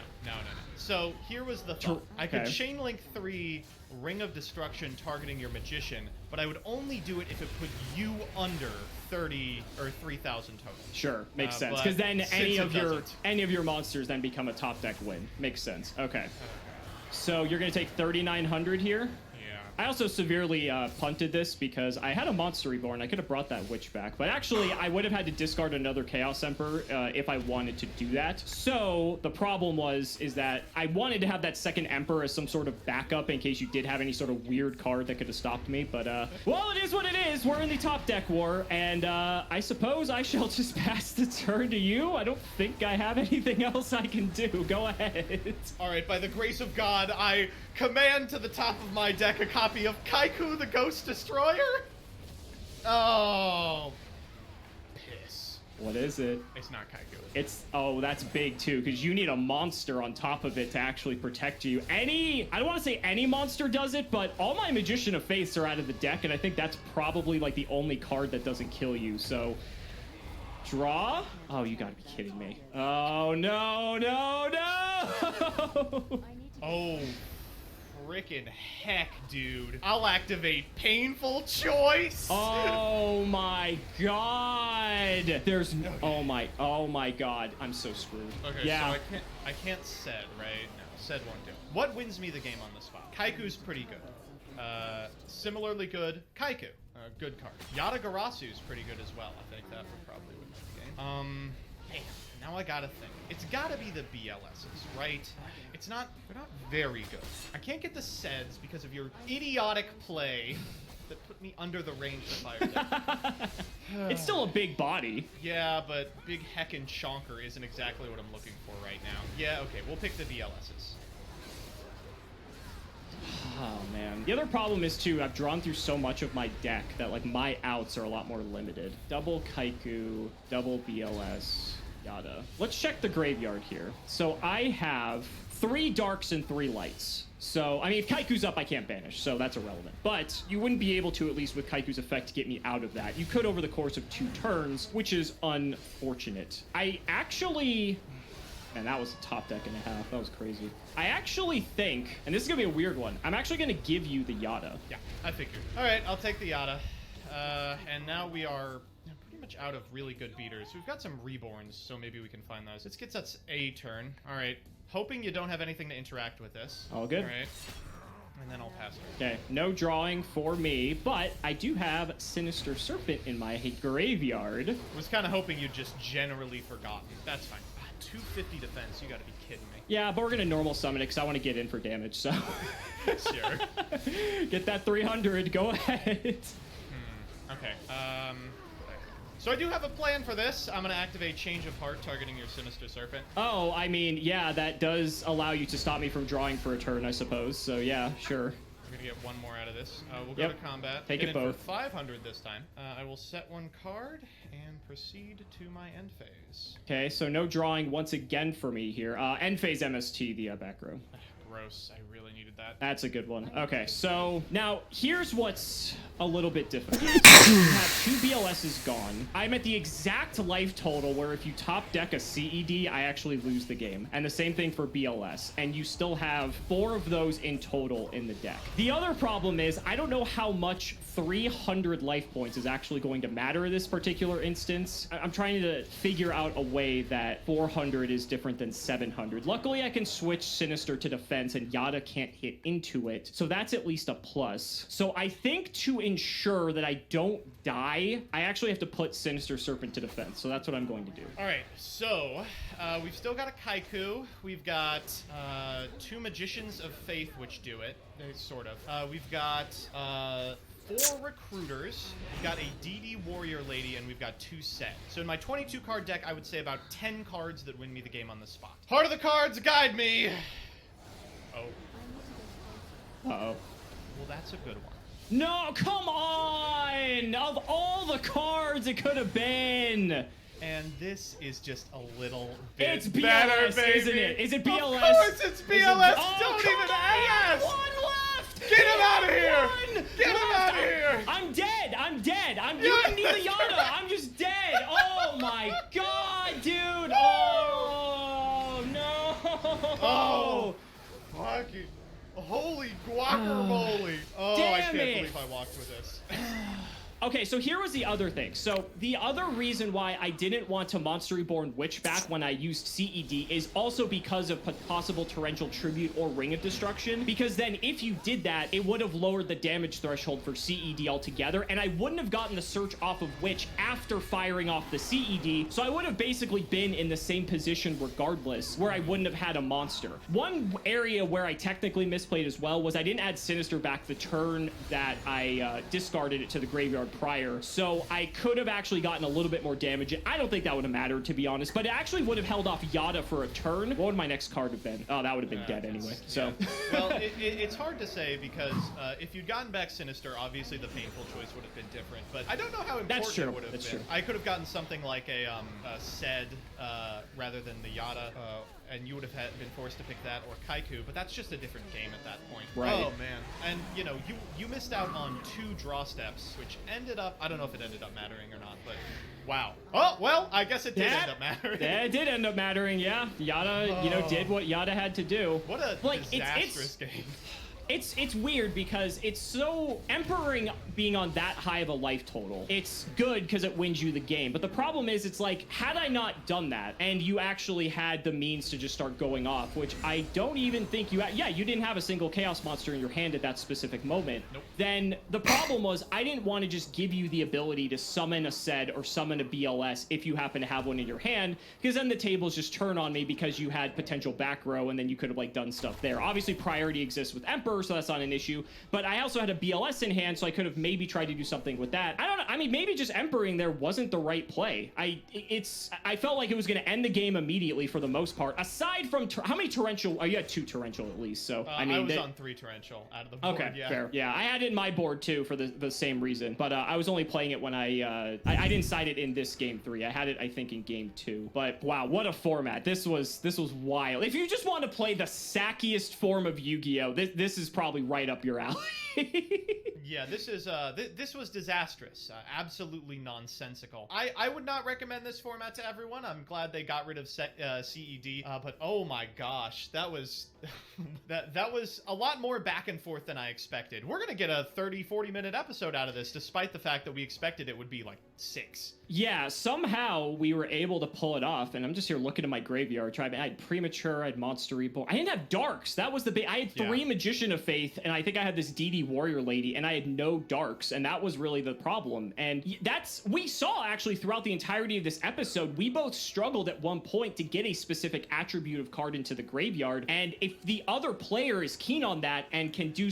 So here was the thought. I could Chainlink 3 Ring of Destruction targeting your Magician, but I would only do it if it put you under 30 or 3,000 total. Sure, makes sense. Because then any of your monsters then become a top deck win. Makes sense. Okay. So you're gonna take 3,900 here. Yeah. I also severely punted this because I had a Monster Reborn. I could have brought that Witch back, but actually I would have had to discard another Chaos Emperor if I wanted to do that. So the problem is that I wanted to have that second Emperor as some sort of backup in case you did have any sort of weird card that could have stopped me. But well, it is what it is. We're in the top deck war, and I suppose I shall just pass the turn to you. I don't think I have anything else I can do. Go ahead. All right, by the grace of God, I command to the top of my deck a copy of Kaiku the Ghost Destroyer. Oh, piss. What is it? It's not Kaiku. It's, oh, that's big too, because you need a monster on top of it to actually protect you. I don't want to say any monster does it, but all my Magician of Faiths are out of the deck, and I think that's probably like the only card that doesn't kill you, so... Draw? Oh, you gotta be kidding me. Oh, no, no, no! Oh, frickin' heck, dude. I'll activate Painful Choice! Oh my god! There's no... Okay. Oh my god. I'm so screwed. Okay, yeah. so I can't Sed, right? No, Sed won't do it. What wins me the game on this spot? Kaiku's pretty good. Similarly good, Kaiku. Good card. Yada Garasu's pretty good as well. I think that would probably win the game. Man, now I gotta think. It's gotta be the BLSs, right? They're not very good. I can't get the Seds because of your idiotic play that put me under the range of fire deck. It's still a big body. Yeah, but big heckin' chonker isn't exactly what I'm looking for right now. Yeah, okay, we'll pick the BLSs. Oh man. The other problem is too, I've drawn through so much of my deck that like my outs are a lot more limited. Double Kaiku, double BLS, yada. Let's check the graveyard here. So I have 3 darks and 3 lights. So, I mean, if Kaiku's up, I can't banish, so that's irrelevant. But you wouldn't be able to, at least with Kaiku's effect, get me out of that. You could over the course of 2 turns, which is unfortunate. I actually... Man, that was a top deck and a half. That was crazy. I actually think, and this is going to be a weird one, I'm actually going to give you the Yada. Yeah, I figured. All right, I'll take the Yada. And now we are pretty much out of really good beaters. We've got some Reborns, so maybe we can find those. This gets us a turn. All right, hoping you don't have anything to interact with this. All good. All right. And then I'll pass it. Okay, no drawing for me, but I do have Sinister Serpent in my graveyard. I was kind of hoping you'd just generally forgotten. That's fine. 250 defense, you gotta be kidding me. Yeah, but we're gonna normal summon it because I want to get in for damage, so... Sure. Get that 300, go ahead. Okay, so I do have a plan for this. I'm gonna activate Change of Heart, targeting your Sinister Serpent. Oh, I mean, yeah, that does allow you to stop me from drawing for a turn, I suppose, so yeah, sure. We're gonna get one more out of this. We'll go to combat. Take Get it in both. for 500 this time. I will set 1 card and proceed to my end phase. Okay, so no drawing once again for me here. End phase MST, the back row. Gross, I really needed that. That's a good one. Okay, so now here's what's a little bit difficult. You have 2 BLSs gone. I'm at the exact life total where if you top deck a CED, I actually lose the game. And the same thing for BLS. And you still have 4 of those in total in the deck. The other problem is I don't know how much 300 life points is actually going to matter in this particular instance. I'm trying to figure out a way that 400 is different than 700. Luckily, I can switch Sinister to defense and Yada can't hit into it. So that's at least a plus. So I think to ensure that I don't die, I actually have to put Sinister Serpent to defense. So that's what I'm going to do. All right, so we've still got a Kaiku. We've got 2 Magicians of Faith, which do it, sort of. We've got 4 Recruiters, we've got a DD Warrior Lady, and we've got 2 Set. So in my 22 card deck, I would say about 10 cards that win me the game on the spot. Heart of the cards, guide me! Oh. Uh-oh. Well, that's a good one. No, come on! Of all the cards it could have been! And this is just a little bit It's BLS, better, baby. isn't it? Is it BLS? Of course it's BLS! Oh, Don't come even on! ask! 1 left! Get him out of here! One Get him left! out of here! I'm dead! I'm dead! You didn't need the Yada! I'm just dead! Oh my god, dude! Oh, no! Oh! Fucking... Holy guacamole! Oh, I can't believe I walked with this. Okay, so here was the other thing. So the other reason why I didn't want to Monster Reborn Witchback when I used CED is also because of possible Torrential Tribute or Ring of Destruction. Because then if you did that, it would have lowered the damage threshold for CED altogether, and I wouldn't have gotten the search off of Witch after firing off the CED, so I would have basically been in the same position regardless, where I wouldn't have had a monster. One area where I technically misplayed as well was I didn't add Sinister back the turn that I discarded it to the graveyard prior, so I could have actually gotten a little bit more damage. I don't think that would have mattered, to be honest, but it actually would have held off Yada for a turn. What would my next card have been? Oh, that would have been dead anyway, so. Well, it's hard to say because if you'd gotten back Sinister, obviously the painful choice would have been different, but I don't know how important it would have been. That's true. I could have gotten something like a Sed rather than the Yada, and you would have been forced to pick that, or Kaiku, but that's just a different game at that point. Right. Oh, man. And, you know, you missed out on 2 draw steps, which ended up, I don't know if it ended up mattering or not, but wow. Oh, well, I guess it did end up mattering. Yeah, it did end up mattering, yeah. Yada, you know, did what Yada had to do. What a disastrous game. It's weird because it's so Emperoring being on that high of a life total. It's good because it wins you the game, but the problem is it's like, had I not done that and you actually had the means to just start going off, which I don't even think you had, yeah, you didn't have a single Chaos Monster in your hand at that specific moment. Nope. Then the problem was I didn't want to just give you the ability to summon a Sed or summon a BLS if you happen to have one in your hand, because then the tables just turn on me because you had potential back row and then you could have like done stuff there. Obviously priority exists with Emperor, so that's not an issue, but I also had a BLS in hand, so I could have maybe tried to do something with that. I don't know, I mean, maybe just Emperoring there wasn't the right play. I felt like it was going to end the game immediately for the most part, aside from, how many Torrential, oh, you had 2 Torrential at least, so, I mean. I was on 3 Torrential out of the board, okay, yeah. fair. Yeah, I had it in my board too for the same reason, but I was only playing it when I didn't side it in this game 3. I had it, I think, in game 2, but wow, what a format. This was wild. If you just want to play the sackiest form of Yu-Gi-Oh, this is probably right up your alley. Yeah, this is this was disastrous. Absolutely nonsensical. I would not recommend this format to everyone. I'm glad they got rid of CED, but oh my gosh, that was that was a lot more back and forth than I expected. We're gonna get a 30-40 minute episode out of this, despite the fact that we expected it would be like 6. Yeah, somehow we were able to pull it off, and I'm just here looking at my graveyard. I had Premature, I had Monster Reborn. I didn't have Darks. That was the big. I had 3 Magician of Faith, and I think I had this DD Warrior Lady, and I had no Darks, and that was really the problem. And we saw actually throughout the entirety of this episode, we both struggled at one point to get a specific attribute of card into the graveyard, and if the other player is keen on that and can do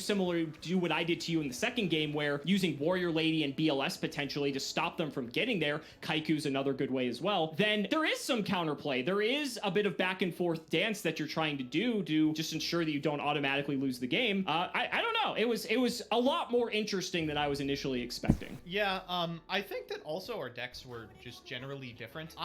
what I did to you in the second game, where using Warrior Lady and BLS potentially to stop them from getting there, Kaiku's another good way as well, then there is some counterplay. There is a bit of back and forth dance that you're trying to do to just ensure that you don't automatically lose the game. I don't know. It was a lot more interesting than I was initially expecting. Yeah, I think that also our decks were just generally different.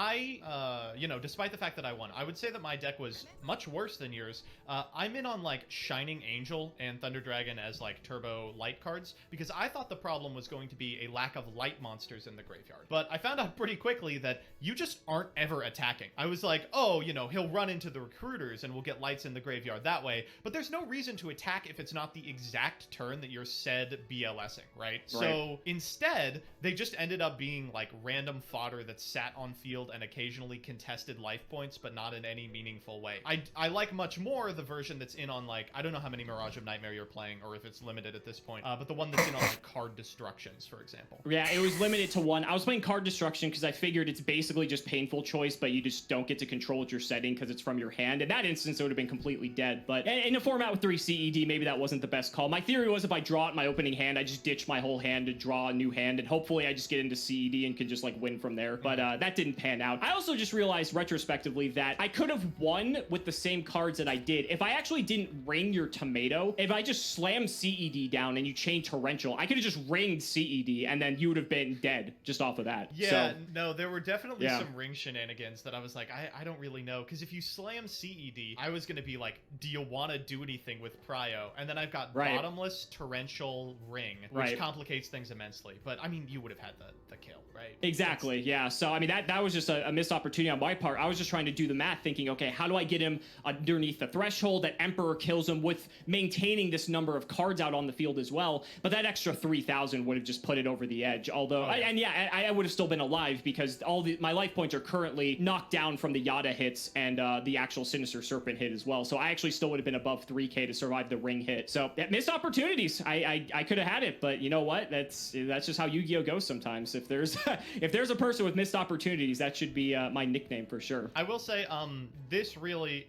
You know, despite the fact that I won, I would say that my deck was much worse than yours. I'm in on like Shining Angel and Thunder Dragon as like turbo light cards, because I thought the problem was going to be a lack of light monsters in the graveyard. But I found out pretty quickly that you just aren't ever attacking. I was like, oh, you know, he'll run into the recruiters and we'll get lights in the graveyard that way, but there's no reason to attack if it's not the exact turn that you're said BLSing, right? So instead, they just ended up being like random fodder that sat on field and occasionally contested life points, but not in any meaningful way. I like much more the version that's in on like, I don't know how many Mirage of Nightmare you're playing or if it's limited at this point, but the one that's in on like card destructions, for example. Yeah, it was limited to 1. I was playing card destruction because I figured it's basically just painful choice, but you just don't get to control what you're setting because it's from your hand. In that instance, it would have been completely dead. But in a format with 3 CED, maybe that wasn't the best call. My theory was if I draw it in my opening hand, I just ditch my whole hand to draw a new hand, and hopefully I just get into CED and can just like win from there. But that didn't pan out. I also just realized retrospectively that I could have won with the same cards that I did if I actually didn't ring your tomato. If I just slammed CED down and you chained Torrential, I could have just ringed CED and then you would have been dead just off of that. Yeah, no, there were definitely some ring shenanigans that I was like, I don't really know, because if you slam CED, I was going to be like, do you want to do anything with Prio? And then I've got bottomless Torrential Ring, which complicates things immensely. But I mean, you would have had the kill, right? Exactly, yeah. So, I mean, that was just a missed opportunity on my part. I was just trying to do the math, thinking, okay, how do I get him underneath the threshold that Emperor kills him with maintaining this number of cards out on the field as well? But that extra 3,000 would have just put it over the edge. Although, I would have still been alive because my life points are currently knocked down from the Yada hits and the actual Sinister Serpent hit as well. So I actually still would have been above 3K to survive the ring hit. So, missed opportunities. I could have had it, but you know what? That's just how Yu-Gi-Oh goes sometimes. If there's if there's a person with missed opportunities, that should be my nickname for sure. I will say, this really,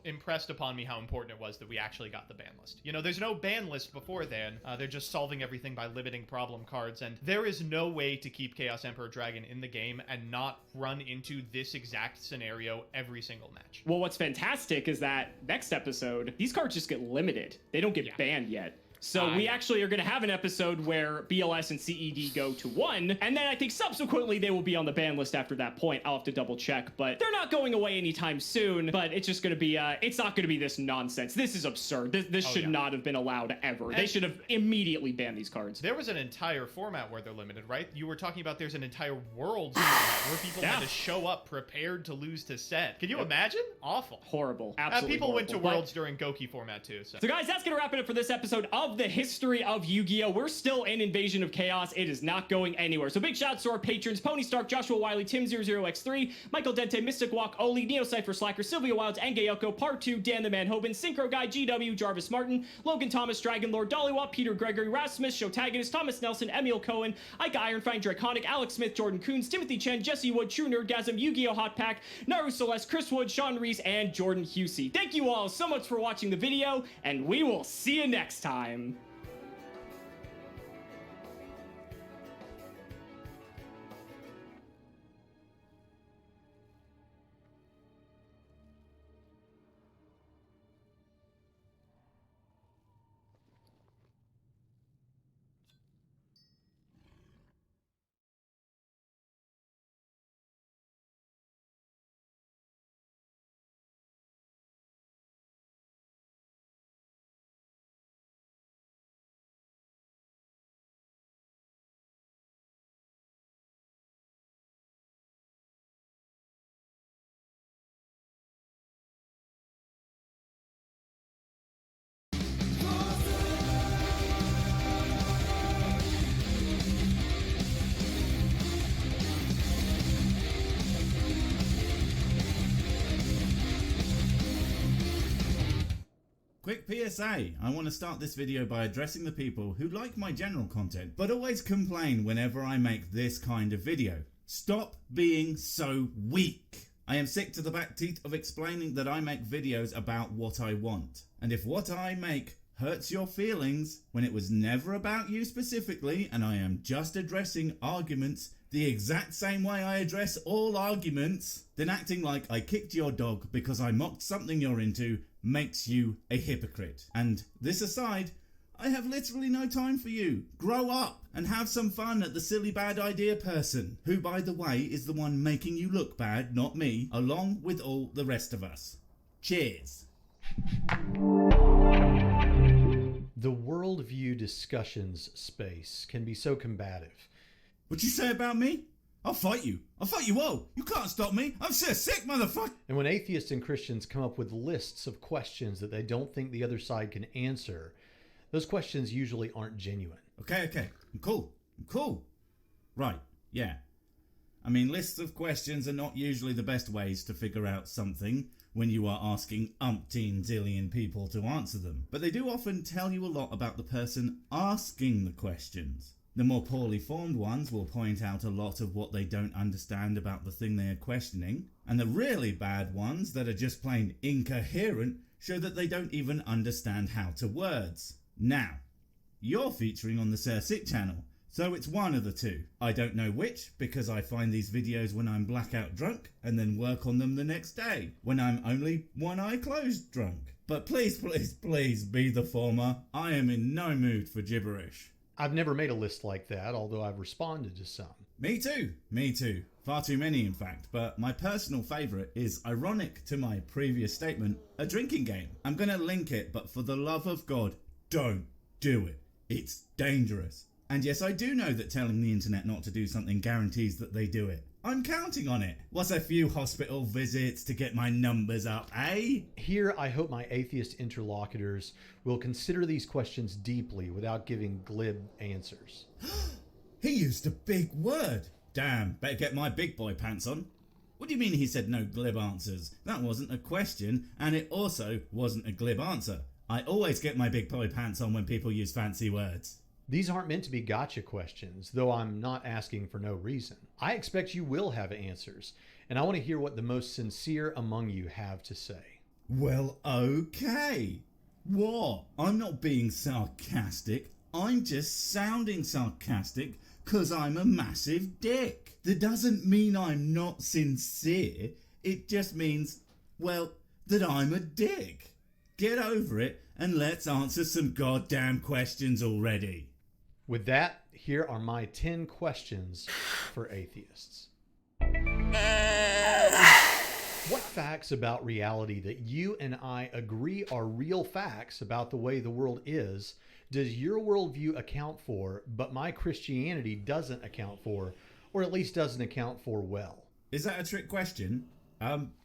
impressed upon me how important it was that we actually got the ban list. There's no ban list before then. They're just solving everything by limiting problem cards, and there is no way to keep Chaos Emperor Dragon in the game and not run into this exact scenario every single match. Well, what's fantastic is that next episode, these cards just get limited. They don't get banned yet. So we actually are going to have an episode where BLS and CED go to 1, and then I think subsequently they will be on the ban list after that point. I'll have to double check, but they're not going away anytime soon, but it's just going to be, it's not going to be this nonsense. This is absurd. This should not have been allowed ever. They should have immediately banned these cards. There was an entire format where they're limited, right? You were talking about there's an entire world format where people had to show up prepared to lose to Set. Can you imagine? Awful. Horrible. Absolutely people went to horrible. Worlds during Goki format too. So guys, that's going to wrap it up for this episode of the history of Yu-Gi-Oh! We're still in Invasion of Chaos. It is not going anywhere. So big shouts to our patrons: Pony Stark, Joshua Wiley, Tim00x3, Michael Dente, Mystic Walk, Oli, Neo Cypher Slacker, Sylvia Wilds, Angayoko, Part 2, Dan the Man Hoban, Synchro Guy, GW, Jarvis Martin, Logan Thomas, Dragon Lord, Dollywop, Peter Gregory, Rasmus, Showtagonist, Thomas Nelson, Emil Cohen, Ike Ironfang, Draconic, Alex Smith, Jordan Coons, Timothy Chen, Jesse Wood, True Nerdgasm, Yu-Gi-Oh! Hot Pack, Naru Celeste, Chris Wood, Sean Reese, and Jordan Husey. Thank you all so much for watching the video, and we will see you next time. Quick PSA, I want to start this video by addressing the people who like my general content, but always complain whenever I make this kind of video. Stop being so weak. I am sick to the back teeth of explaining that I make videos about what I want. And if what I make hurts your feelings when it was never about you specifically, and I am just addressing arguments the exact same way I address all arguments, then acting like I kicked your dog because I mocked something you're into makes you a hypocrite. And this aside, I have literally no time for you. Grow up and have some fun at the silly bad idea person, who by the way is the one making you look bad, not me, along with all the rest of us. Cheers. The worldview discussions space can be so combative. What'd you say about me? I'll fight you. I'll fight you all. You can't stop me. I'm so sick, motherfucker. And when atheists and Christians come up with lists of questions that they don't think the other side can answer, those questions usually aren't genuine. Okay. I'm cool. Right, yeah. I mean, lists of questions are not usually the best ways to figure out something when you are asking umpteen zillion people to answer them. But they do often tell you a lot about the person asking the questions. The more poorly formed ones will point out a lot of what they don't understand about the thing they are questioning, and the really bad ones that are just plain incoherent show that they don't even understand how to words. Now, you're featuring on the Sir Sick channel, so it's one of the two. I don't know which, because I find these videos when I'm blackout drunk and then work on them the next day, when I'm only one eye closed drunk. But please be the former. I am in no mood for gibberish. I've never made a list like that, although I've responded to some. Me too. Far too many, in fact. But my personal favourite is, ironic to my previous statement, a drinking game. I'm going to link it, but for the love of God, don't do it. It's dangerous. And yes, I do know that telling the internet not to do something guarantees that they do it. I'm counting on it. What's a few hospital visits to get my numbers up, eh? Here, I hope my atheist interlocutors will consider these questions deeply without giving glib answers. He used a big word. Damn, better get my big boy pants on. What do you mean he said no glib answers? That wasn't a question, and it also wasn't a glib answer. I always get my big boy pants on when people use fancy words. These aren't meant to be gotcha questions, though I'm not asking for no reason. I expect you will have answers, and I want to hear what the most sincere among you have to say. Well, okay. What? I'm not being sarcastic. I'm just sounding sarcastic because I'm a massive dick. That doesn't mean I'm not sincere. It just means, well, that I'm a dick. Get over it and let's answer some goddamn questions already. With that, here are my 10 questions for atheists. What facts about reality that you and I agree are real facts about the way the world is does your worldview account for, but my Christianity doesn't account for, or at least doesn't account for well? Is that a trick question?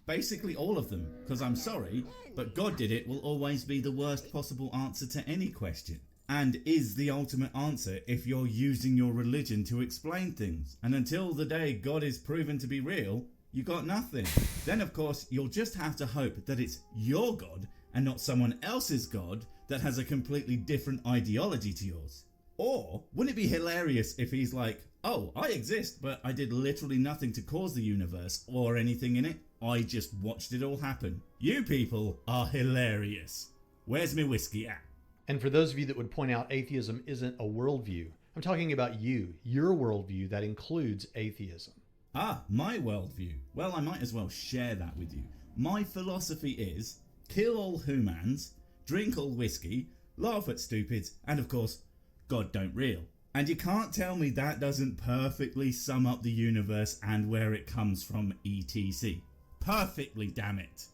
Basically all of them, because I'm sorry, but God did it will always be the worst possible answer to any question. And is the ultimate answer if you're using your religion to explain things. And until the day God is proven to be real, you got nothing. Then of course you'll just have to hope that it's your God and not someone else's God that has a completely different ideology to yours. Or wouldn't it be hilarious if he's like, oh, I exist, but I did literally nothing to cause the universe or anything in it. I just watched it all happen. You people are hilarious. Where's my whiskey at? And for those of you that would point out atheism isn't a worldview, I'm talking about you, your worldview that includes atheism. Ah, my worldview. Well, I might as well share that with you. My philosophy is kill all humans, drink all whiskey, laugh at stupids, and of course, God don't real. And you can't tell me that doesn't perfectly sum up the universe and where it comes from, etc. Perfectly, damn it.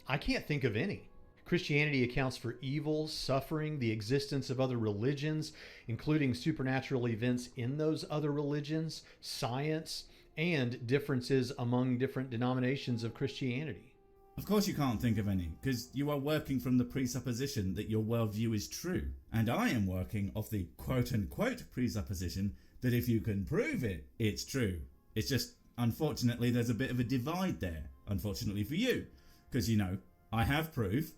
I can't think of any. Christianity accounts for evil, suffering, the existence of other religions, including supernatural events in those other religions, science, and differences among different denominations of Christianity. Of course you can't think of any, because you are working from the presupposition that your worldview is true. And I am working off the quote-unquote presupposition that if you can prove it, it's true. It's just, unfortunately, there's a bit of a divide there. Unfortunately for you, because, you know, I have proof,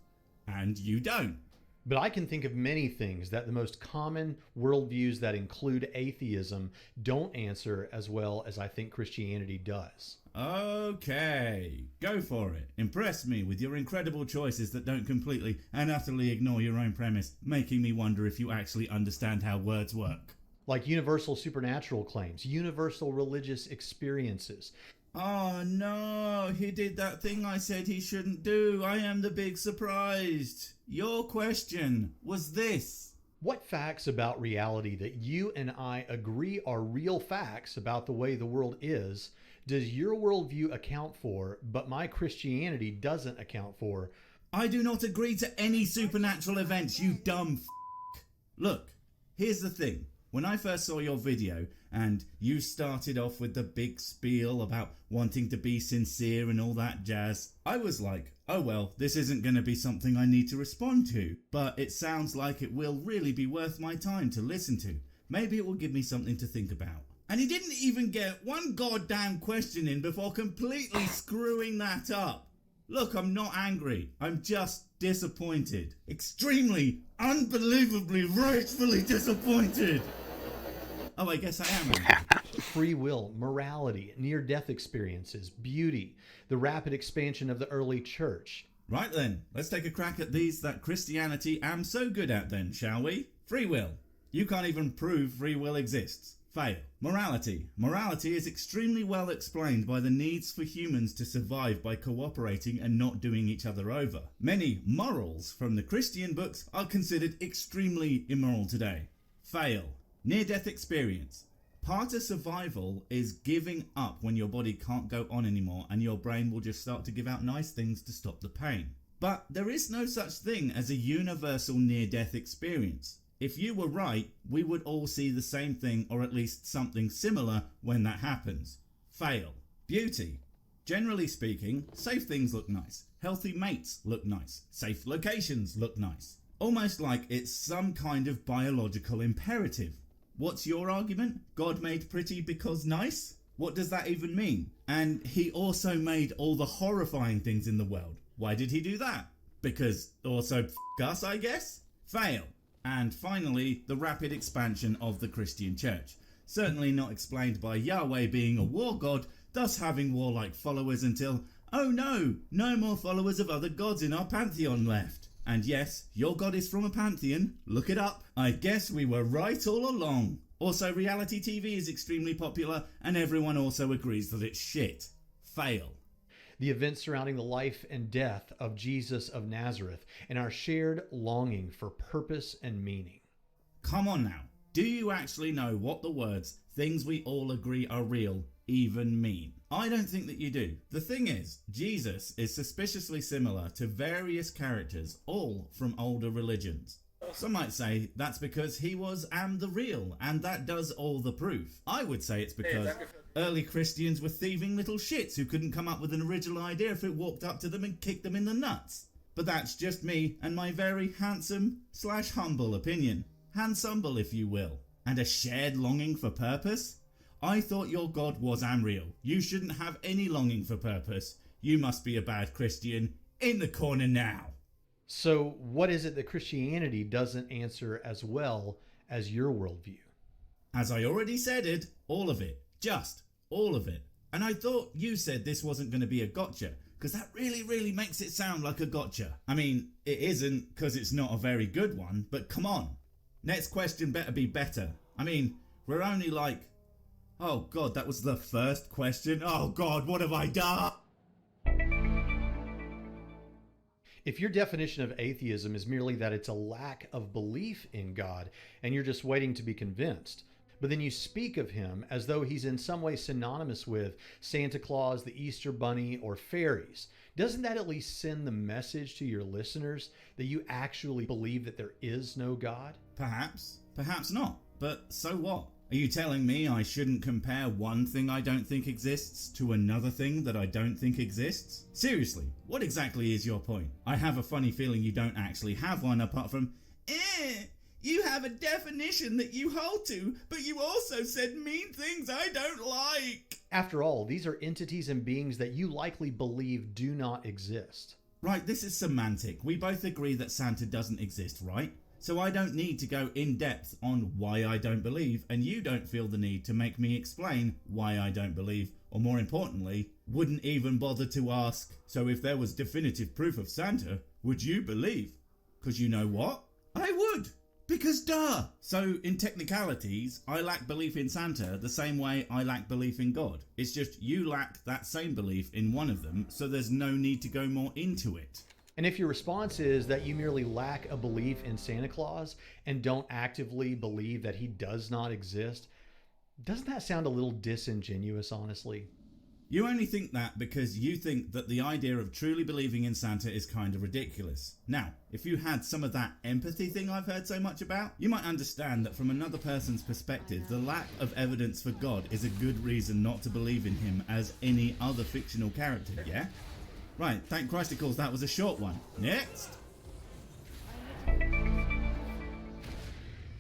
and you don't. But I can think of many things that the most common worldviews that include atheism don't answer as well as I think Christianity does. Okay, go for it. Impress me with your incredible choices that don't completely and utterly ignore your own premise, making me wonder if you actually understand how words work. Like universal supernatural claims, universal religious experiences. Oh no, he did that thing I said he shouldn't do. I am the big surprised. Your question was this. What facts about reality that you and I agree are real facts about the way the world is does your worldview account for, but my Christianity doesn't account for? I do not agree to any supernatural events, you dumb f***. Look, here's the thing. When I first saw your video and you started off with the big spiel about wanting to be sincere and all that jazz, I was like, oh well, this isn't going to be something I need to respond to, but it sounds like it will really be worth my time to listen to. Maybe it will give me something to think about. And he didn't even get one goddamn question in before completely screwing that up. Look, I'm not angry. I'm just disappointed. Extremely, unbelievably, rightfully disappointed. Oh, I guess I am angry. Free will, morality, near-death experiences, beauty, the rapid expansion of the early church. Right then, let's take a crack at these that Christianity am so good at then, shall we? Free will. You can't even prove free will exists. Fail. Morality. Morality is extremely well explained by the needs for humans to survive by cooperating and not doing each other over. Many morals from the Christian books are considered extremely immoral today. Fail. Near-death experience. Part of survival is giving up when your body can't go on anymore and your brain will just start to give out nice things to stop the pain. But there is no such thing as a universal near-death experience. If you were right, we would all see the same thing or at least something similar when that happens. Fail. Beauty. Generally speaking, safe things look nice. Healthy mates look nice. Safe locations look nice. Almost like it's some kind of biological imperative. What's your argument? God made pretty because nice? What does that even mean? And he also made all the horrifying things in the world. Why did he do that? Because also f*** us, I guess? Fail. And finally, the rapid expansion of the Christian church. Certainly not explained by Yahweh being a war god, thus having warlike followers until, oh no, no more followers of other gods in our pantheon left. And yes, your god is from a pantheon, look it up. I guess we were right all along. Also, reality TV is extremely popular and everyone also agrees that it's shit. Fail. The events surrounding the life and death of Jesus of Nazareth and our shared longing for purpose and meaning. Come on now. Do you actually know what the words, things we all agree are real, even mean? I don't think that you do. The thing is, Jesus is suspiciously similar to various characters, all from older religions. Some might say that's because he was the real, and that does all the proof. I would say it's because early Christians were thieving little shits who couldn't come up with an original idea if it walked up to them and kicked them in the nuts. But that's just me and my very handsome/humble opinion. Hansumble, if you will. And a shared longing for purpose? I thought your God was unreal. You shouldn't have any longing for purpose. You must be a bad Christian. In the corner now. So what is it that Christianity doesn't answer as well as your worldview? As I already said, all of it. Just all of it. And I thought you said this wasn't going to be a gotcha, because that really makes it sound like a gotcha. I mean, it isn't, because it's not a very good one, but come on. Next question better be better. I mean, we're only like... Oh God, that was the first question? Oh God, what have I done? If your definition of atheism is merely that it's a lack of belief in God and you're just waiting to be convinced, but then you speak of him as though he's in some way synonymous with Santa Claus, the Easter Bunny, or fairies, doesn't that at least send the message to your listeners that you actually believe that there is no God? Perhaps, perhaps not. But so what? Are you telling me I shouldn't compare one thing I don't think exists to another thing that I don't think exists? Seriously, what exactly is your point? I have a funny feeling you don't actually have one apart from, you have a definition that you hold to, but you also said mean things I don't like. After all, these are entities and beings that you likely believe do not exist. Right, this is semantic. We both agree that Santa doesn't exist, right? So I don't need to go in depth on why I don't believe, and you don't feel the need to make me explain why I don't believe, or more importantly, wouldn't even bother to ask, so if there was definitive proof of Santa, would you believe? Because you know what? I would! Because duh! So in technicalities, I lack belief in Santa the same way I lack belief in God. It's just you lack that same belief in one of them, so there's no need to go more into it. And if your response is that you merely lack a belief in Santa Claus and don't actively believe that he does not exist, doesn't that sound a little disingenuous, honestly? You only think that because you think that the idea of truly believing in Santa is kind of ridiculous. Now, if you had some of that empathy thing I've heard so much about, you might understand that from another person's perspective, the lack of evidence for God is a good reason not to believe in him as any other fictional character, yeah? Right, thank Christ it calls that was a short one. Next!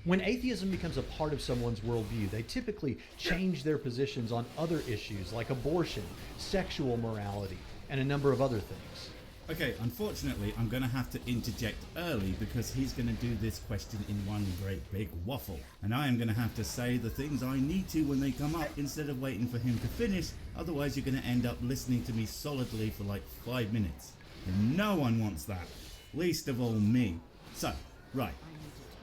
When atheism becomes a part of someone's worldview, they typically change their positions on other issues like abortion, sexual morality, and a number of other things. Okay, unfortunately, I'm going to have to interject early because he's going to do this question in one great big waffle. And I am going to have to say the things I need to when they come up instead of waiting for him to finish. Otherwise, you're going to end up listening to me solidly for like 5 minutes. And no one wants that. Least of all me. So, right.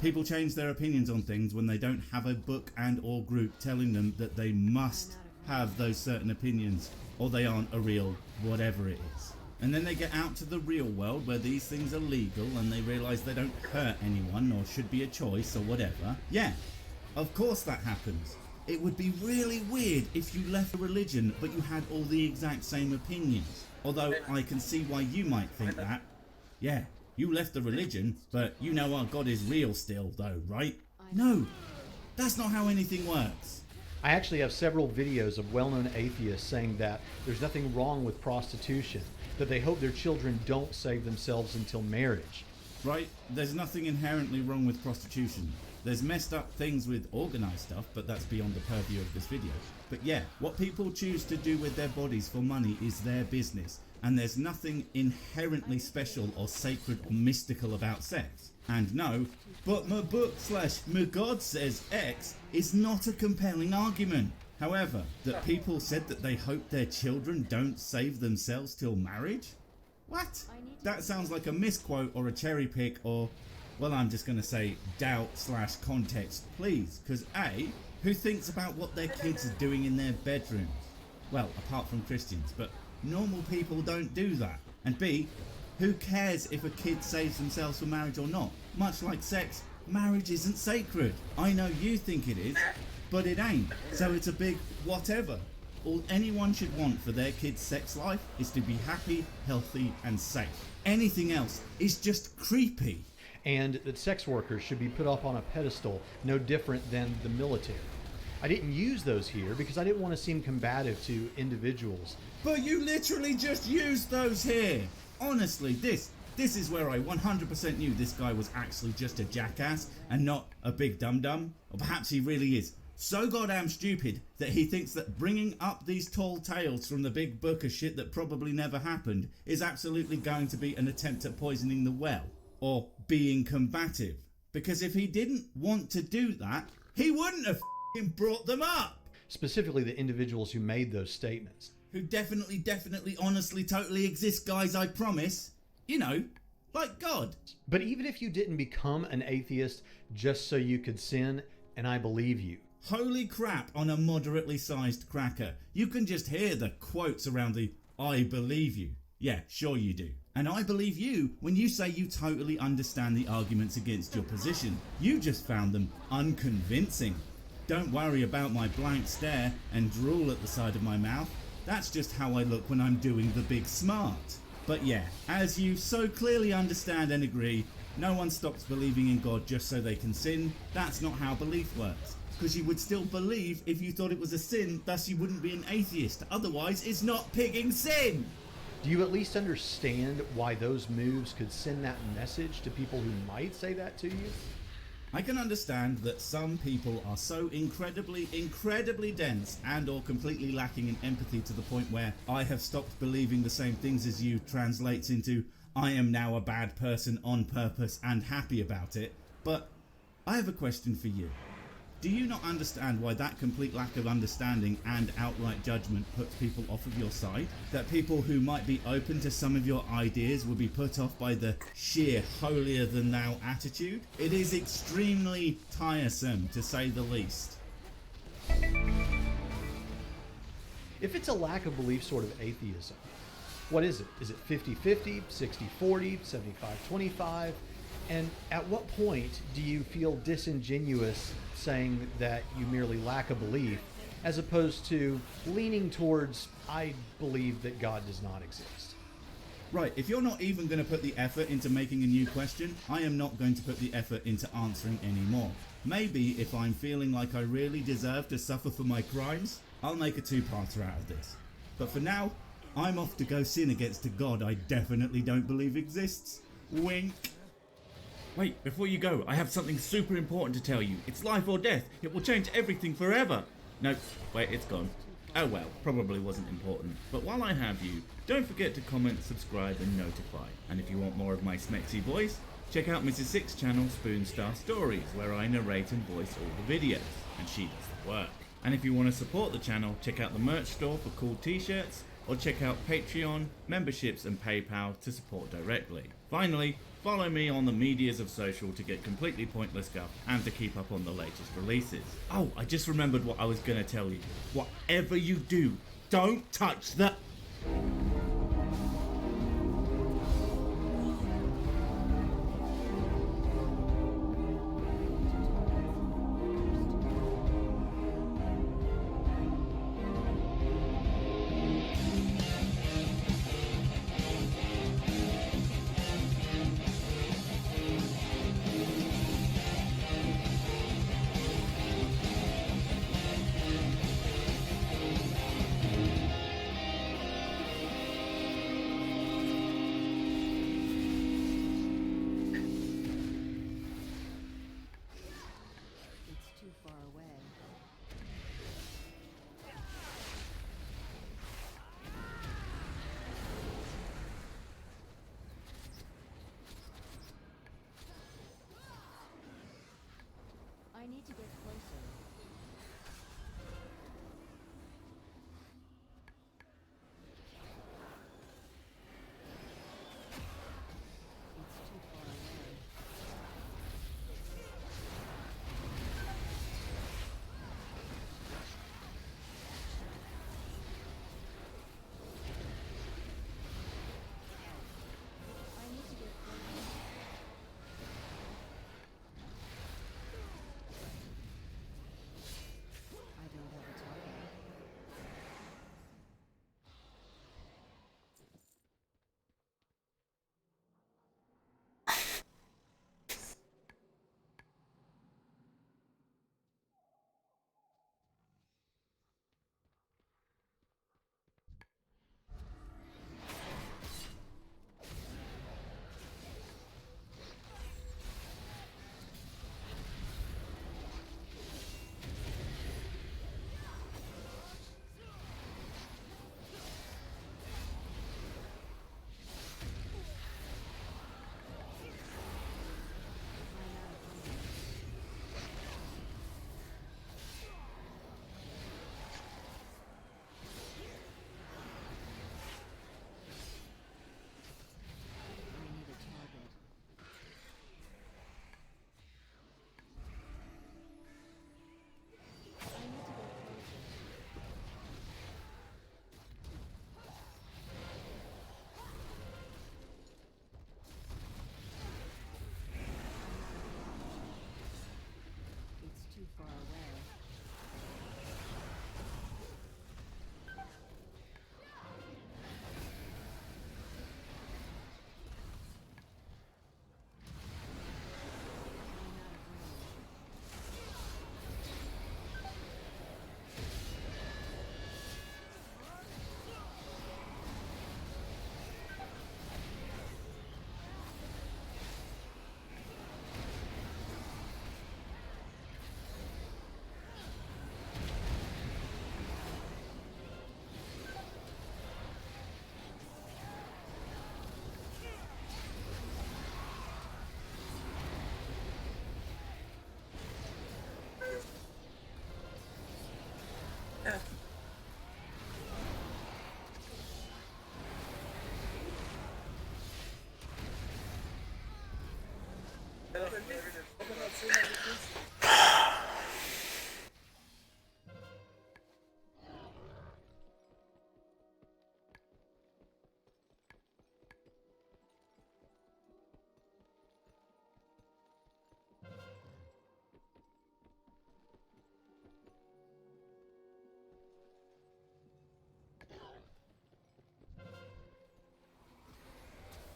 People change their opinions on things when they don't have a book and or group telling them that they must have those certain opinions or they aren't a real whatever it is. And then they get out to the real world where these things are legal and they realise they don't hurt anyone or should be a choice or whatever. Yeah, of course that happens. It would be really weird if you left a religion but you had all the exact same opinions. Although I can see why you might think that. Yeah, You left the religion, but you know our God is real still though, right? No, that's not how anything works. I actually have several videos of well-known atheists saying that there's nothing wrong with prostitution, that they hope their children don't save themselves until marriage. Right, there's nothing inherently wrong with prostitution. There's messed up things with organised stuff, but that's beyond the purview of this video. But yeah, what people choose to do with their bodies for money is their business, and there's nothing inherently special or sacred or mystical about sex. And no, but my book / my God says X is not a compelling argument. However, that people said that they hope their children don't save themselves till marriage? What? That sounds like a misquote or a cherry pick or, well, I'm just going to say doubt / context, please. Because A, who thinks about what their kids are doing in their bedrooms? Well, apart from Christians, but normal people don't do that. And B, who cares if a kid saves themselves for marriage or not? Much like sex, marriage isn't sacred. I know you think it is, but it ain't. So it's a big whatever. All anyone should want for their kid's sex life is to be happy, healthy, and safe. Anything else is just creepy. And that sex workers should be put up on a pedestal no different than the military. I didn't use those here because I didn't want to seem combative to individuals. But you literally just used those here. Honestly, this is where I 100% knew this guy was actually just a jackass and not a big dum-dum. Or perhaps he really is so goddamn stupid that he thinks that bringing up these tall tales from the big book of shit that probably never happened is absolutely going to be an attempt at poisoning the well. Or being combative. Because if he didn't want to do that, he wouldn't have brought them up. Specifically the individuals who made those statements. Who definitely, honestly, totally exist, guys, I promise. You know, like God. But even if you didn't become an atheist just so you could sin, and I believe you. Holy crap on a moderately sized cracker. You can just hear the quotes around the I believe you. Yeah, sure you do. And I believe you when you say you totally understand the arguments against your position. You just found them unconvincing. Don't worry about my blank stare and drool at the side of my mouth. That's just how I look when I'm doing the big smart. But yeah, as you so clearly understand and agree, no one stops believing in God just so they can sin. That's not how belief works. Because you would still believe if you thought it was a sin, thus you wouldn't be an atheist. Otherwise, it's not pigging sin. Do you at least understand why those moves could send that message to people who might say that to you? I can understand that some people are so incredibly dense and or completely lacking in empathy to the point where I have stopped believing the same things as you translates into I am now a bad person on purpose and happy about it. But I have a question for you. Do you not understand why that complete lack of understanding and outright judgment puts people off of your side? That people who might be open to some of your ideas will be put off by the sheer holier-than-thou attitude? It is extremely tiresome, to say the least. If it's a lack of belief sort of atheism, what is it? Is it 50-50, 60-40, 75-25? And at what point do you feel disingenuous saying that you merely lack a belief, as opposed to leaning towards, I believe that God does not exist? Right, if you're not even going to put the effort into making a new question, I am not going to put the effort into answering anymore. Maybe if I'm feeling like I really deserve to suffer for my crimes, I'll make a two-parter out of this. But for now, I'm off to go sin against a God I definitely don't believe exists. Wink. Wait, before you go, I have something super important to tell you. It's life or death. It will change everything forever. Nope, wait, it's gone. Oh well, probably wasn't important. But while I have you, don't forget to comment, subscribe and notify. And if you want more of my smexy voice, check out Mrs. Six's channel Spoon Star Stories, where I narrate and voice all the videos, and she does the work. And if you want to support the channel, check out the merch store for cool t-shirts, or check out Patreon, memberships and PayPal to support directly. Finally, follow me on the medias of social to get completely pointless stuff and to keep up on the latest releases. Oh, I just remembered what I was going to tell you. Whatever you do, don't touch the...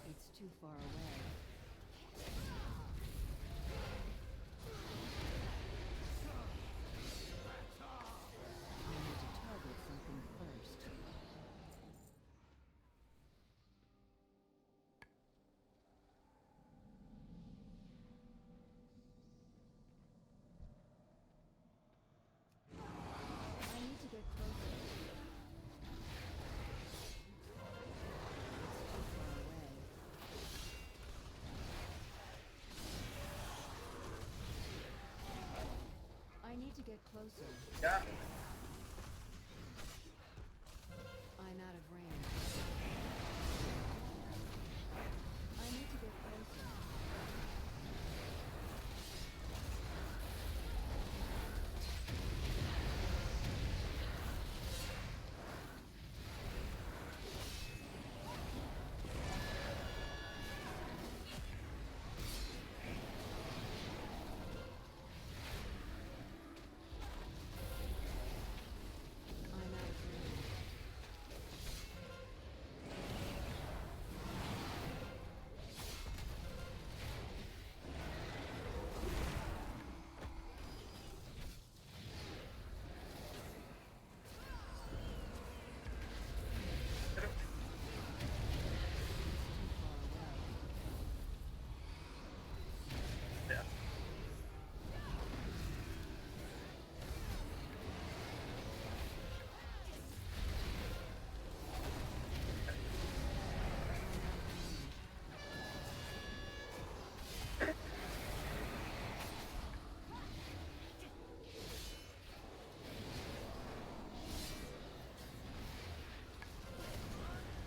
It's too far away. I need to target something first. I need to get closer. It's too far away. I need to get closer. Yeah. I'm out of range. I need to get closer. I'm out of range.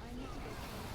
I need to get closer.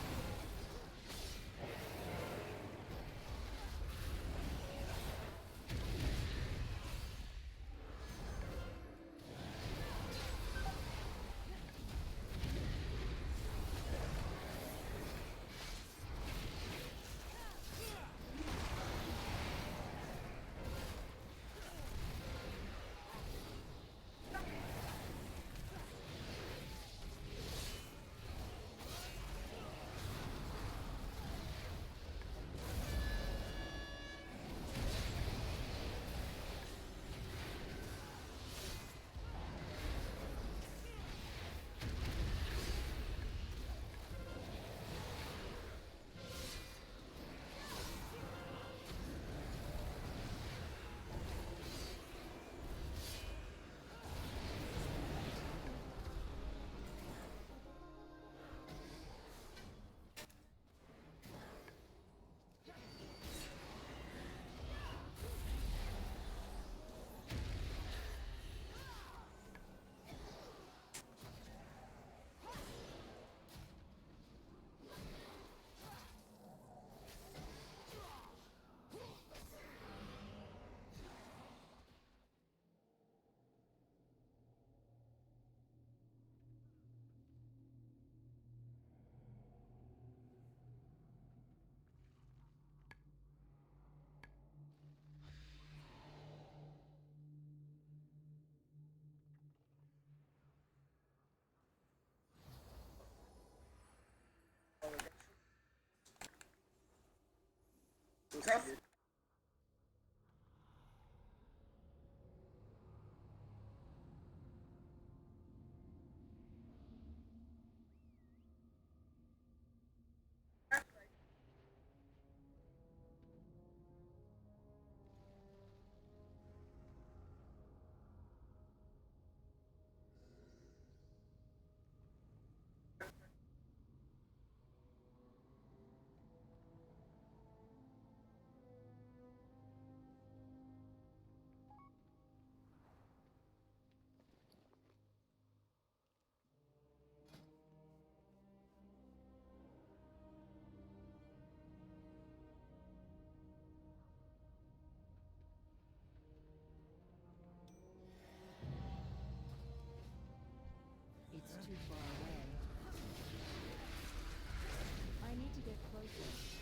closer.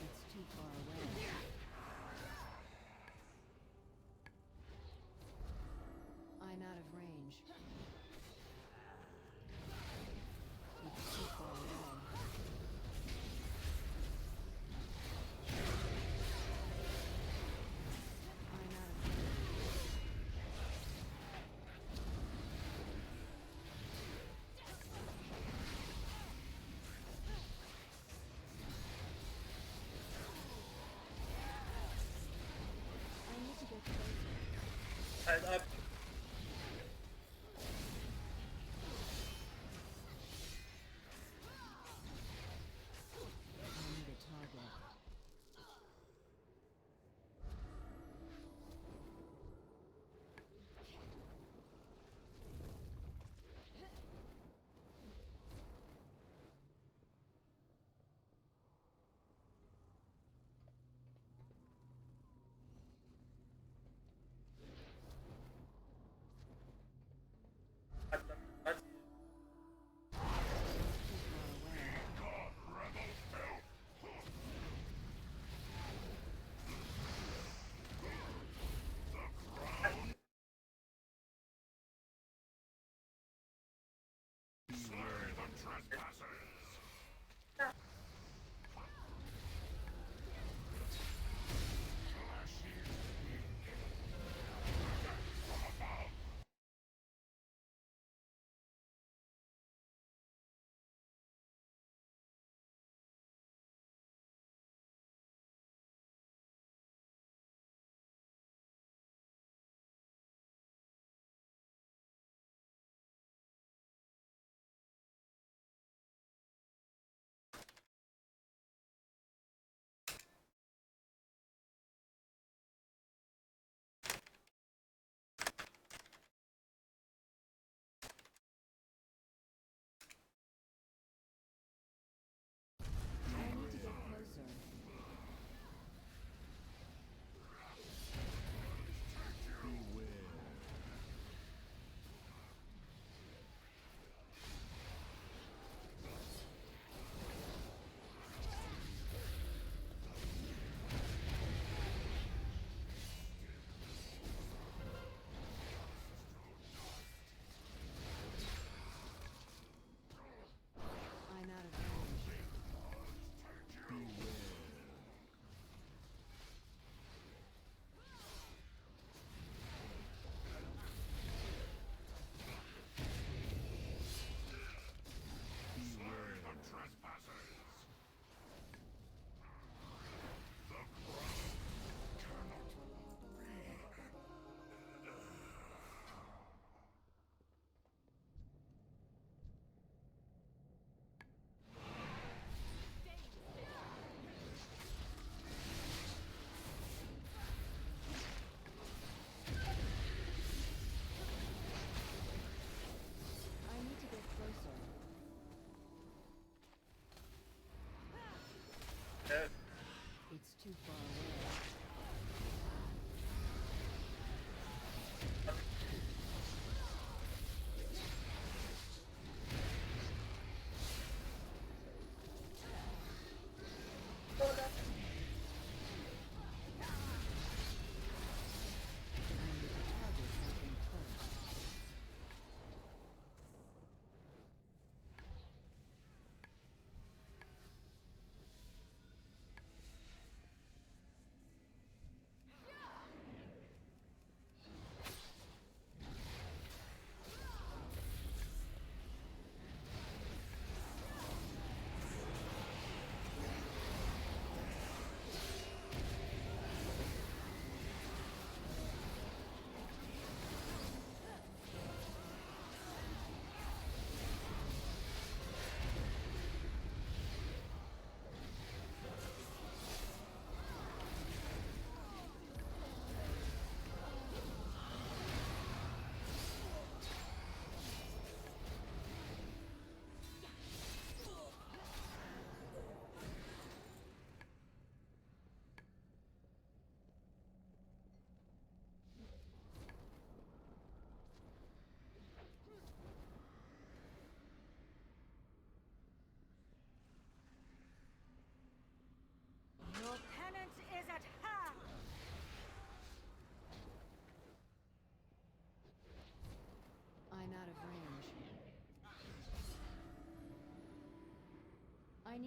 It's too far away. I'm out of range. It's too far away. I'm out of range. I need to get closer. Alter. I need a target.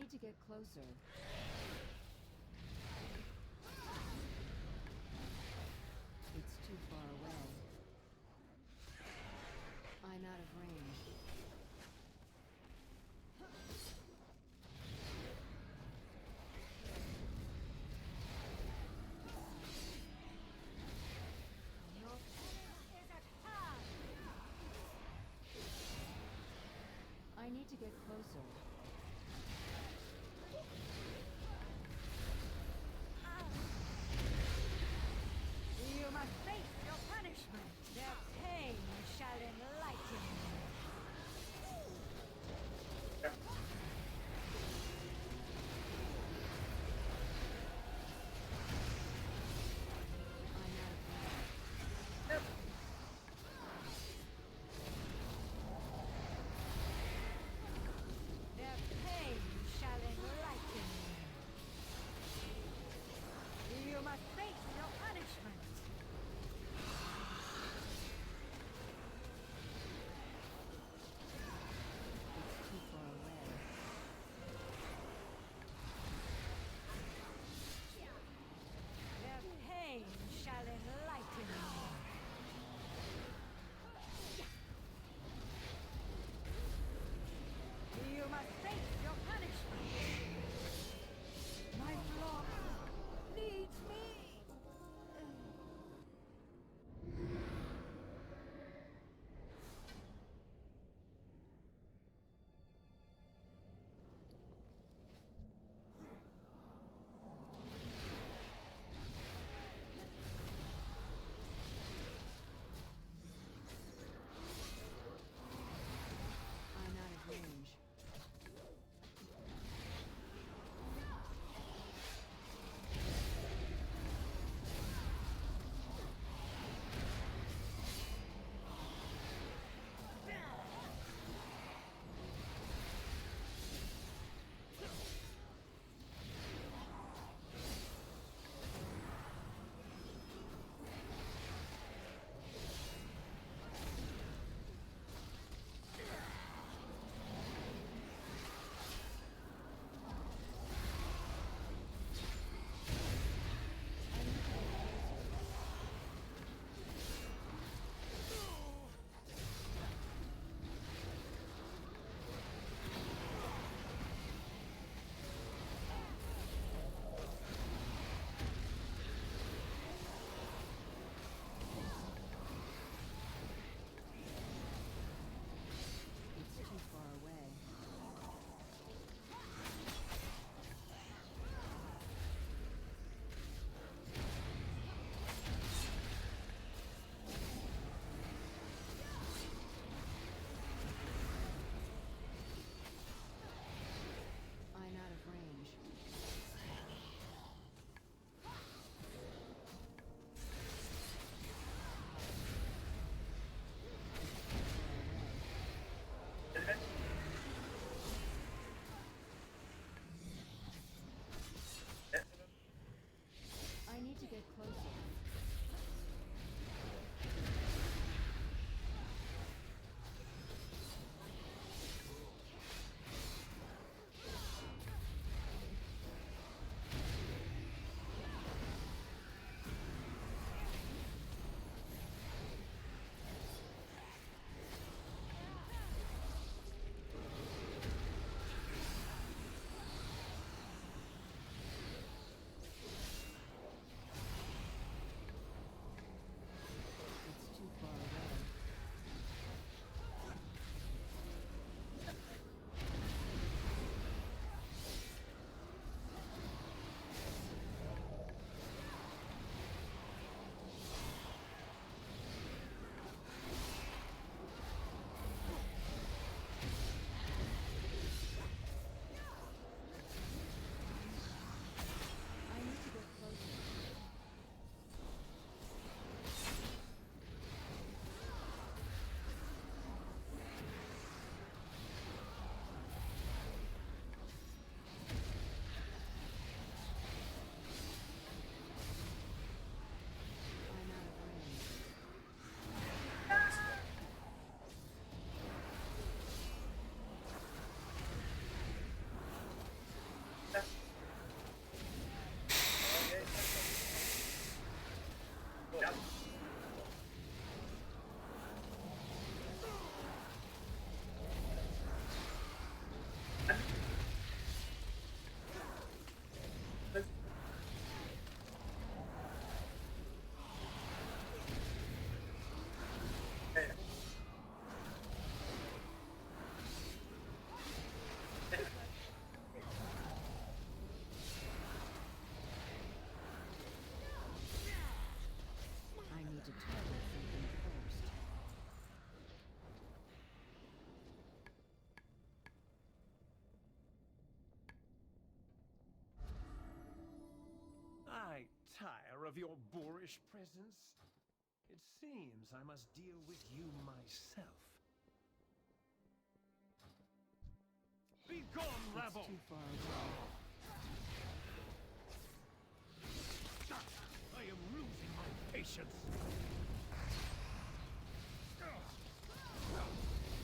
need to get closer. It's too far away. I'm out of range. I need to get closer. You must face your punishment. Their pain shall enlighten you. Their of your boorish presence? It seems I must deal with you myself. Be gone, rabble! Too far away. I am losing my patience.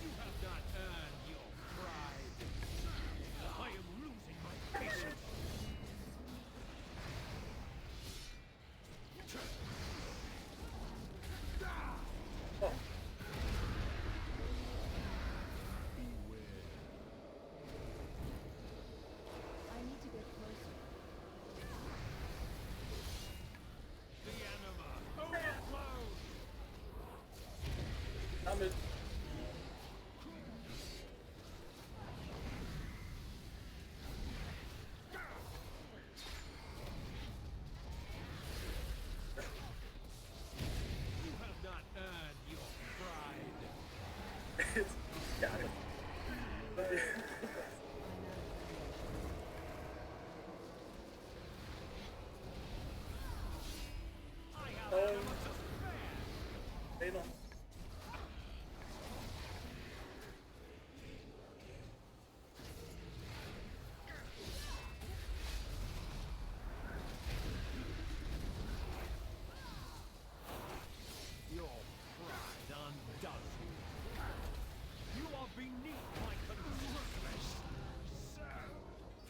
You have not earned your pride. I am losing my patience. I need to get closer. The anima overflows. Damit. You have not earned your pride. Got it. Hey, no. Your pride undoes you. You are beneath my controllerless servants.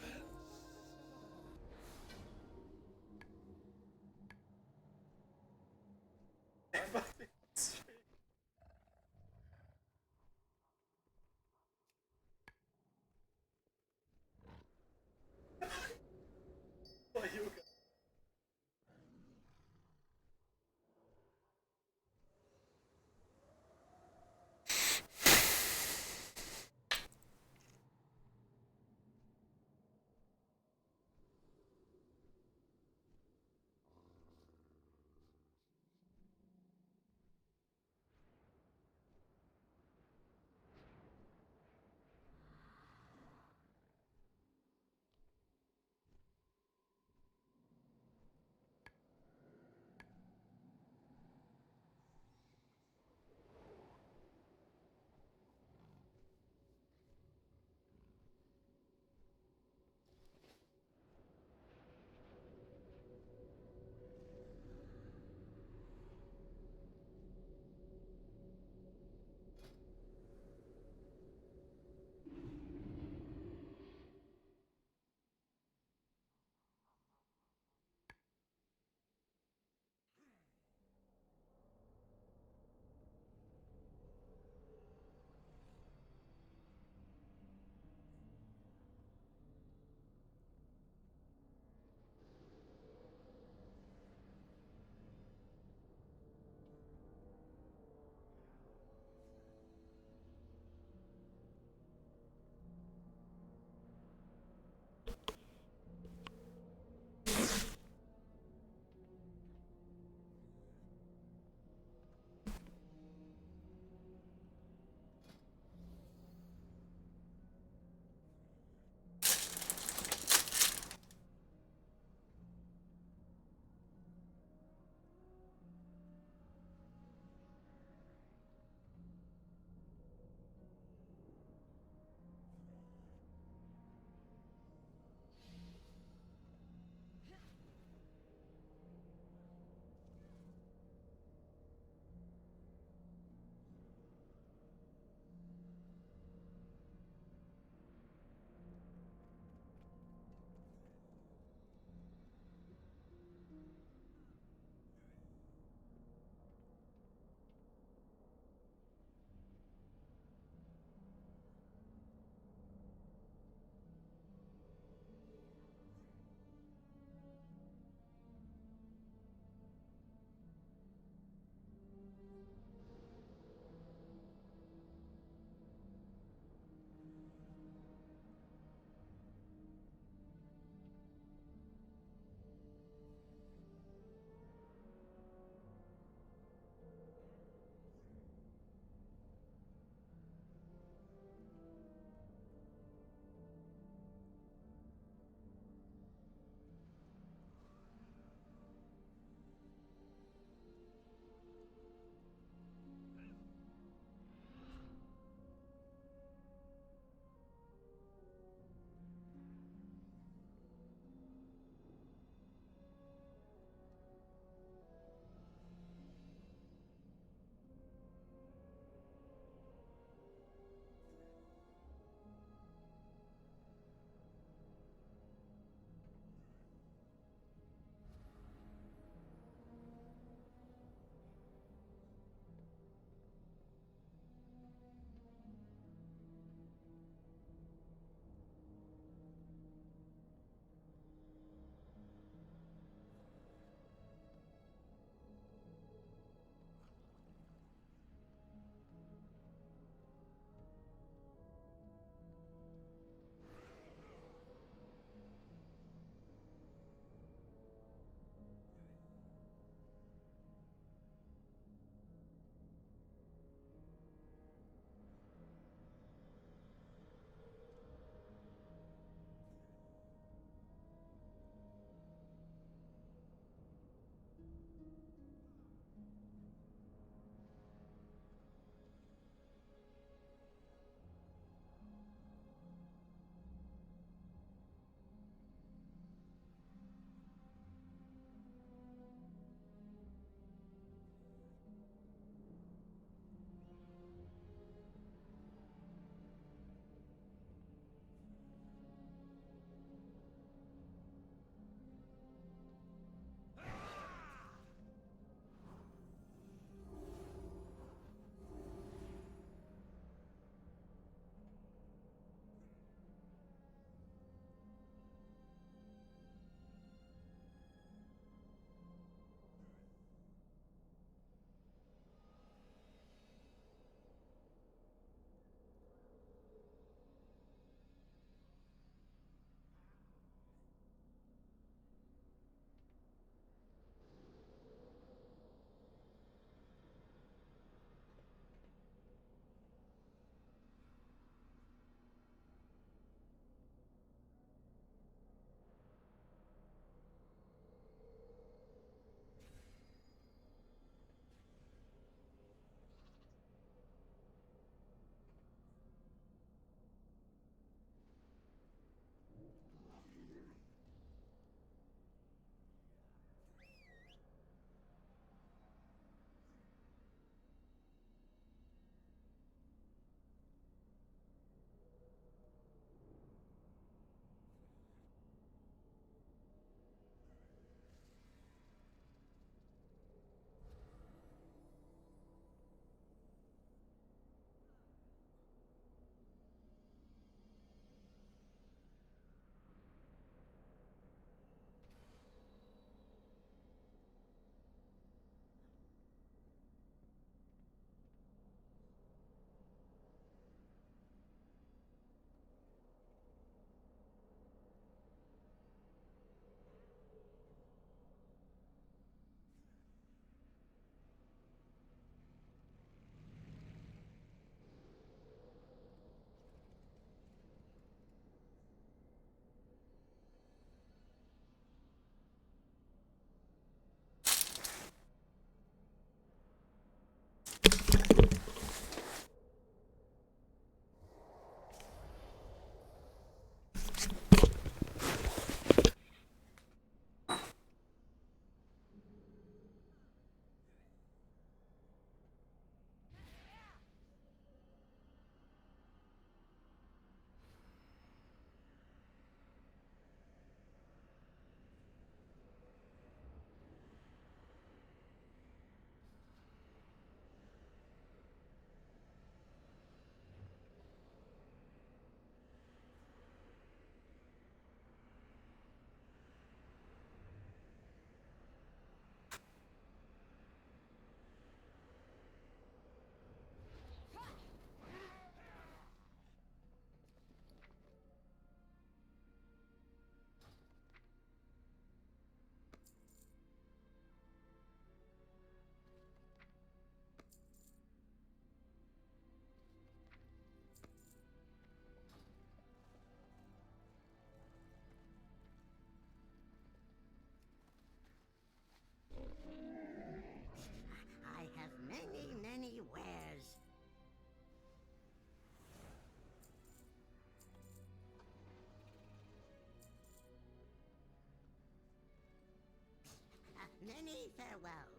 farewells.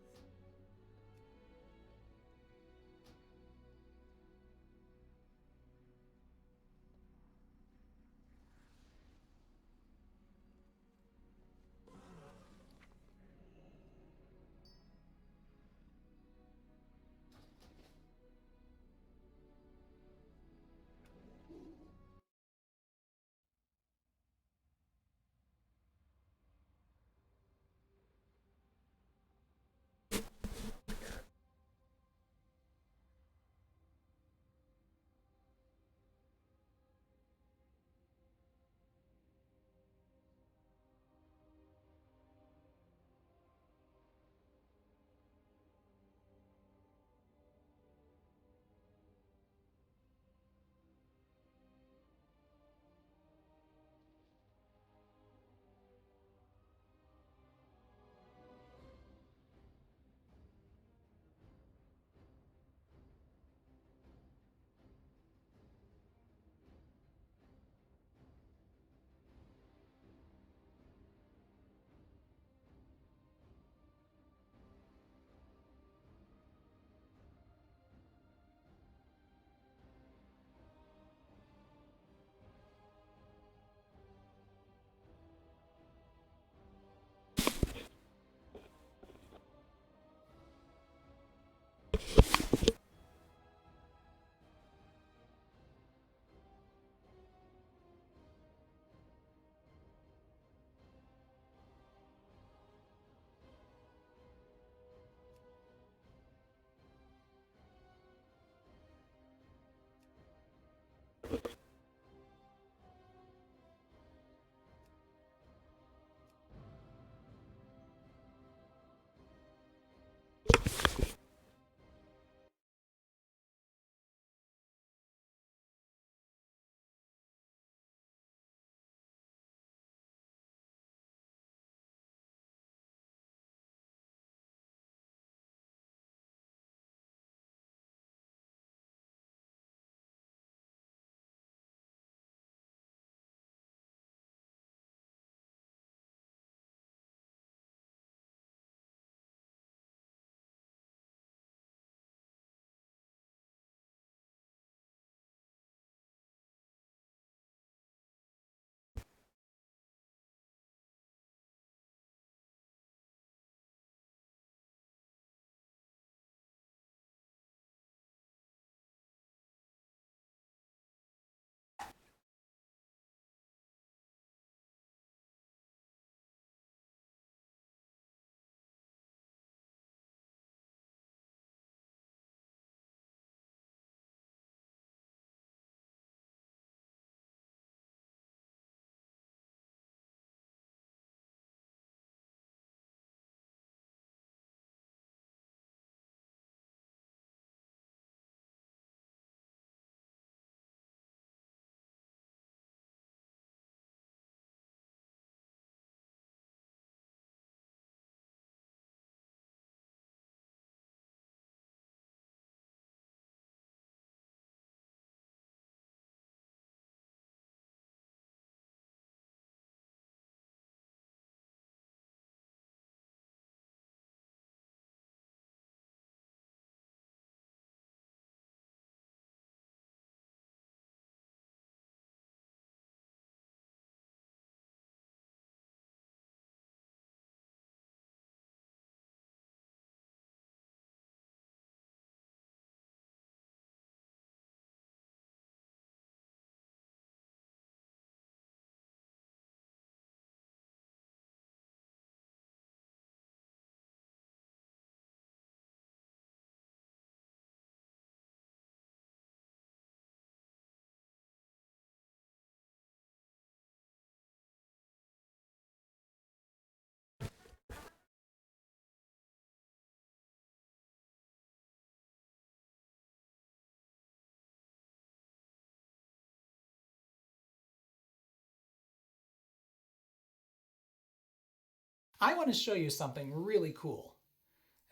I want to show you something really cool.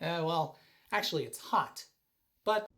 Well, actually it's hot, but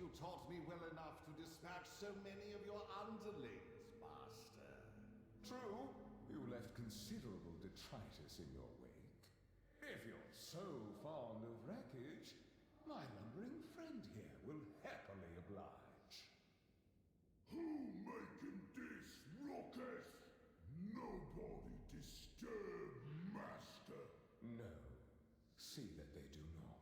you taught me well enough to dispatch so many of your underlings, Master. True, you left considerable detritus in your wake. If you're so fond of wreckage, my lumbering friend here will happily oblige. Who making this ruckus? Nobody disturb Master. No, see that they do not.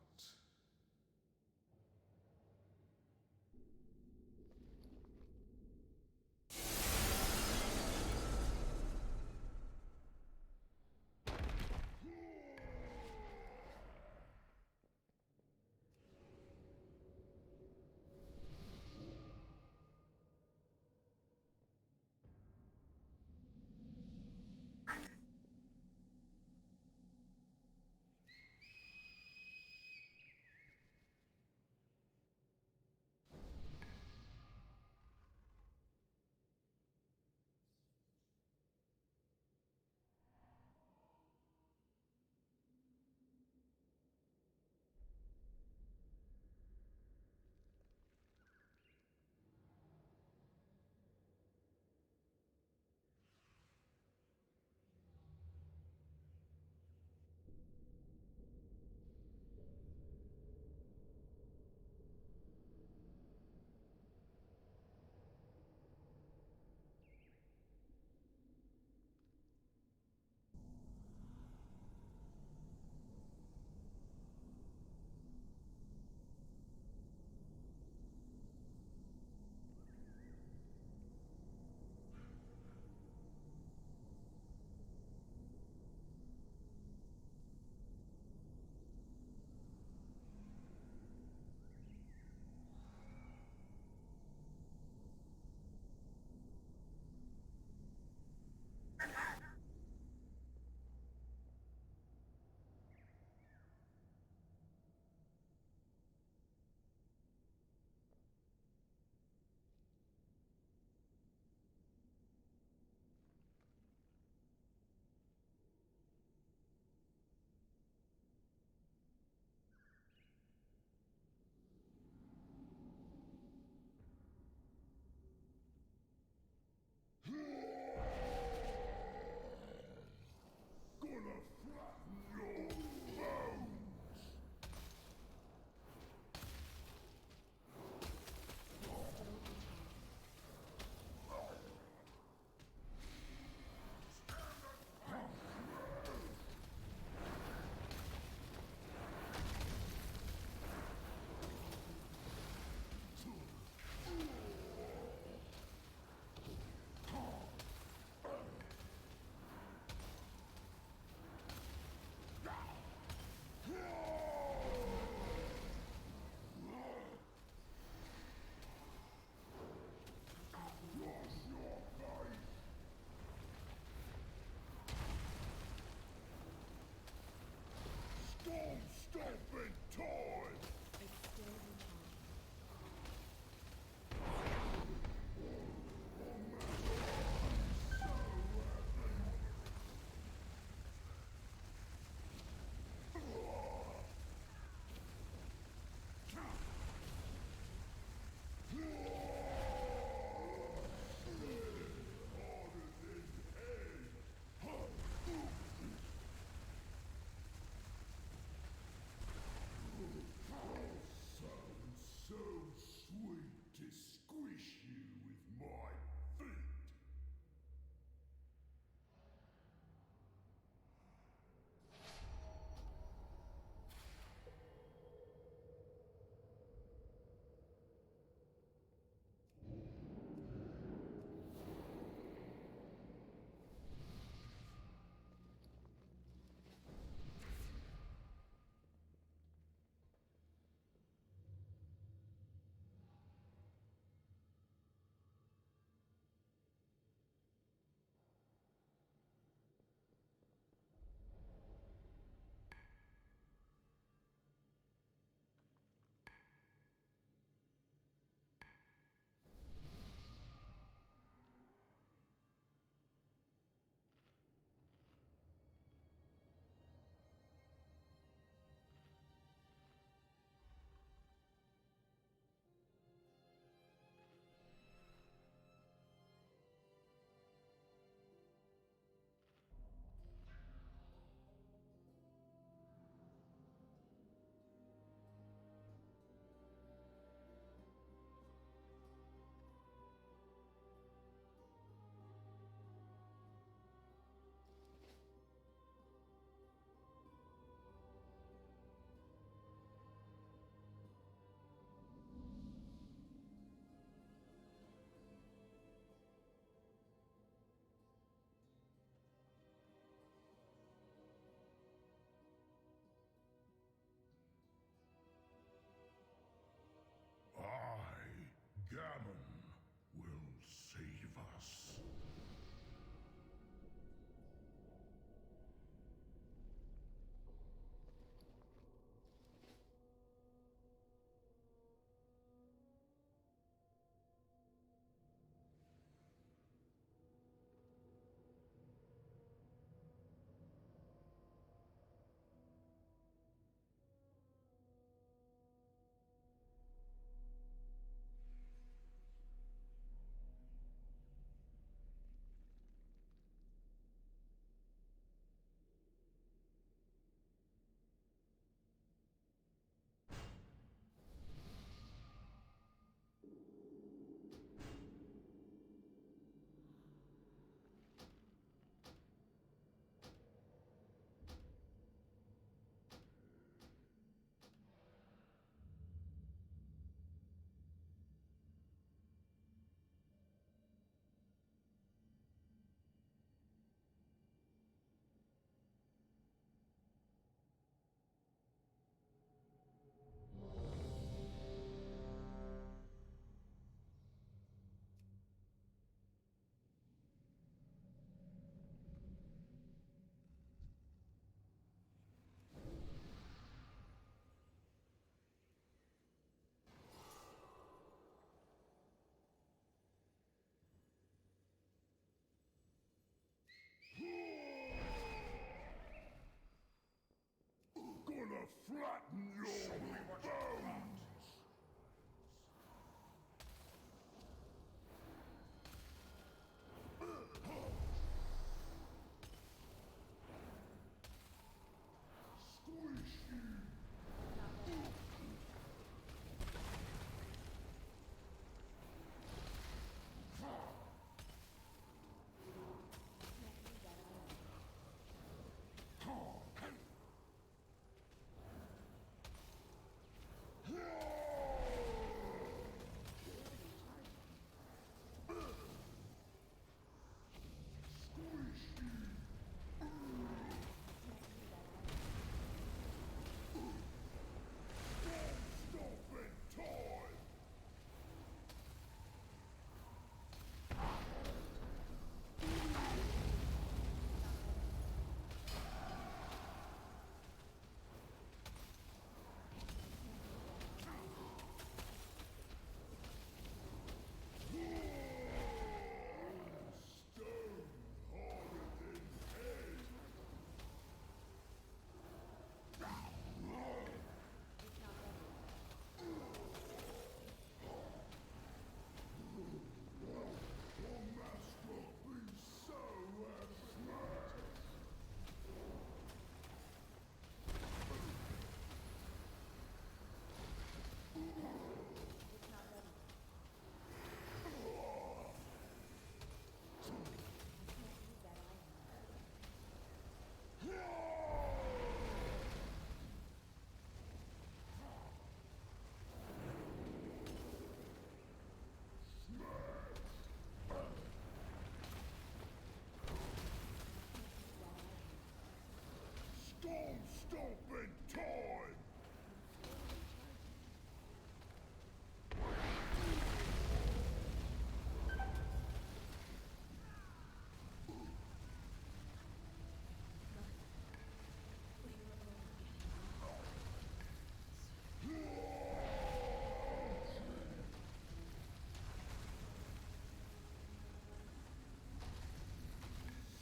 Storm-stomping time!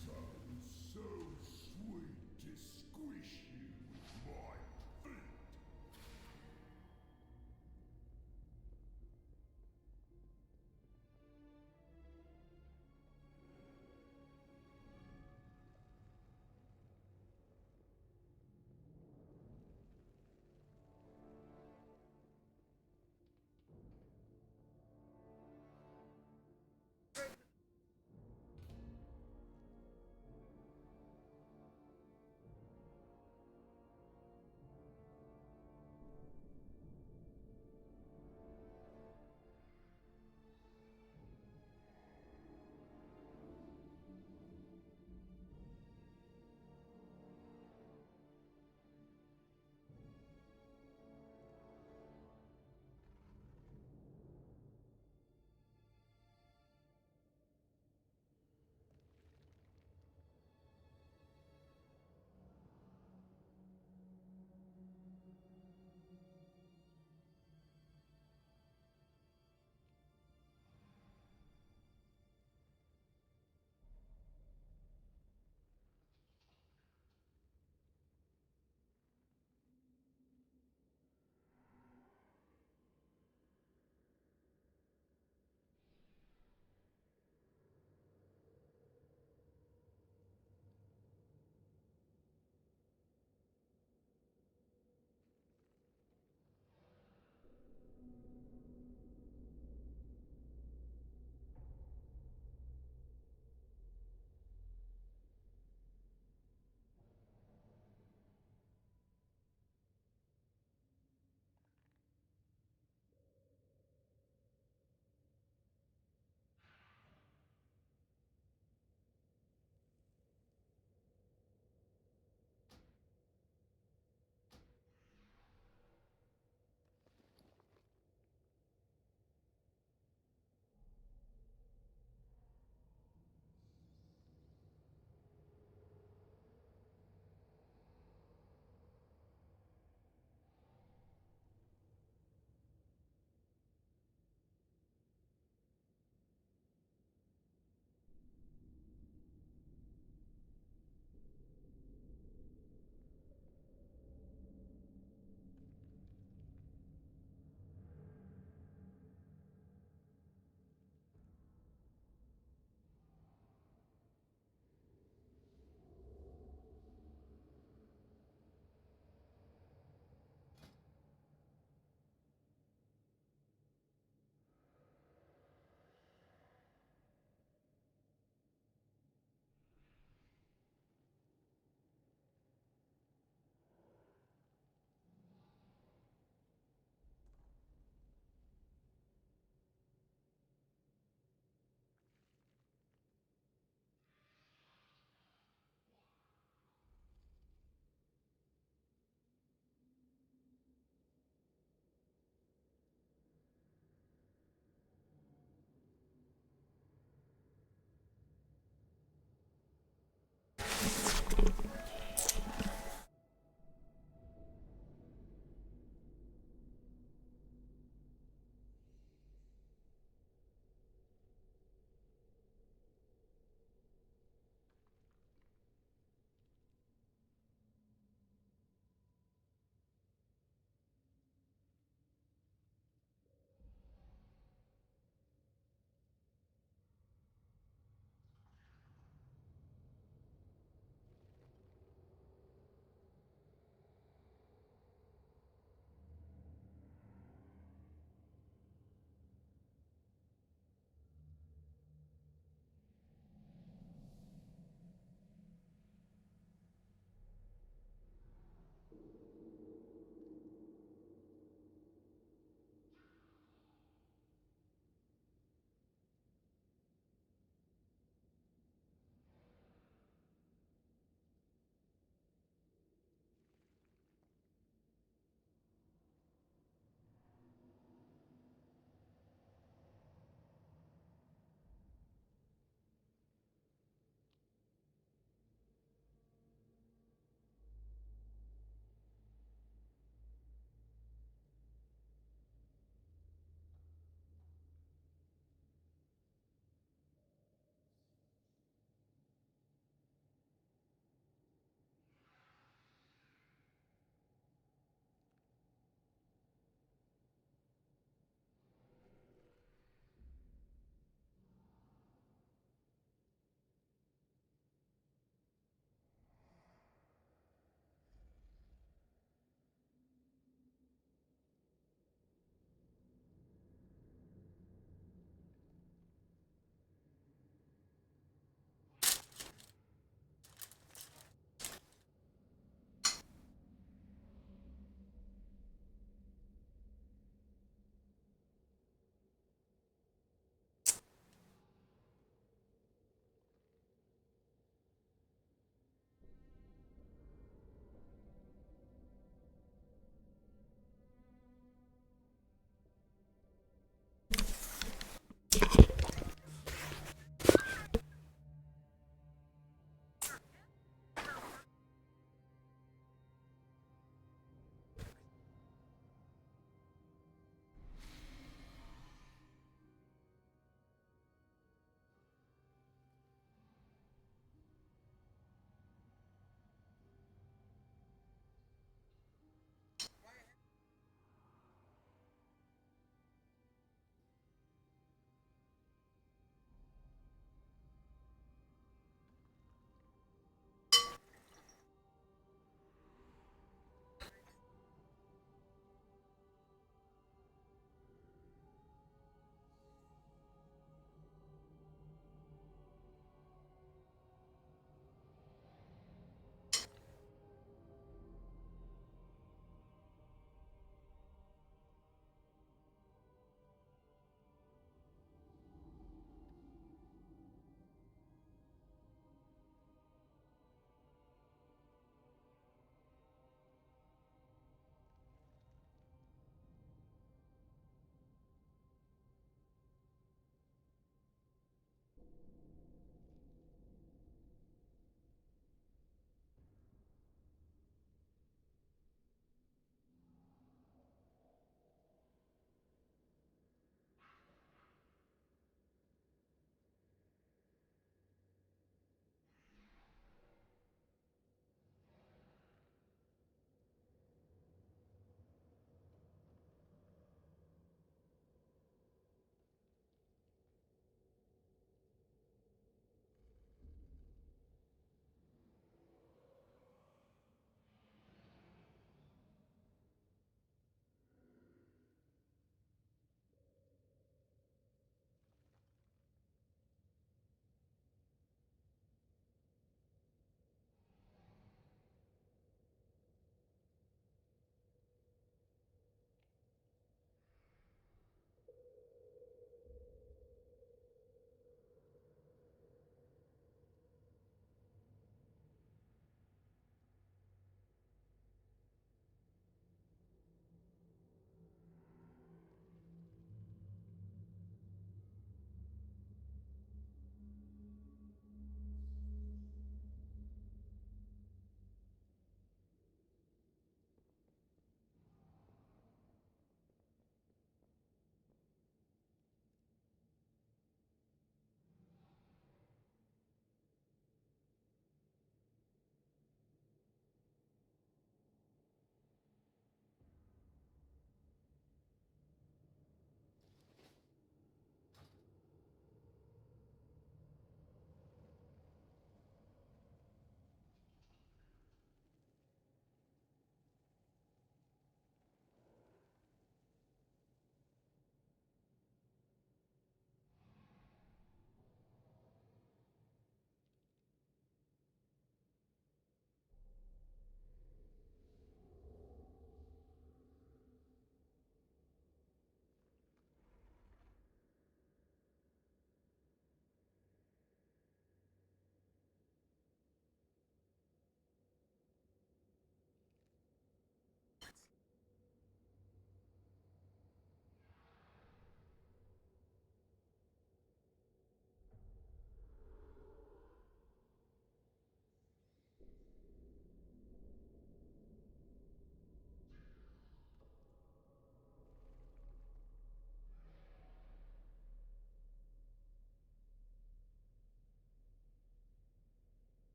Sounds so sweet to squish you with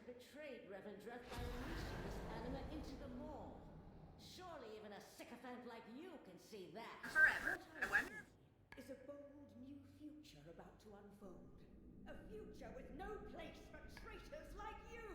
betrayed Revendreth by unleashing this anima into the maw. Surely even a sycophant like you can see that. Forever. What I see is a bold new future about to unfold. A future with no place for traitors like you!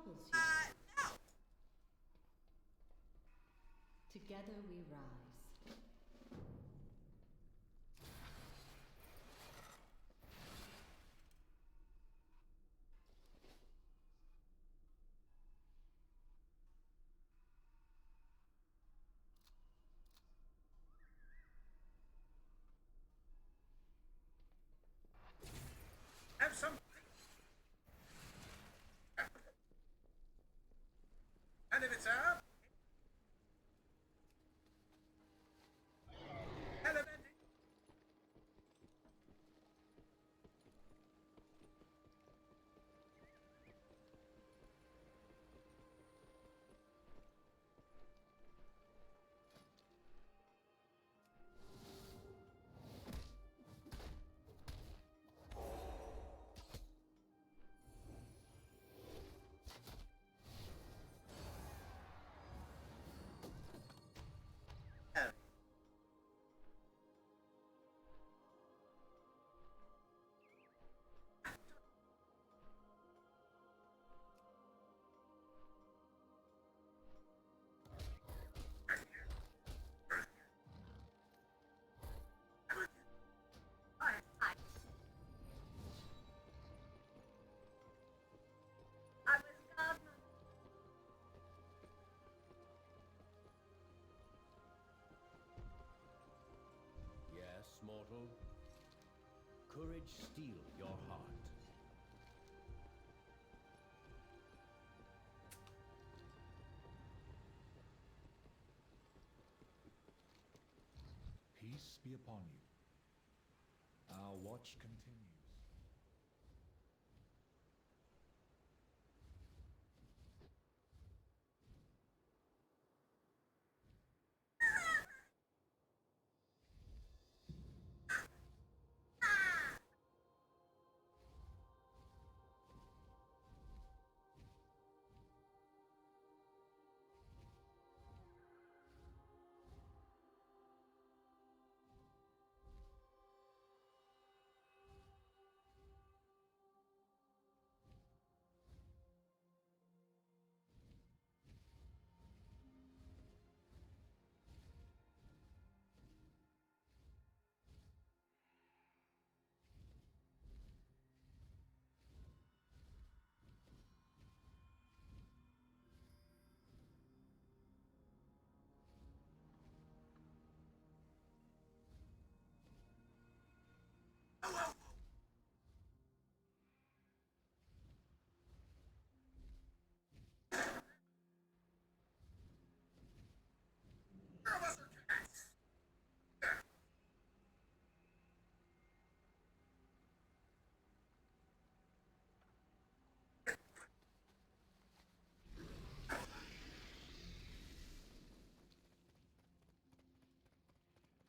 troubles you. Together we rise. Have some. And if it's up, element. Yes, mortal. Courage steel your heart. Peace be upon you. Our watch continues.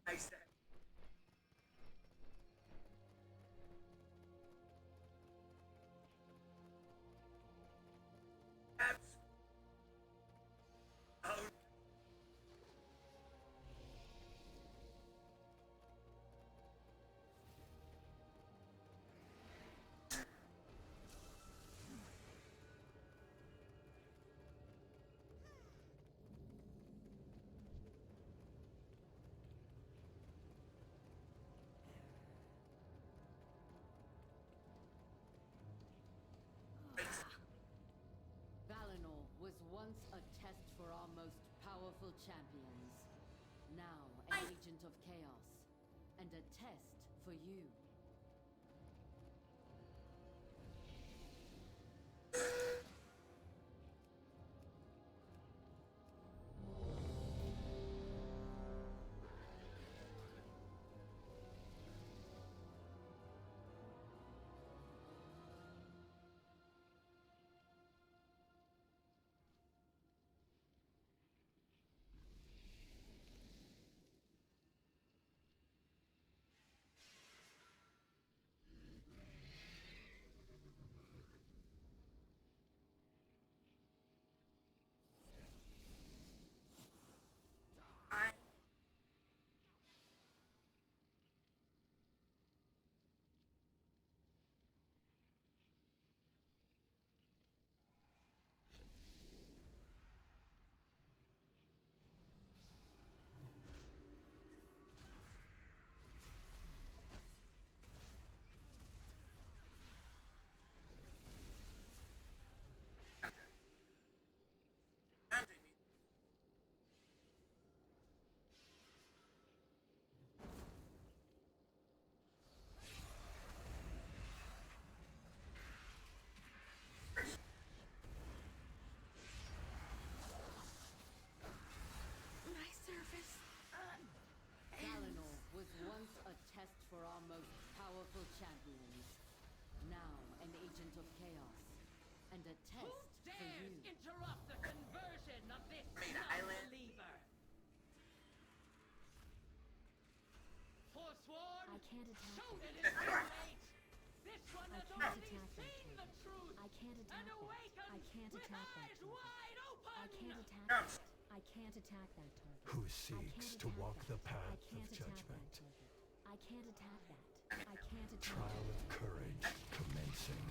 Nice. Valinor was once a test for our most powerful champions. Now an agent of chaos. And a test for you. powerful champions. Now an agent of chaos. And a test for you. interrupt the conversion of this believer? Forsworn, I can't attack show that. that it's too late. This one I has can't already attack that seen the target. truth I can't attack and that. awakens I can't with attack that eyes target. wide open. I can't attack that. I can't attack that target. Who I seeks can't to attack walk that. the I path can't of attack judgment? that target. I can't attack that. I can't attack Trial that. of courage commencing.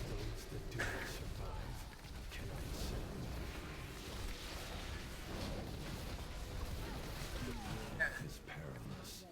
Those that do not survive cannot sin. Is perilous.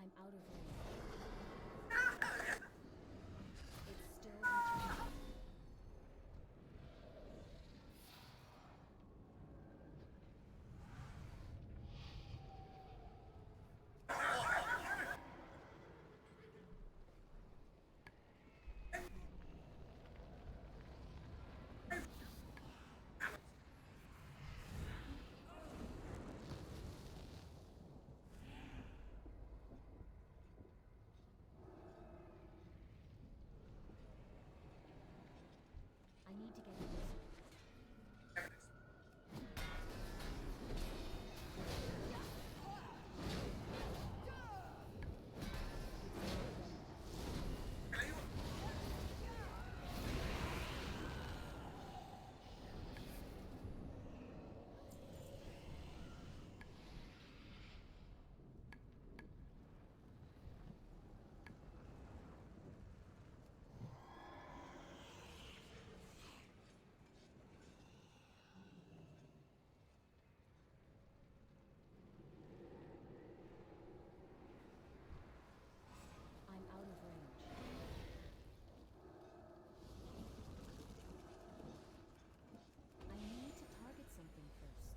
I'm out of range. It's still recharging. I need to get closer. I'm out of range. I need to target something first.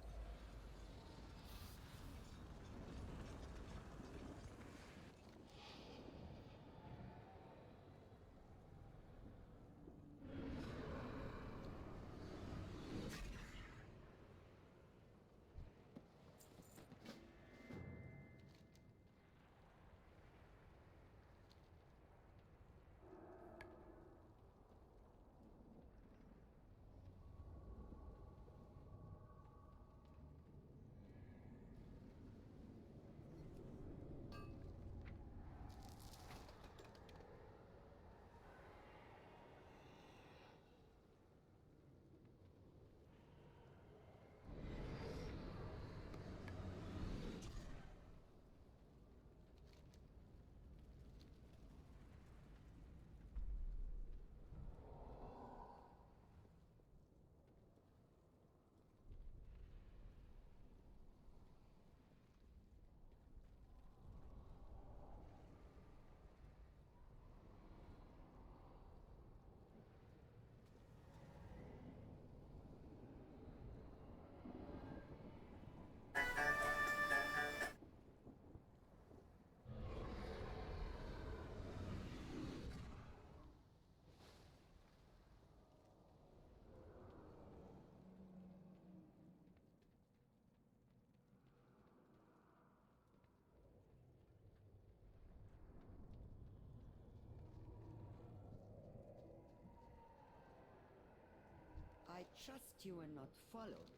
I trust you are not followed.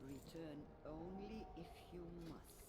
Return only if you must.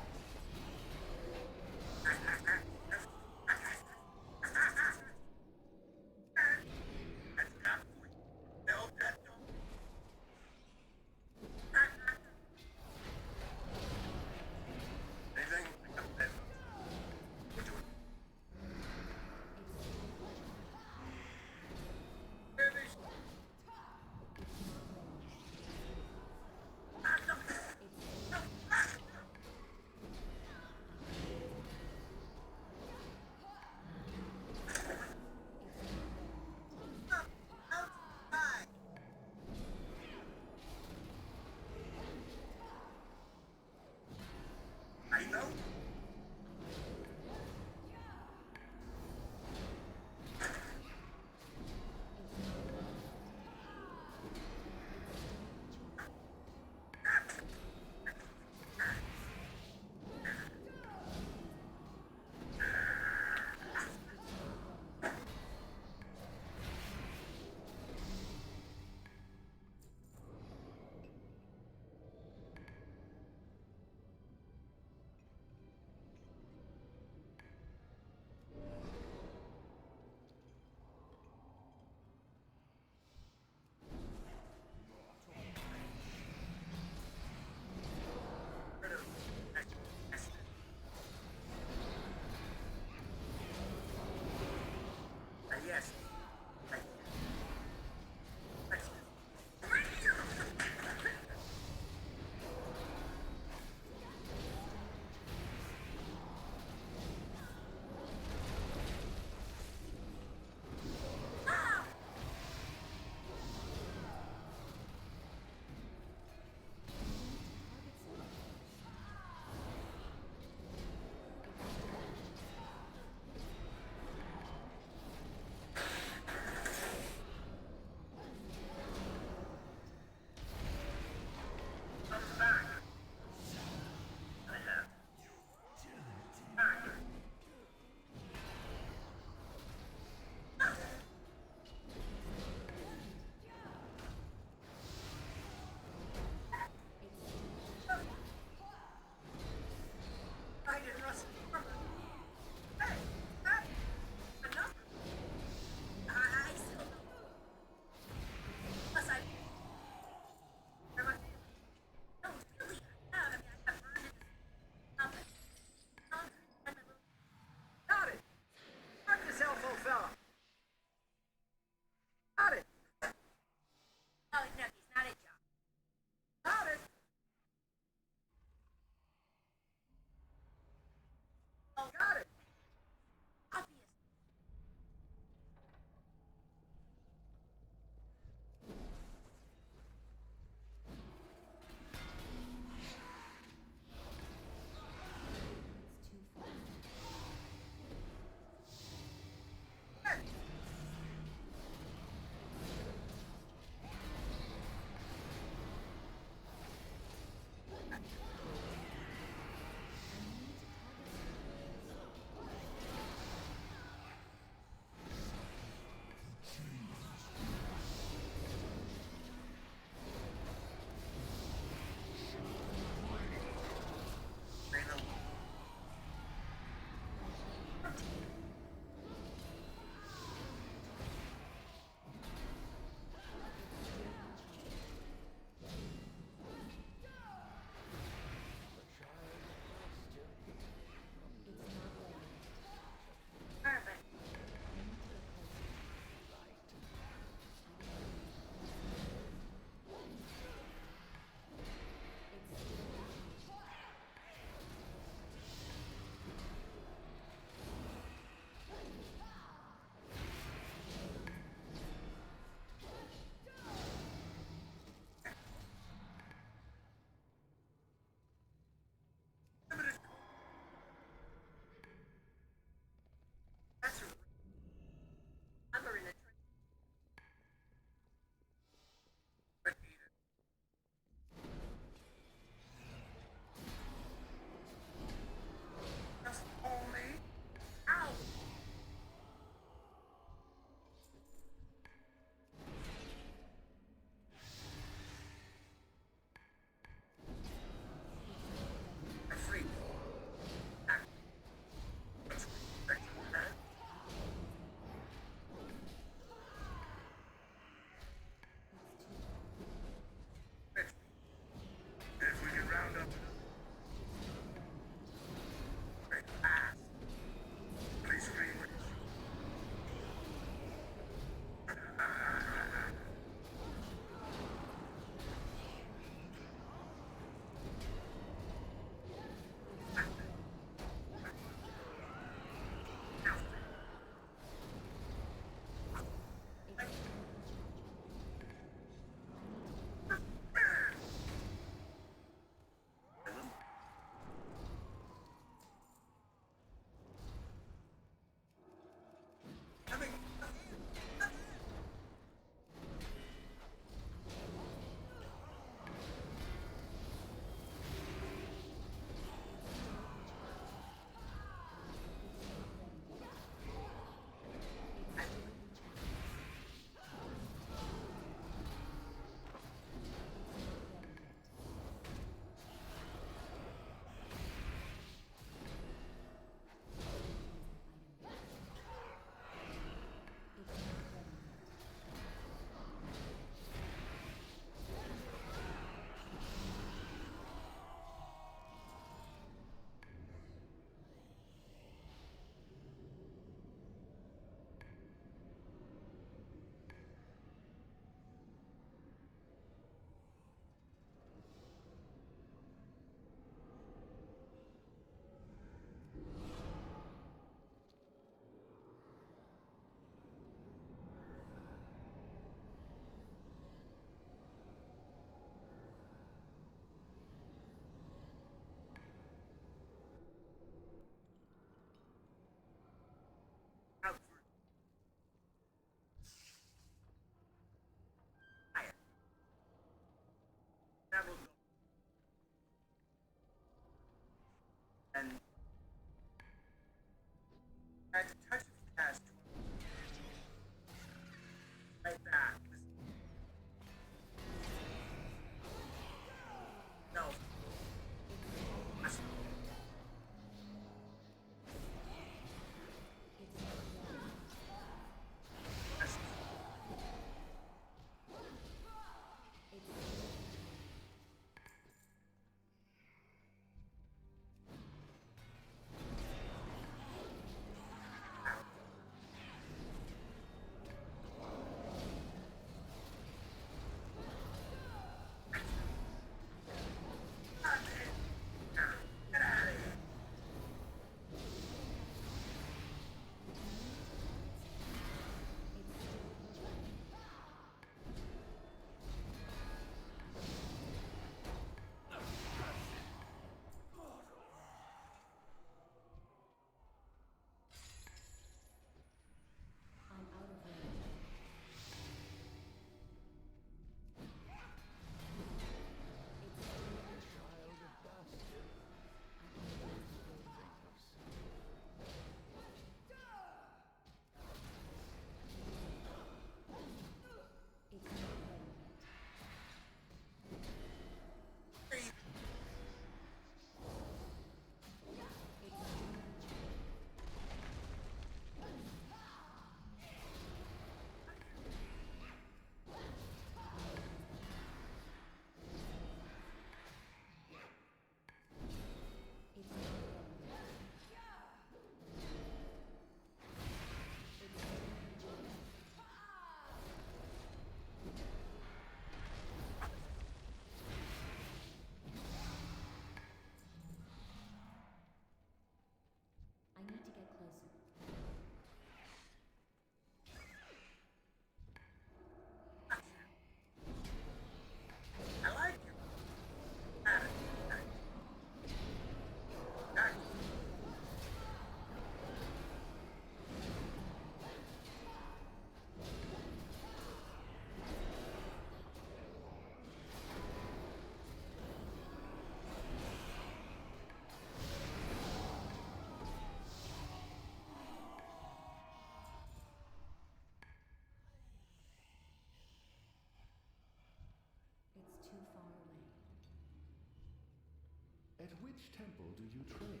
which temple do you train?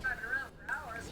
I've been around for hours.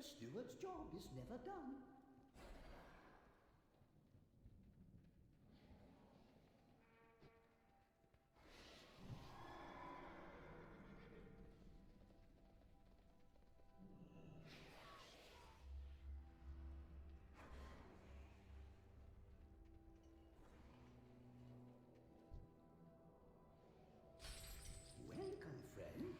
The steward's job is never done. Welcome, friend.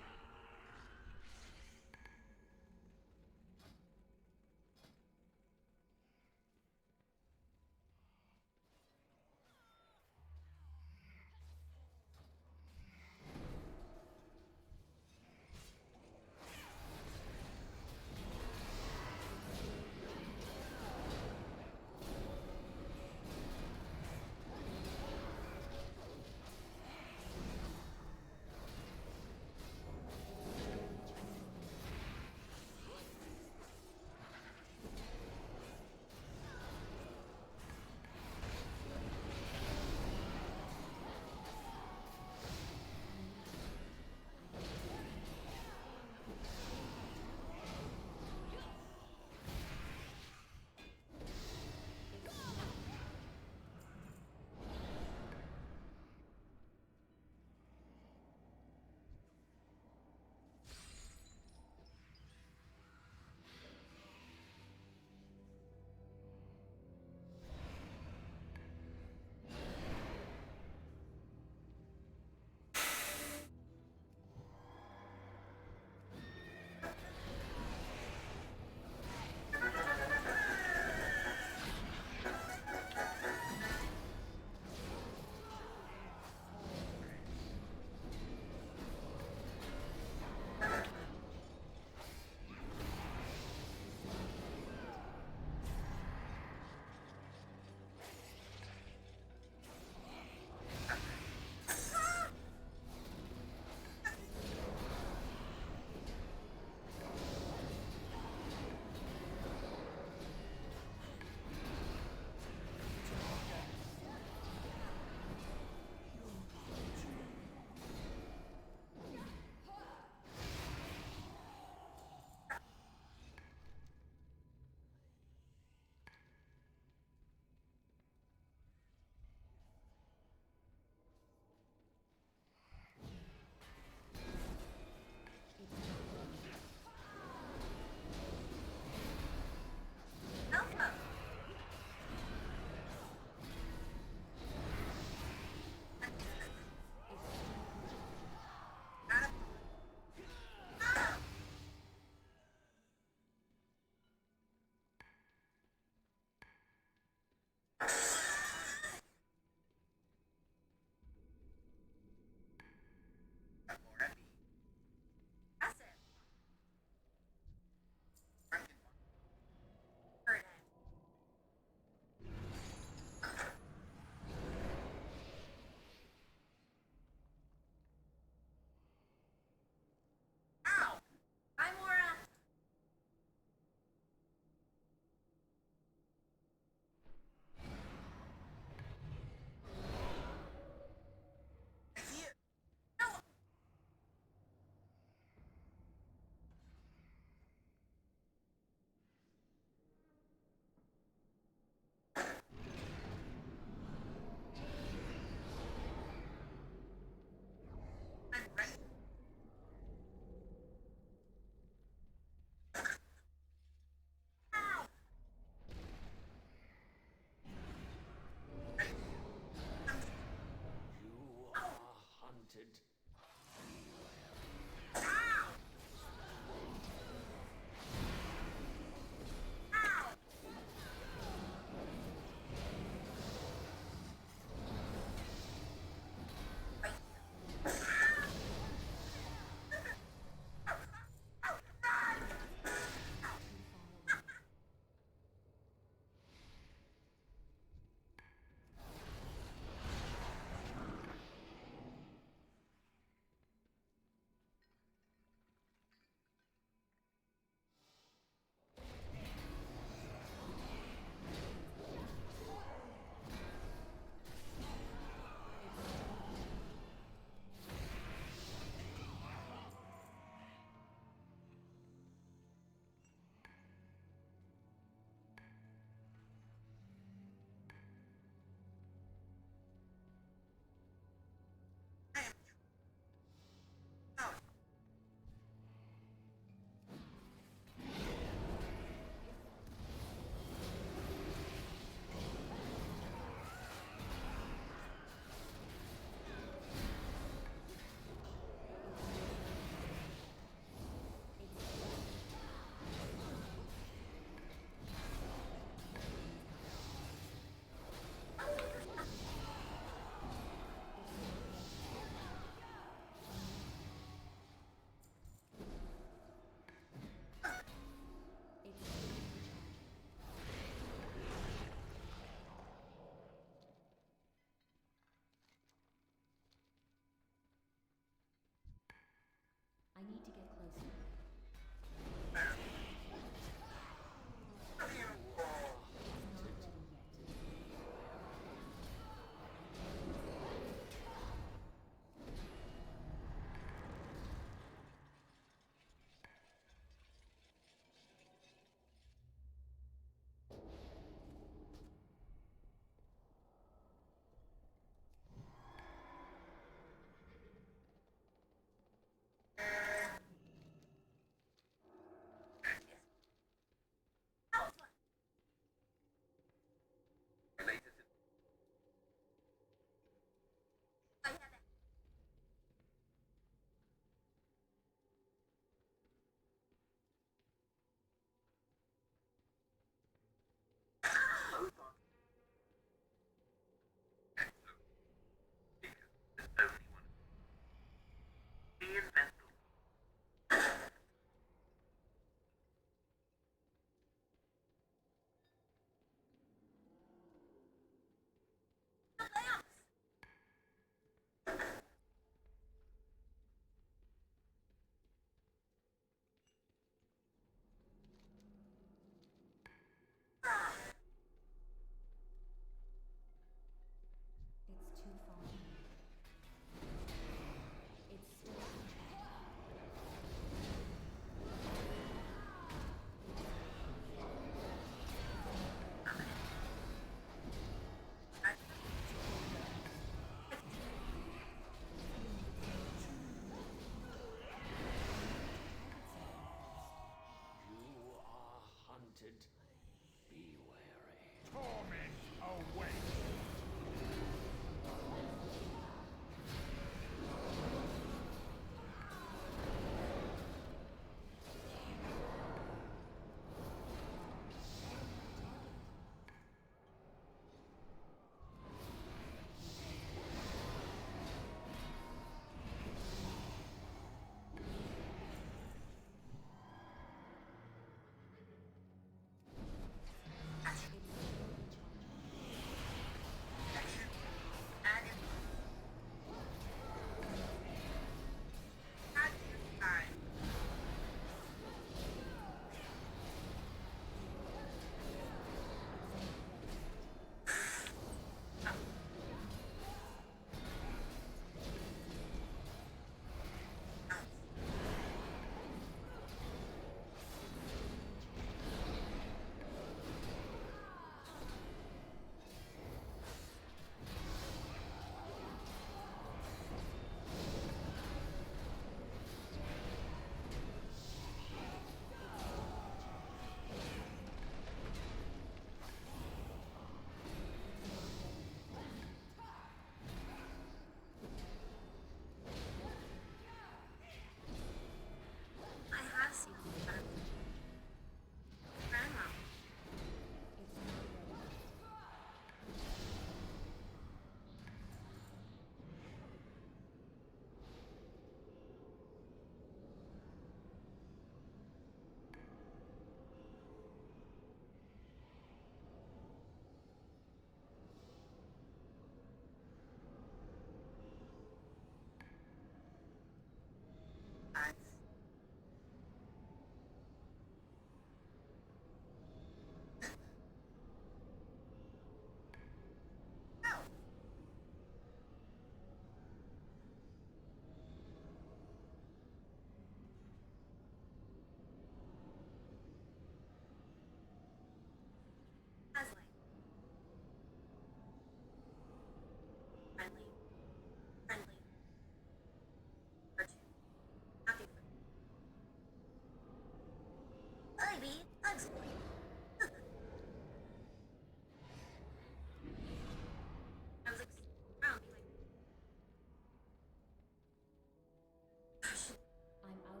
I'm out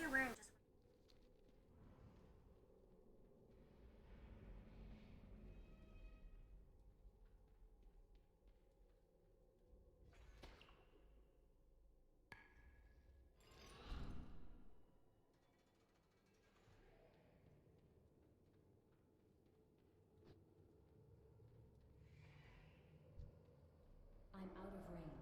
of range. I'm out of range.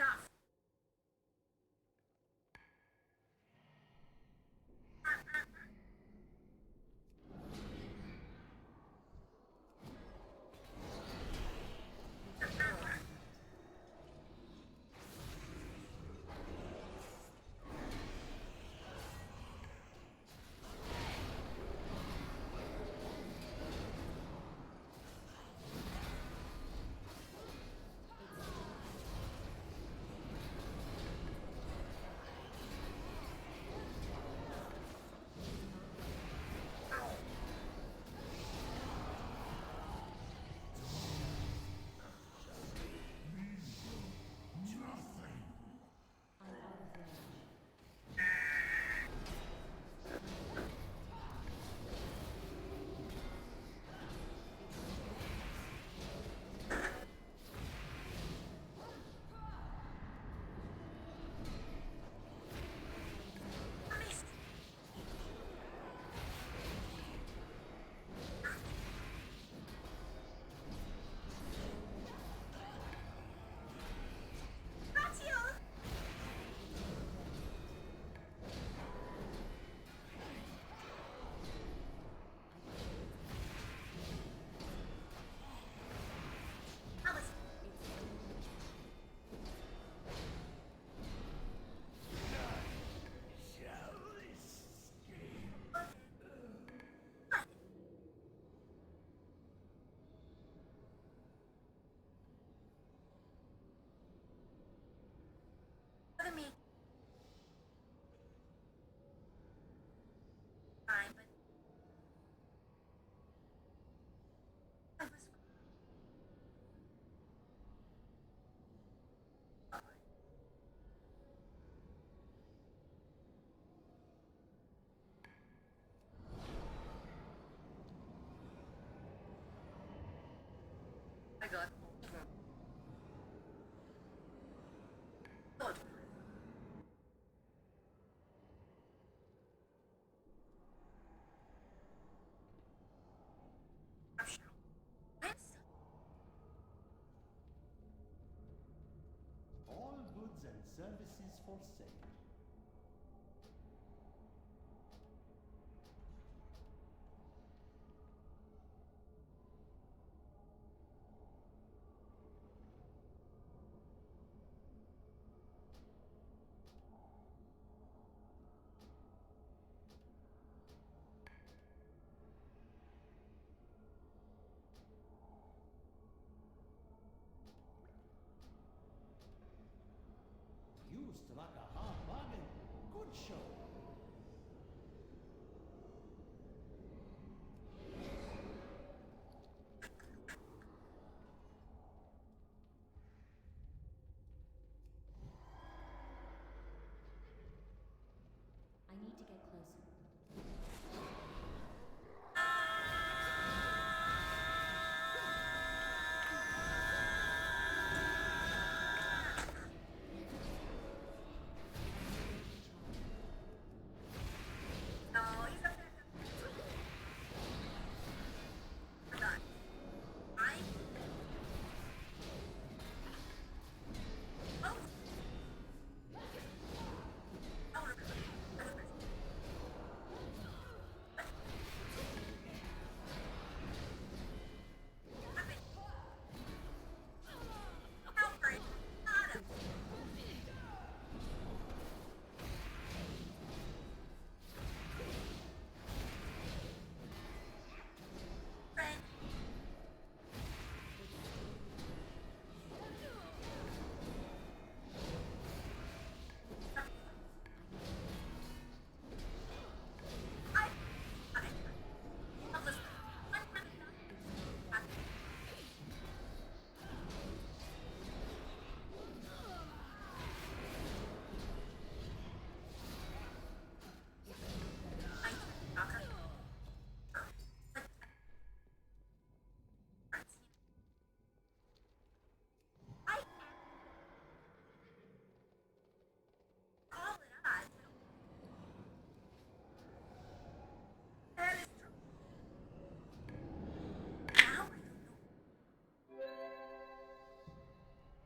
enough. Me. Fine, but I was. I got. Good. All goods and services for sale. You struck a hard bargain. Good show. I need to get closer. No, he's a We're done. I. Oh. Oh,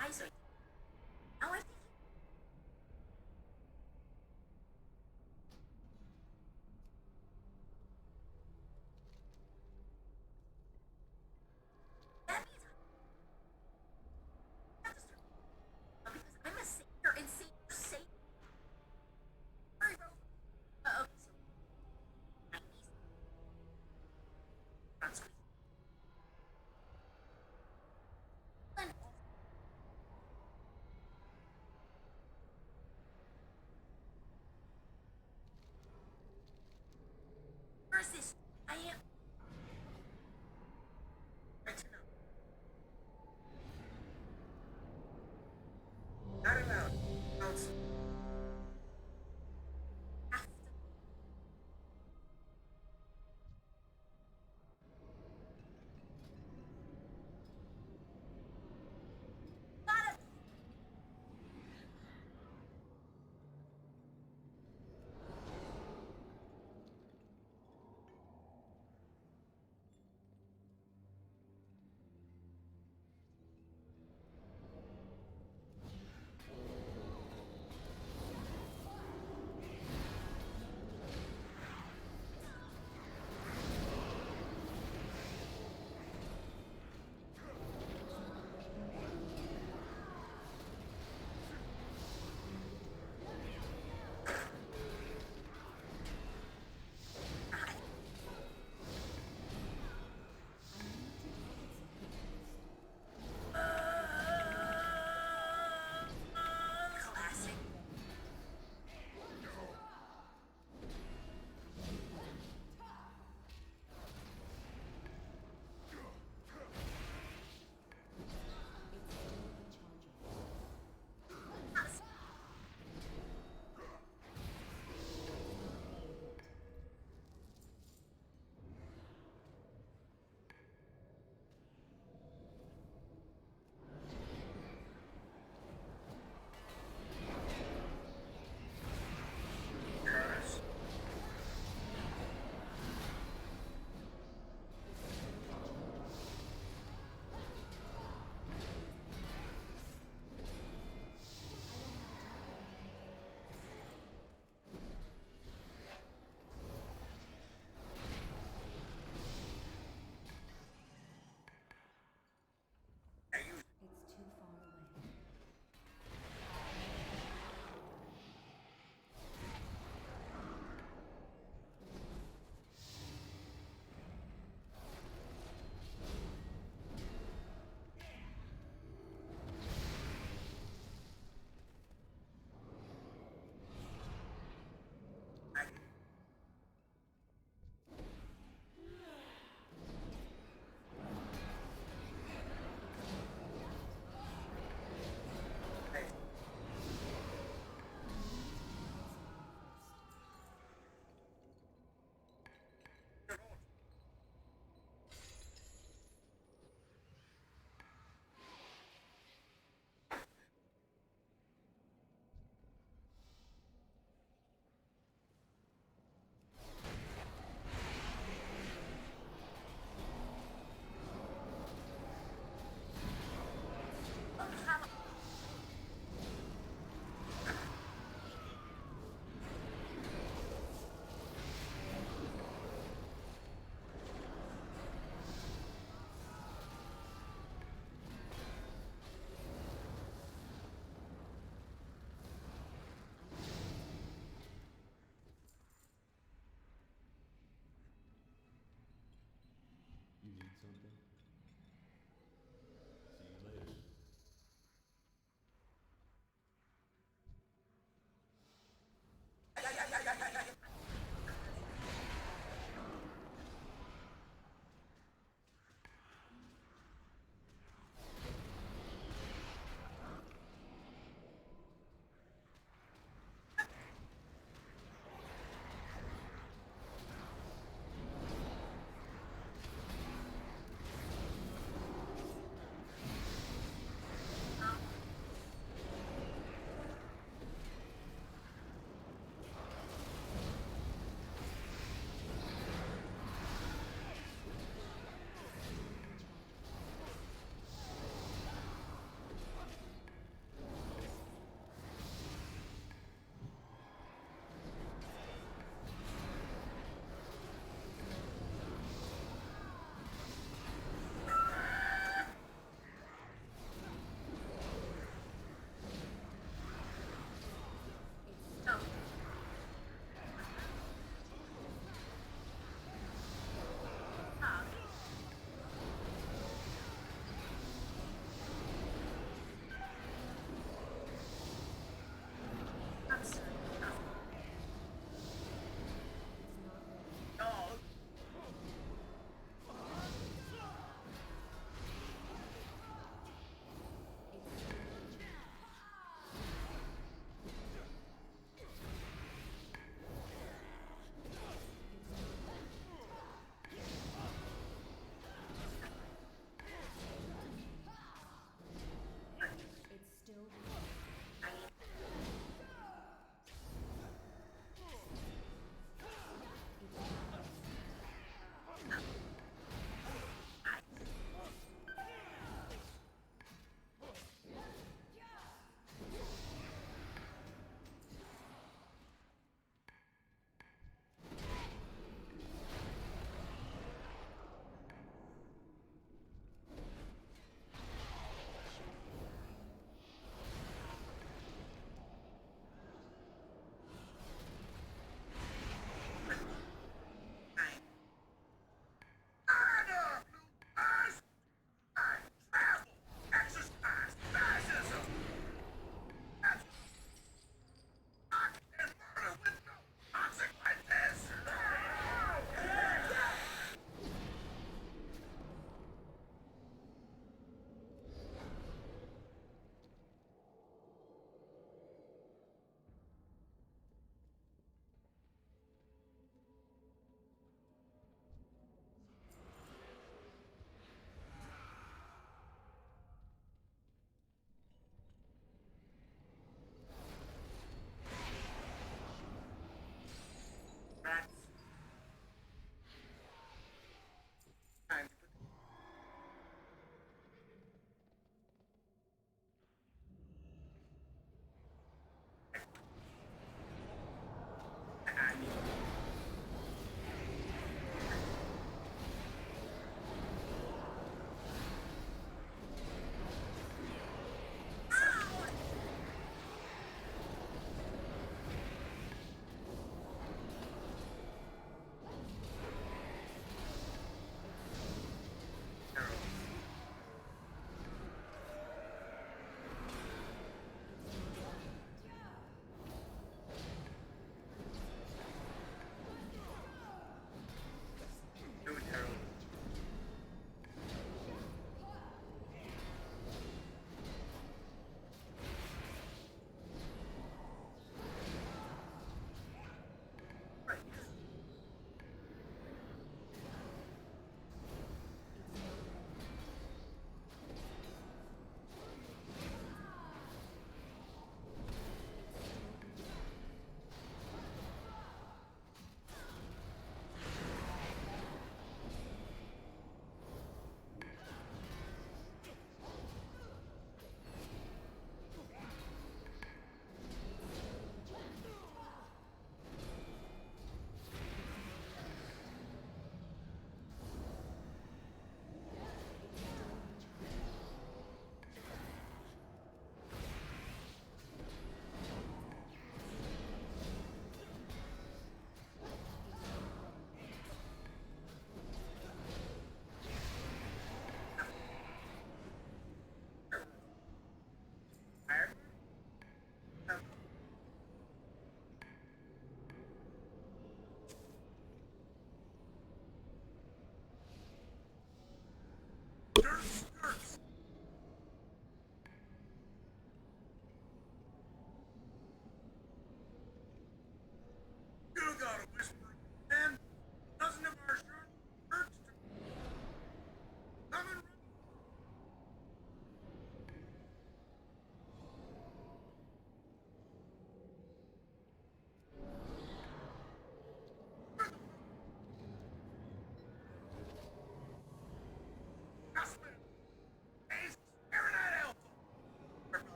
I saw it. Now I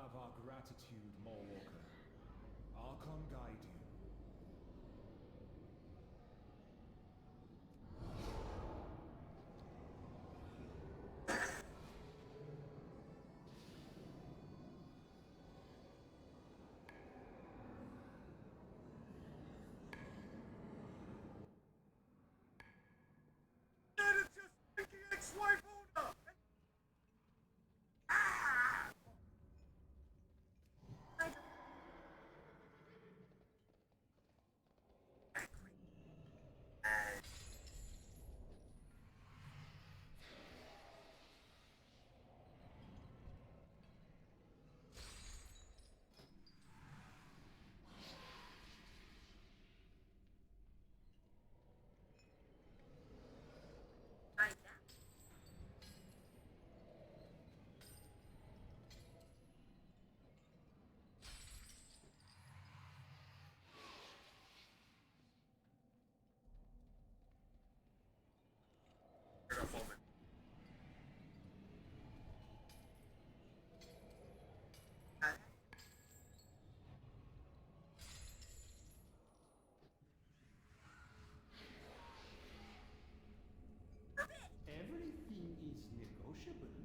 have our gratitude, Mallwalker. Archon guide you. Everything is negotiable.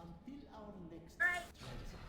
Until our next transaction.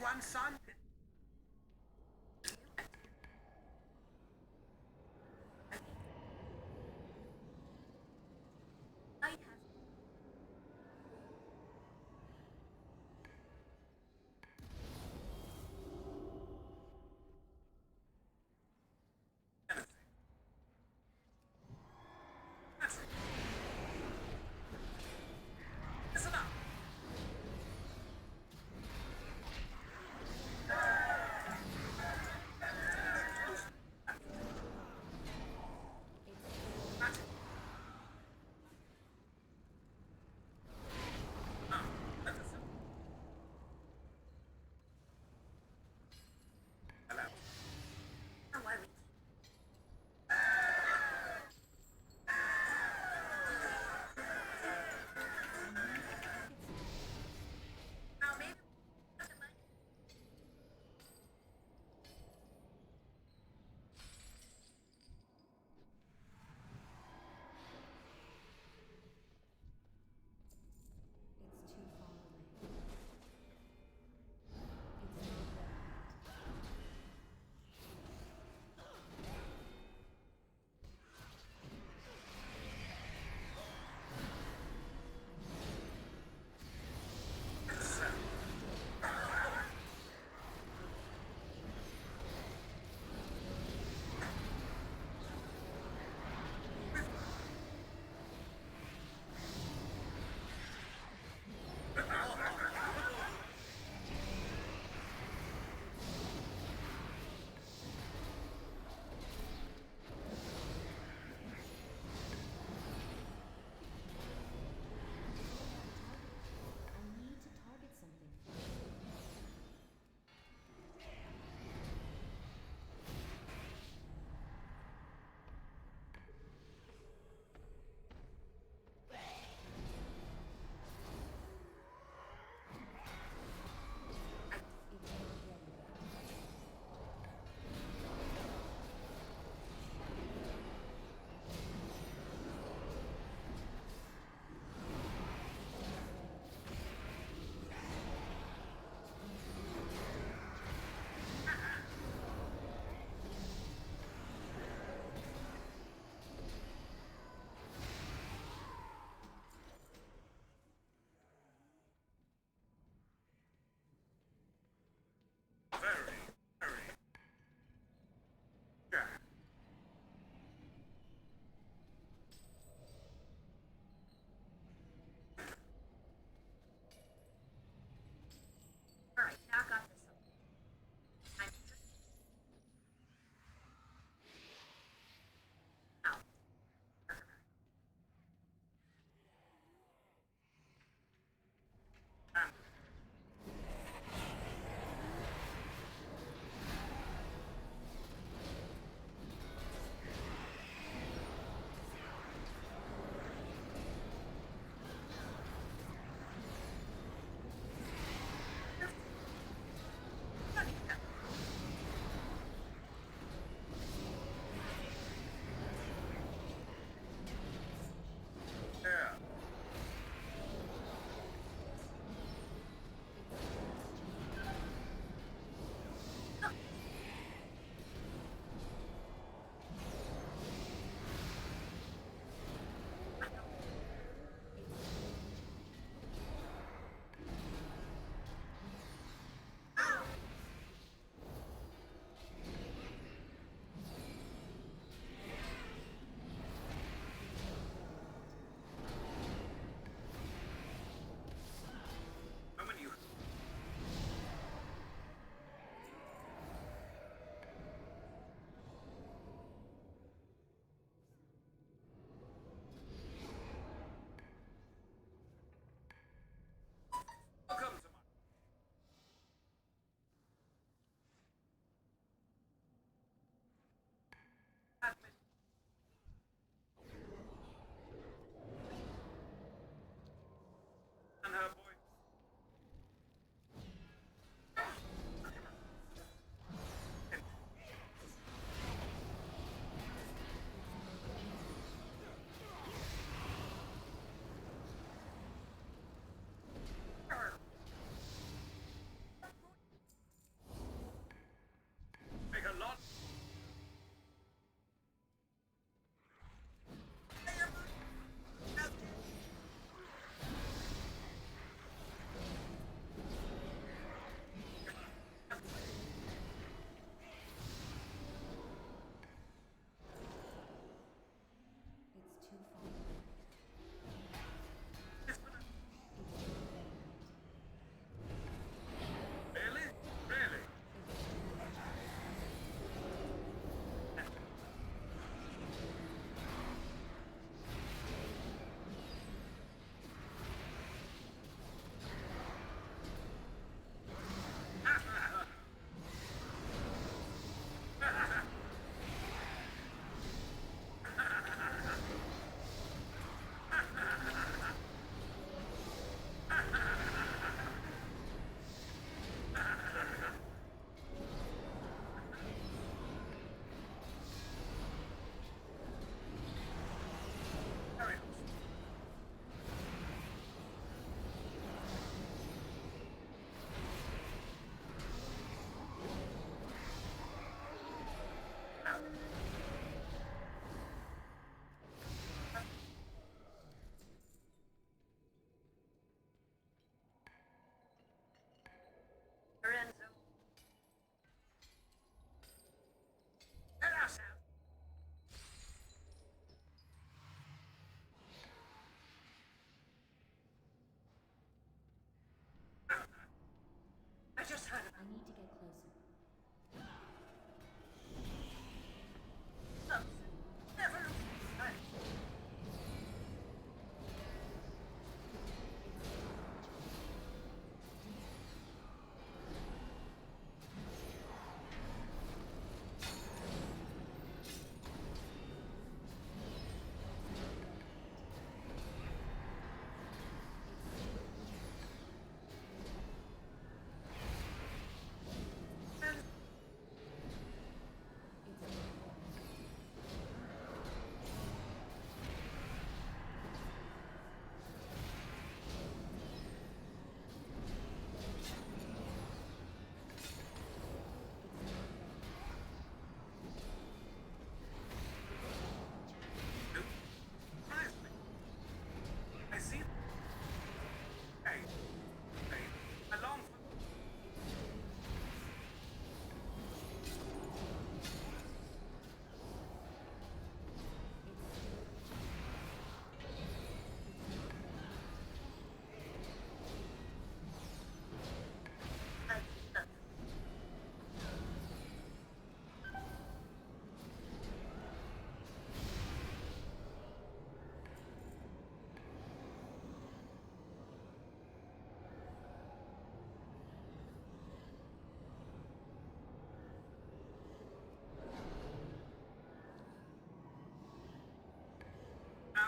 one son. I have. Listen up.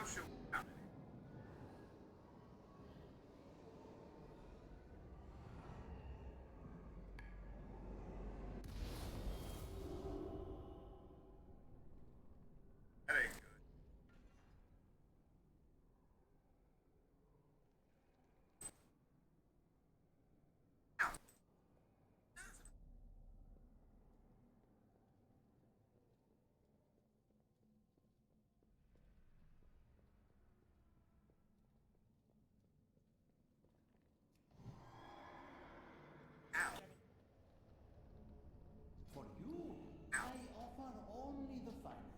sure what's happening. That ain't good. Ow. Ow. For you, I offer only the finest.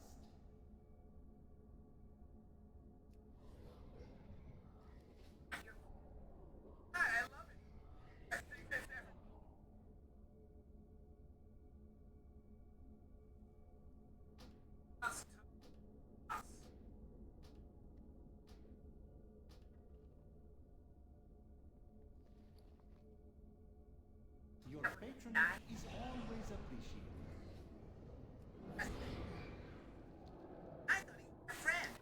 I love it. I think that's everything. Us to us. Your patronage is always appreciated. I thought he was a friend.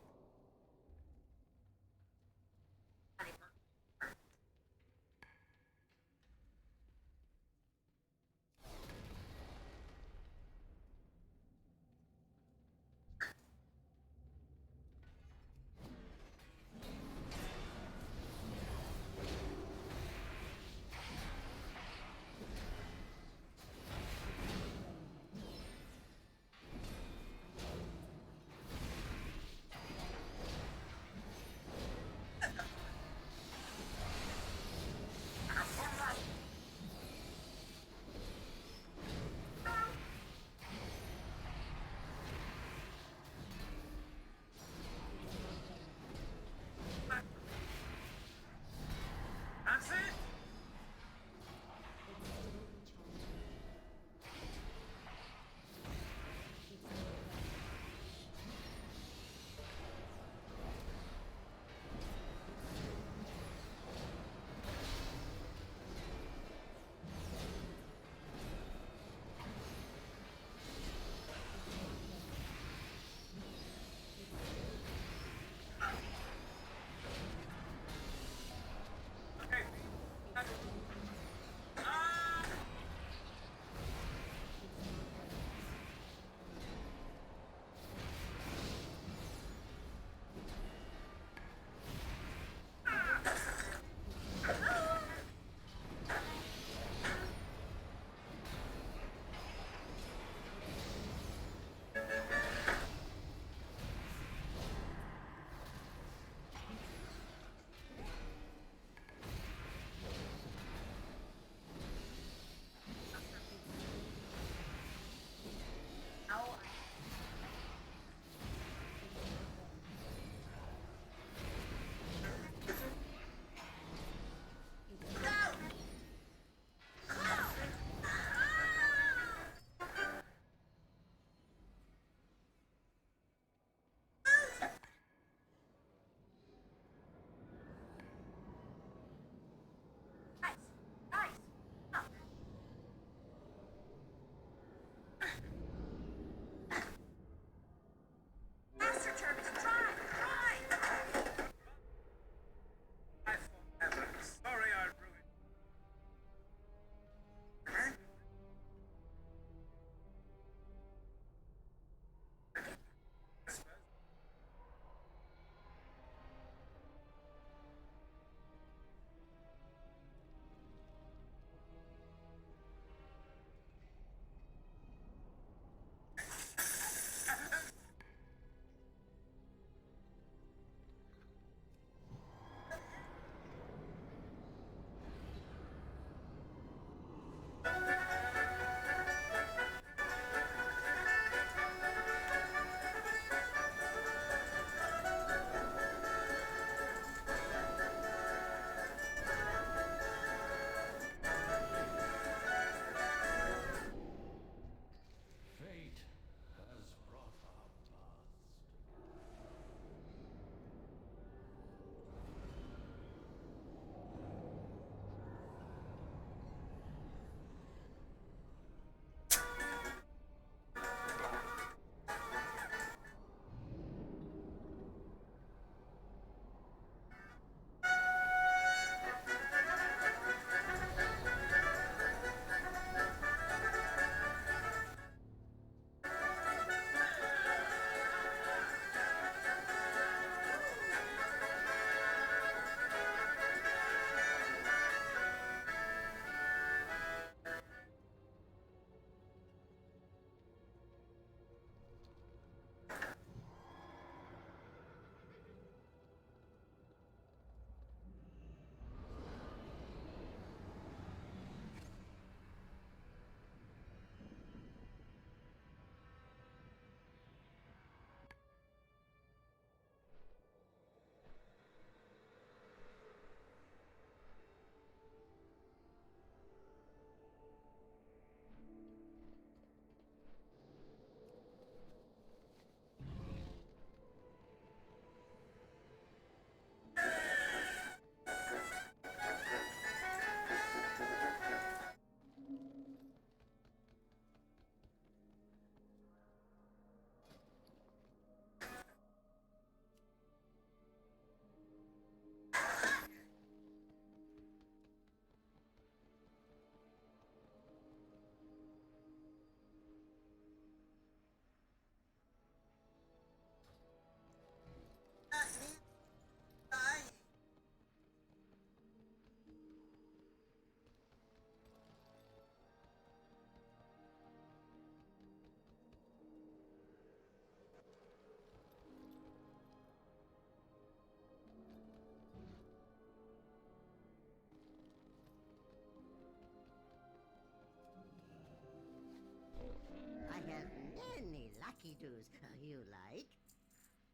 wacky-doos you like?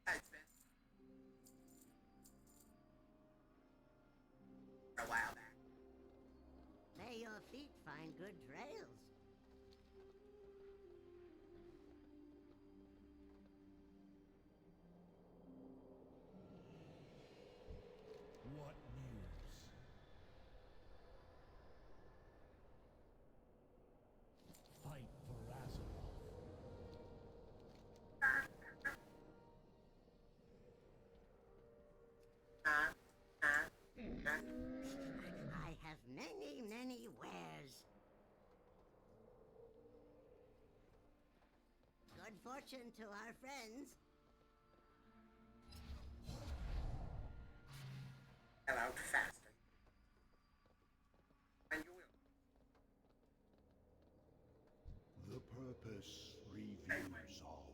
I've been a while back. May your feet find good trails. What news? Fight for Azeroth. I have many, many wares. Good fortune to our friends. Hello, faster. And you will. The purpose reveals all.